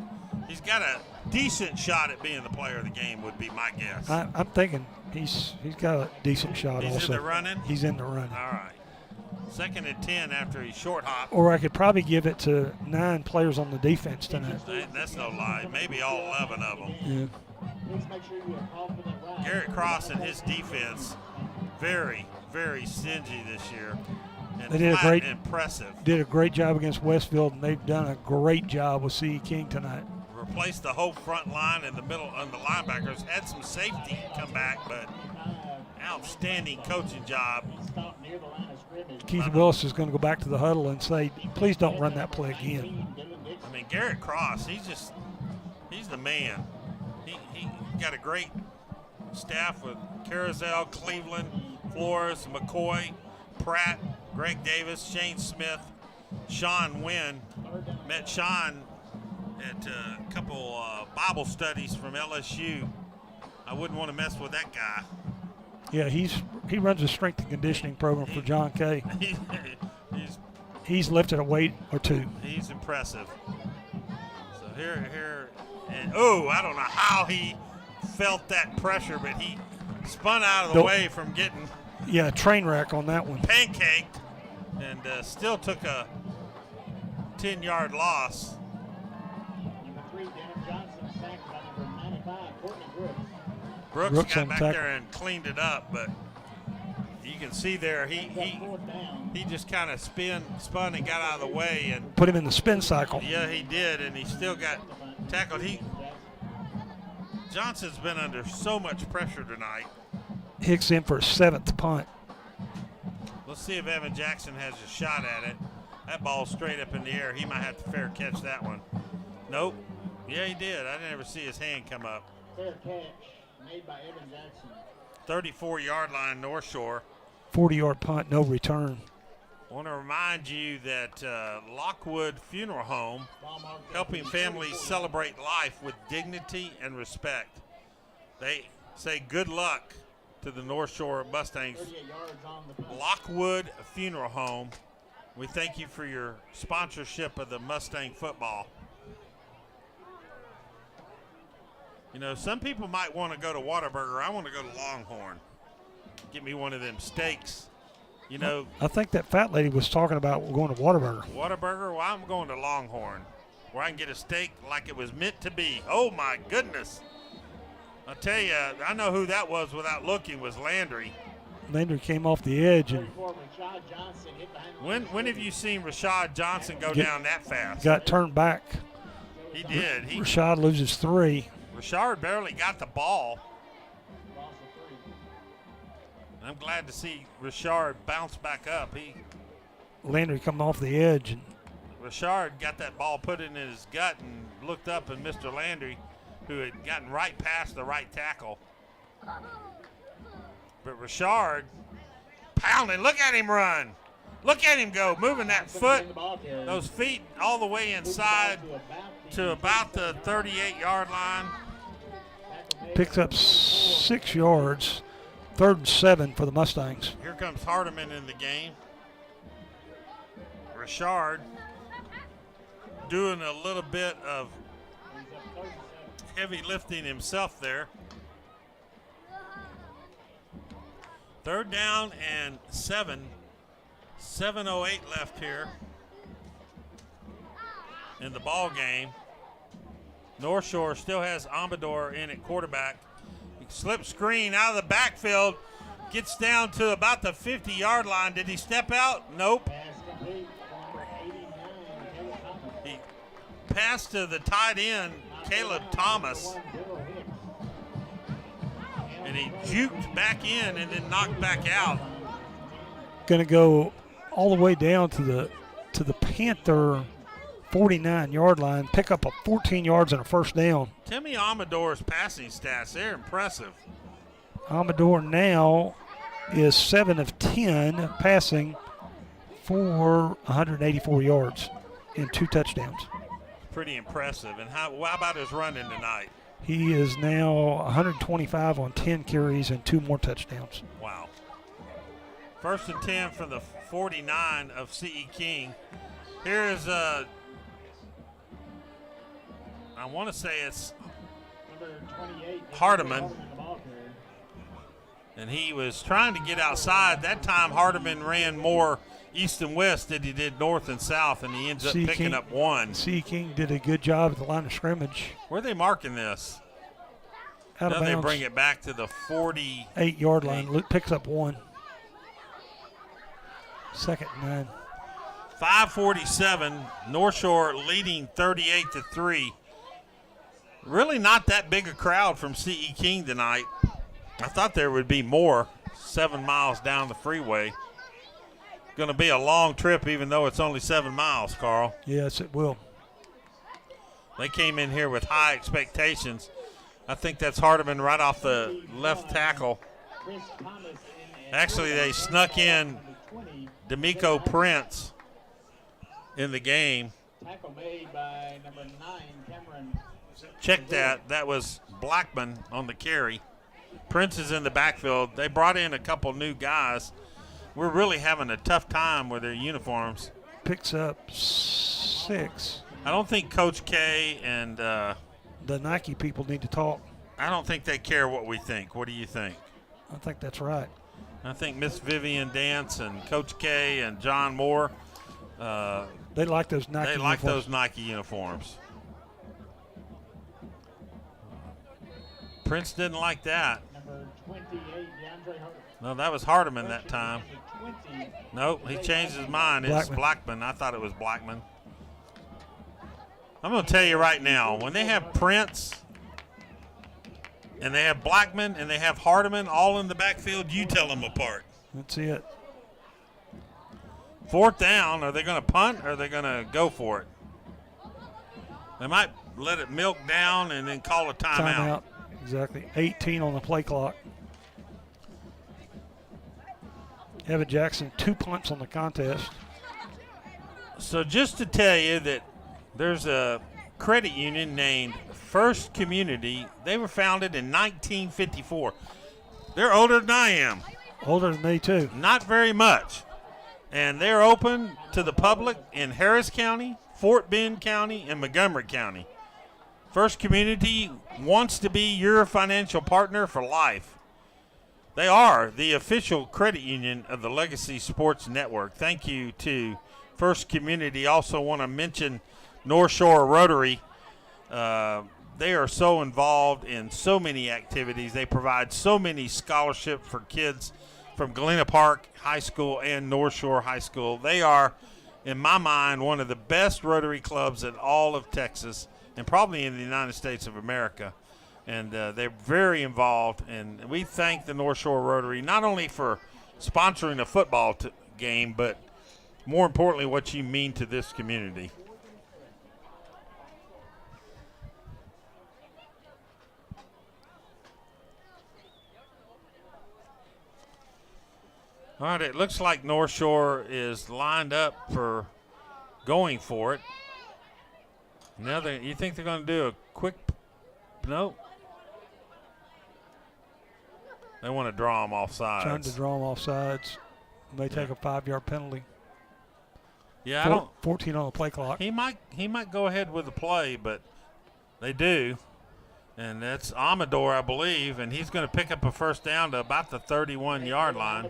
he's got a decent shot at being the player of the game would be my guess. I'm thinking he's got a decent shot also. He's in the running? He's in the running. All right. 2nd and 10 after he short hop. Or I could probably give it to 9 players on the defense tonight. That's no lie. Maybe all 11 of them. Yeah. Garrett Cross and his defense, very, very stingy this year. And They did impressive. Did a great job against Westfield, and they've done a great job with C.E. King tonight. Replaced the whole front line in the middle, and the linebackers had some safety come back, but outstanding coaching job. Keith Willis is going to go back to the huddle and say, please don't run that play again. I mean, Garrett Cross, he's the man. He got a great staff with Carousel, Cleveland, Flores, McCoy, Pratt, Greg Davis, Shane Smith, Sean Wynn. Met Sean at a couple Bible studies from LSU. I wouldn't want to mess with that guy. Yeah, he runs a strength and conditioning program for John Kay. He's lifted a weight or 2. He's impressive. So here, and I don't know how he felt that pressure, but he spun out of the way from getting train wreck on that one. Pancaked, and still took a 10-yard loss. Number 3, Denham Johnson, sacked by number 95, Courtney Brooks. Brooks got back there and cleaned it up, but you can see there he just kind of spun and got out of the way and Put him in the spin cycle. yeah, he did, and he still got tackled. Johnson's been under so much pressure tonight. Hicks in for a 7th punt. Let's see if Evan Jackson has a shot at it. That ball's straight up in the air. He might have to fair catch that one. Nope. Yeah, he did. I didn't ever see his hand come up. Fair catch made by Evan Jackson. 34-yard line, North Shore. 40-yard punt, no return. I want to remind you that Lockwood Funeral Home, helping families celebrate life with dignity and respect. They say good luck to the North Shore Mustangs. 38 yards on the punt. Lockwood Funeral Home, we thank you for your sponsorship of the Mustang football. You know, some people might want to go to Whataburger. I want to go to Longhorn. Get me one of them steaks. You know, I think that fat lady was talking about going to Whataburger. Whataburger, well, I'm going to Longhorn, where I can get a steak like it was meant to be. Oh, my goodness. I'll tell you, I know who that was without looking, was Landry. Landry came off the edge and 34, Rashad Johnson hit behind When have you seen Rashad Johnson go down that fast? got turned back. He did. Rashad loses 3. Rashard barely got the ball. loss of 3. I'm glad to see Rashard bounce back up. Landry coming off the edge. And Rashard got that ball put in his gut and looked up, and Mr. Landry, who had gotten right past the right tackle. But Rashard pounding. Look at him run. Look at him go, moving that foot, those feet all the way inside to about the 38-yard line. picks up 6 yards. 3rd and 7 for the Mustangs. Here comes Hardiman in the game. Rashard doing a little bit of heavy lifting himself there. 3rd down and 7. 7:08 left here in the ball game. North Shore still has Amador in at quarterback. Slip screen out of the backfield. Gets down to about the 50-yard line. Did he step out? Nope. He passed to the tight end, Caleb Thomas. And he juked back in and then knocked back out. Going to go all the way down to the Panther 49-yard line, pick up a 14 yards and a 1st down. Timmy Amador's passing stats, they're impressive. Amador now is 7 of 10 passing for 184 yards and 2 touchdowns. Pretty impressive. And how about his running tonight? He is now 125 on 10 carries and 2 more touchdowns. Wow. 1st and 10 from the 49 of C.E. King. Here is I want to say it's Hardiman. And he was trying to get outside. That time Hardiman ran more east and west than he did north and south, and he ends up picking up 1. C. King did a good job at the line of scrimmage. Where are they marking this? Out of now bounds. They bring it back to the 48-yard line. Luke picks up 1. 2nd and 9. 5:47. North Shore leading 38-3. Really not that big a crowd from C.E. King tonight. I thought there would be more. 7 miles down the freeway. Going to be a long trip, even though it's only 7 miles, Carl. Yes, it will. They came in here with high expectations. I think that's Hardiman right off the left tackle. Actually, they snuck in D'Amico Prince in the game. Tackle made by number 9, Cameron. Check that. That was Blackman on the carry. Prince is in the backfield. They brought in a couple new guys. We're really having a tough time with their uniforms. Picks up 6. I don't think Coach K and the Nike people need to talk. I don't think they care what we think. What do you think? I think that's right. I think Miss Vivian Dance and Coach K and John Moore, they like those Nike they like uniforms. those Nike uniforms. Prince didn't like that. Number 28, DeAndre Hart. No, that was Hardeman that time. Number 20. Nope, he changed his mind. It's Blackman. I thought it was Blackman. I'm going to tell you right now, when they have Prince and they have Blackman and they have Hardeman all in the backfield, you tell them apart. That's it. Fourth down, are they going to punt or are they going to go for it? They might let it milk down and then call a timeout. Exactly. 18 on the play clock. Evan Jackson, 2 punts on the contest. So just to tell you that there's a credit union named First Community. They were founded in 1954. They're older than I am. Older than me, too. Not very much. And they're open to the public in Harris County, Fort Bend County, and Montgomery County. First Community wants to be your financial partner for life. They are the official credit union of the Legacy Sports Network. Thank you to First Community. Also want to mention North Shore Rotary. They are so involved in so many activities. They provide so many scholarships for kids from Galena Park High School and North Shore High School. They are, in my mind, one of the best Rotary clubs in all of Texas and probably in the United States of America. And they're very involved. And we thank the North Shore Rotary not only for sponsoring a football game, but more importantly, what you mean to this community. All right, it looks like North Shore is lined up for going for it. Now, you think they're going to do a quick – nope. They want to draw them off sides. Trying to draw them off sides. May take a 5-yard penalty. Yeah, I don't – 14 on the play clock. He might go ahead with the play, but they do. And that's Amador, I believe, and he's going to pick up a first down to about the 31-yard line.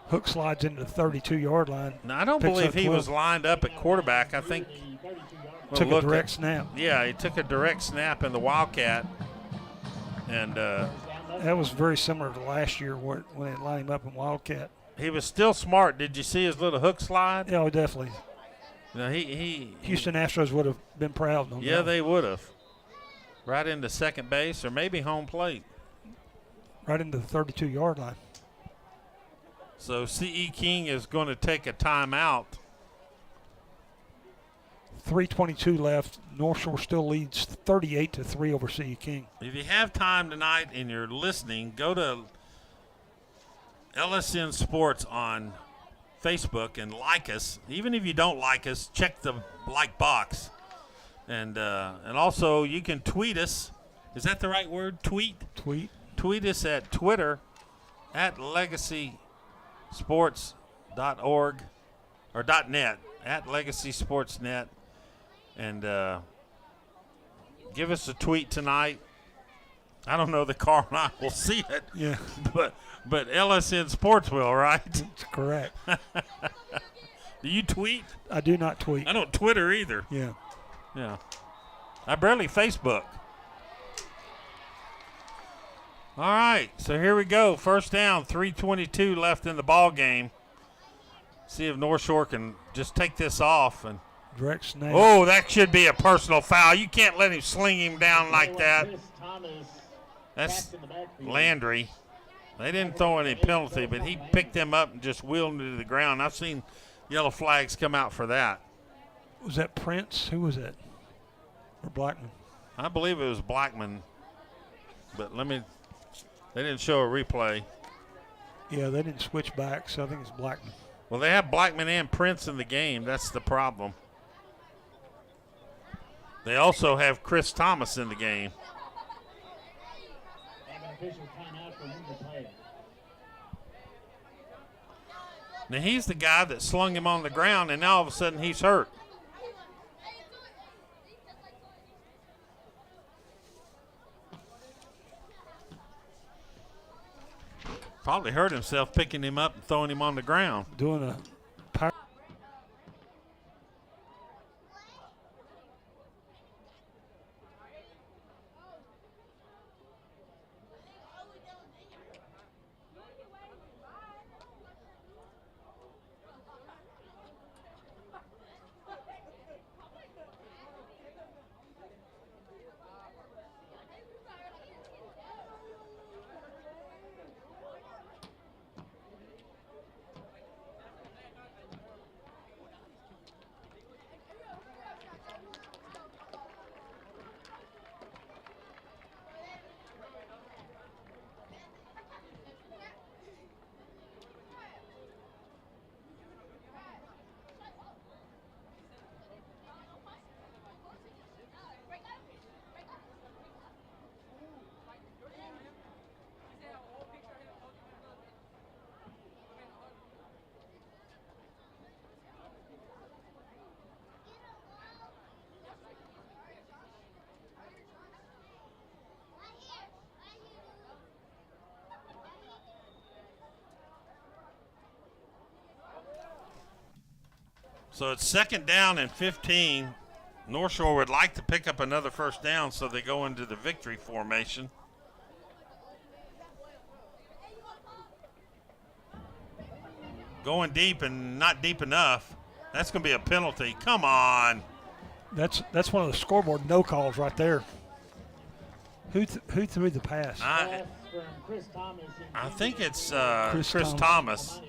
Hook slides into the 32-yard line. Now, I don't believe he was lined up at quarterback. I think took a direct snap. Yeah, he took a direct snap in the Wildcat. And that was very similar to last year when they lined him up in Wildcat. He was still smart. Did you see his little hook slide? Yeah, definitely. No, he Houston Astros would have been proud of him. Yeah, they would have. Right into second base or maybe home plate. Right into the 32-yard line. So C.E. King is going to take a timeout. 3:22 left. North Shore still leads 38-3 over C.E. King. If you have time tonight and you're listening, go to LSN Sports on Facebook and like us. Even if you don't like us, check the like box. And also you can tweet us. Is that the right word? Tweet? Tweet us at Twitter at legacysports.org or .net at legacysportsnet. And give us a tweet tonight. I don't know that Carl and I will see it. Yeah. But LSN Sports will, right? That's correct. Do you tweet? I do not tweet. I don't Twitter either. Yeah. Yeah. I barely Facebook. All right, so here we go. First down, 3:22 left in the ball game. See if North Shore can just take this off. And direct snap. Oh, that should be a personal foul. You can't let him sling him down like that. That's Landry. They didn't throw any penalty, but he picked him up and just wheeled him to the ground. I've seen yellow flags come out for that. Was that Prince? Who was that? Or Blackman? I believe it was Blackman, but they didn't show a replay. Yeah, they didn't switch back, so I think it's Blackman. Well, they have Blackman and Prince in the game. That's the problem. They also have Chris Thomas in the game. Now, he's the guy that slung him on the ground, and now all of a sudden he's hurt. Probably hurt himself picking him up and throwing him on the ground. Doing a power. So it's 2nd down and 15. North Shore would like to pick up another first down, so they go into the victory formation. Going deep and not deep enough. That's going to be a penalty. Come on. That's one of the scoreboard no calls right there. Who threw the pass? I think it's Chris Thomas.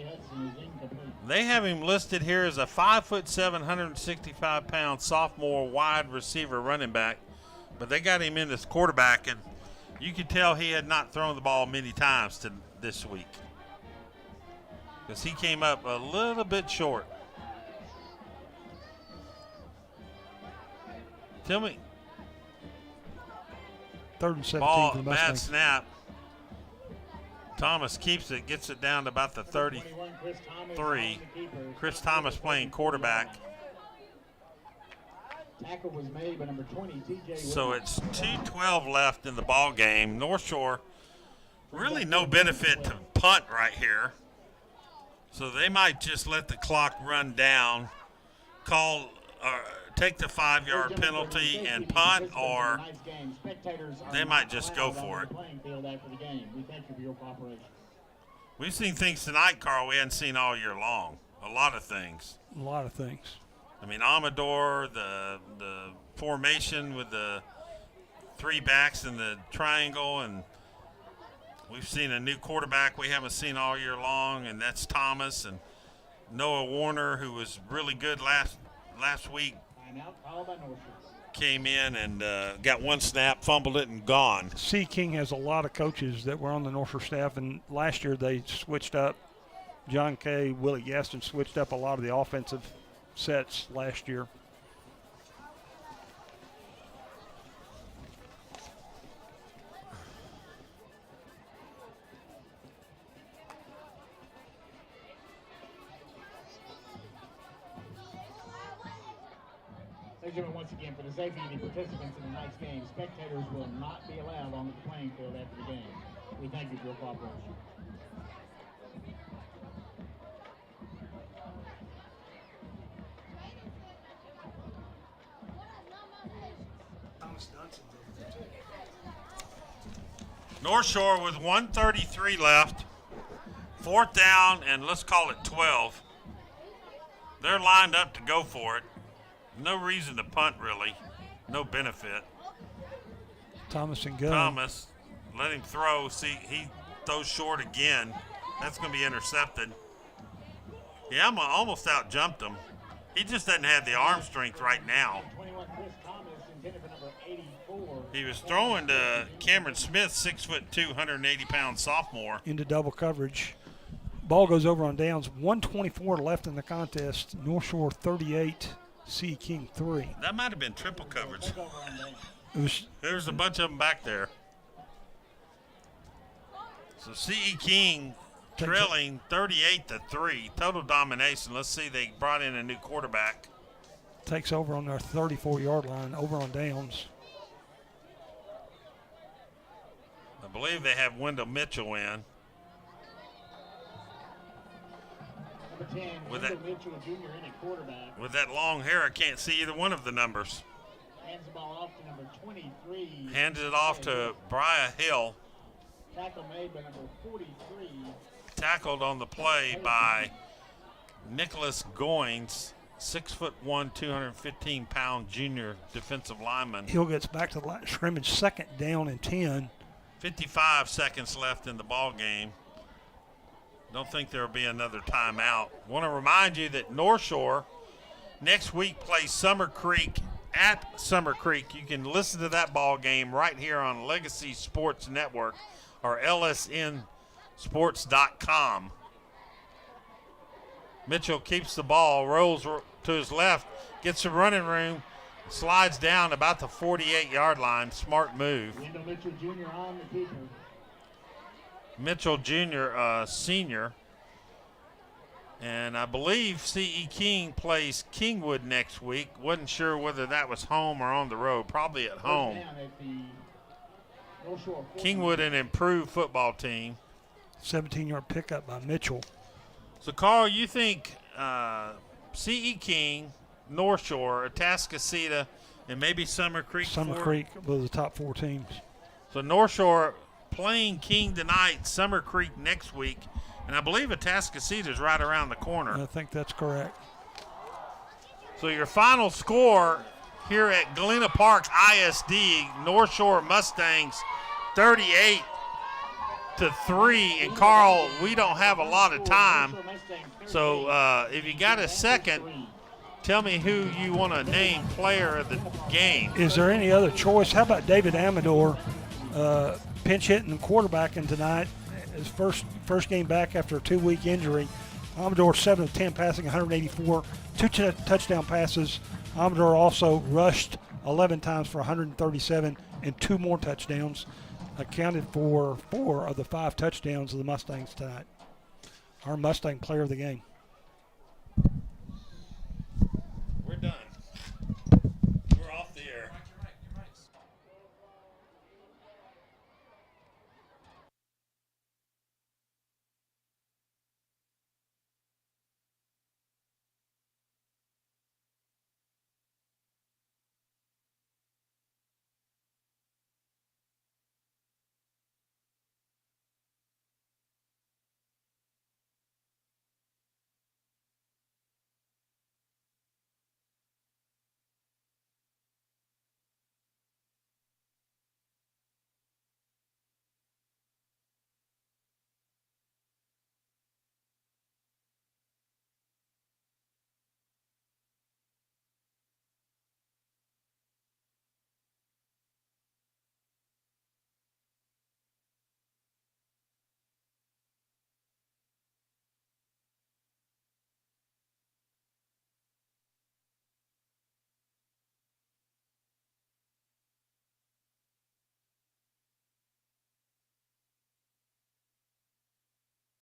They have him listed here as a 5'7", 165-pound sophomore wide receiver running back, but they got him in as quarterback, and you could tell he had not thrown the ball many times this week because he came up a little bit short. Tell me. 3rd and 17. Ball, for the bad Mustangs. snap. Thomas keeps it, gets it down to about the 33. Chris Thomas playing quarterback. Tackle was made by number 20, TJ. So it's 2:12 left in the ball game. North Shore, really no benefit to punt right here. So they might just let the clock run down, take the 5-yard penalty and punt, or they might just go for it. We've seen things tonight, Carl, we hadn't seen all year long. A lot of things. A lot of things. I mean, Amador, the formation with the 3 backs in the triangle, and we've seen a new quarterback we haven't seen all year long, and that's Thomas, and Noah Warner, who was really good last week, came in and got 1 snap, fumbled it, and gone. C. King has a lot of coaches that were on the North Shore staff, and last year they switched up. John Kay, Willie Gaston switched up a lot of the offensive sets last year. Ladies and gentlemen, once again, for the safety of the participants in tonight's game, spectators will not be allowed onto the playing field after the game. We thank you for your cooperation. North Shore with 1:33 left, 4th down, and let's call it 12. They're lined up to go for it. No reason to punt, really. No benefit. Thomas and Gunn. Thomas, let him throw. See, he throws short again. That's going to be intercepted. Yeah, I'm almost out-jumped him. He just doesn't have the arm strength right now. 21, Chris Thomas, intended for number 84. He was throwing to Cameron Smith, 6'2", 180-pound sophomore. Into double coverage. Ball goes over on downs. 1:24 left in the contest. North Shore 38, C. King 3. That might have been triple coverage. It was There's a bunch of them back there. So C.E. King trailing 38-3. Total domination. Let's see, they brought in a new quarterback. takes over on their 34-yard line, over on downs. I believe they have Wendell Mitchell in. Number 10, With Wendell that- Mitchell Jr. in at quarterback. With that long hair, I can't see either one of the numbers. Hands the ball off to number 23. Handed it off to Briar Hill. Tackle made by number 43. Tackled on the play by Nicholas Goins, 6'1", 215-pound junior defensive lineman. Hill gets back to the line of scrimmage, 2nd down and 10. 55 seconds left in the ball game. Don't think there will be another timeout. Want to remind you that North Shore next week plays Summer Creek at Summer Creek. You can listen to that ball game right here on Legacy Sports Network or lsnsports.com. Mitchell keeps the ball, rolls to his left, gets some running room, slides down about the 48-yard line. Smart move. Wendell Mitchell Jr. on the keeper. Mitchell Jr., senior. And I believe C.E. King plays Kingwood next week. Wasn't sure whether that was home or on the road. Probably at home. First down at the North Shore 40. Kingwood, an improved football team. 17-yard pickup by Mitchell. So, Carl, you think C.E. King, North Shore, Atascocita, and maybe Summer Creek. Summer Creek was the top 4 teams. So North Shore playing King tonight, Summer Creek next week, and I believe Atascocita is right around the corner. I think that's correct. So your final score here at Galena Park ISD, North Shore Mustangs 38-3. And Carl, we don't have a lot of time, so if you got a second, tell me who you want to name player of the game. Is there any other choice? How about David Amador, pinch hitting and quarterbacking tonight? His first game back after a 2-week injury. Amador 7 of 10 passing, 184, 2 touchdown passes. Amador also rushed 11 times for 137 and 2 more touchdowns. Accounted for 4 of the 5 touchdowns of the Mustangs tonight. Our Mustang player of the game.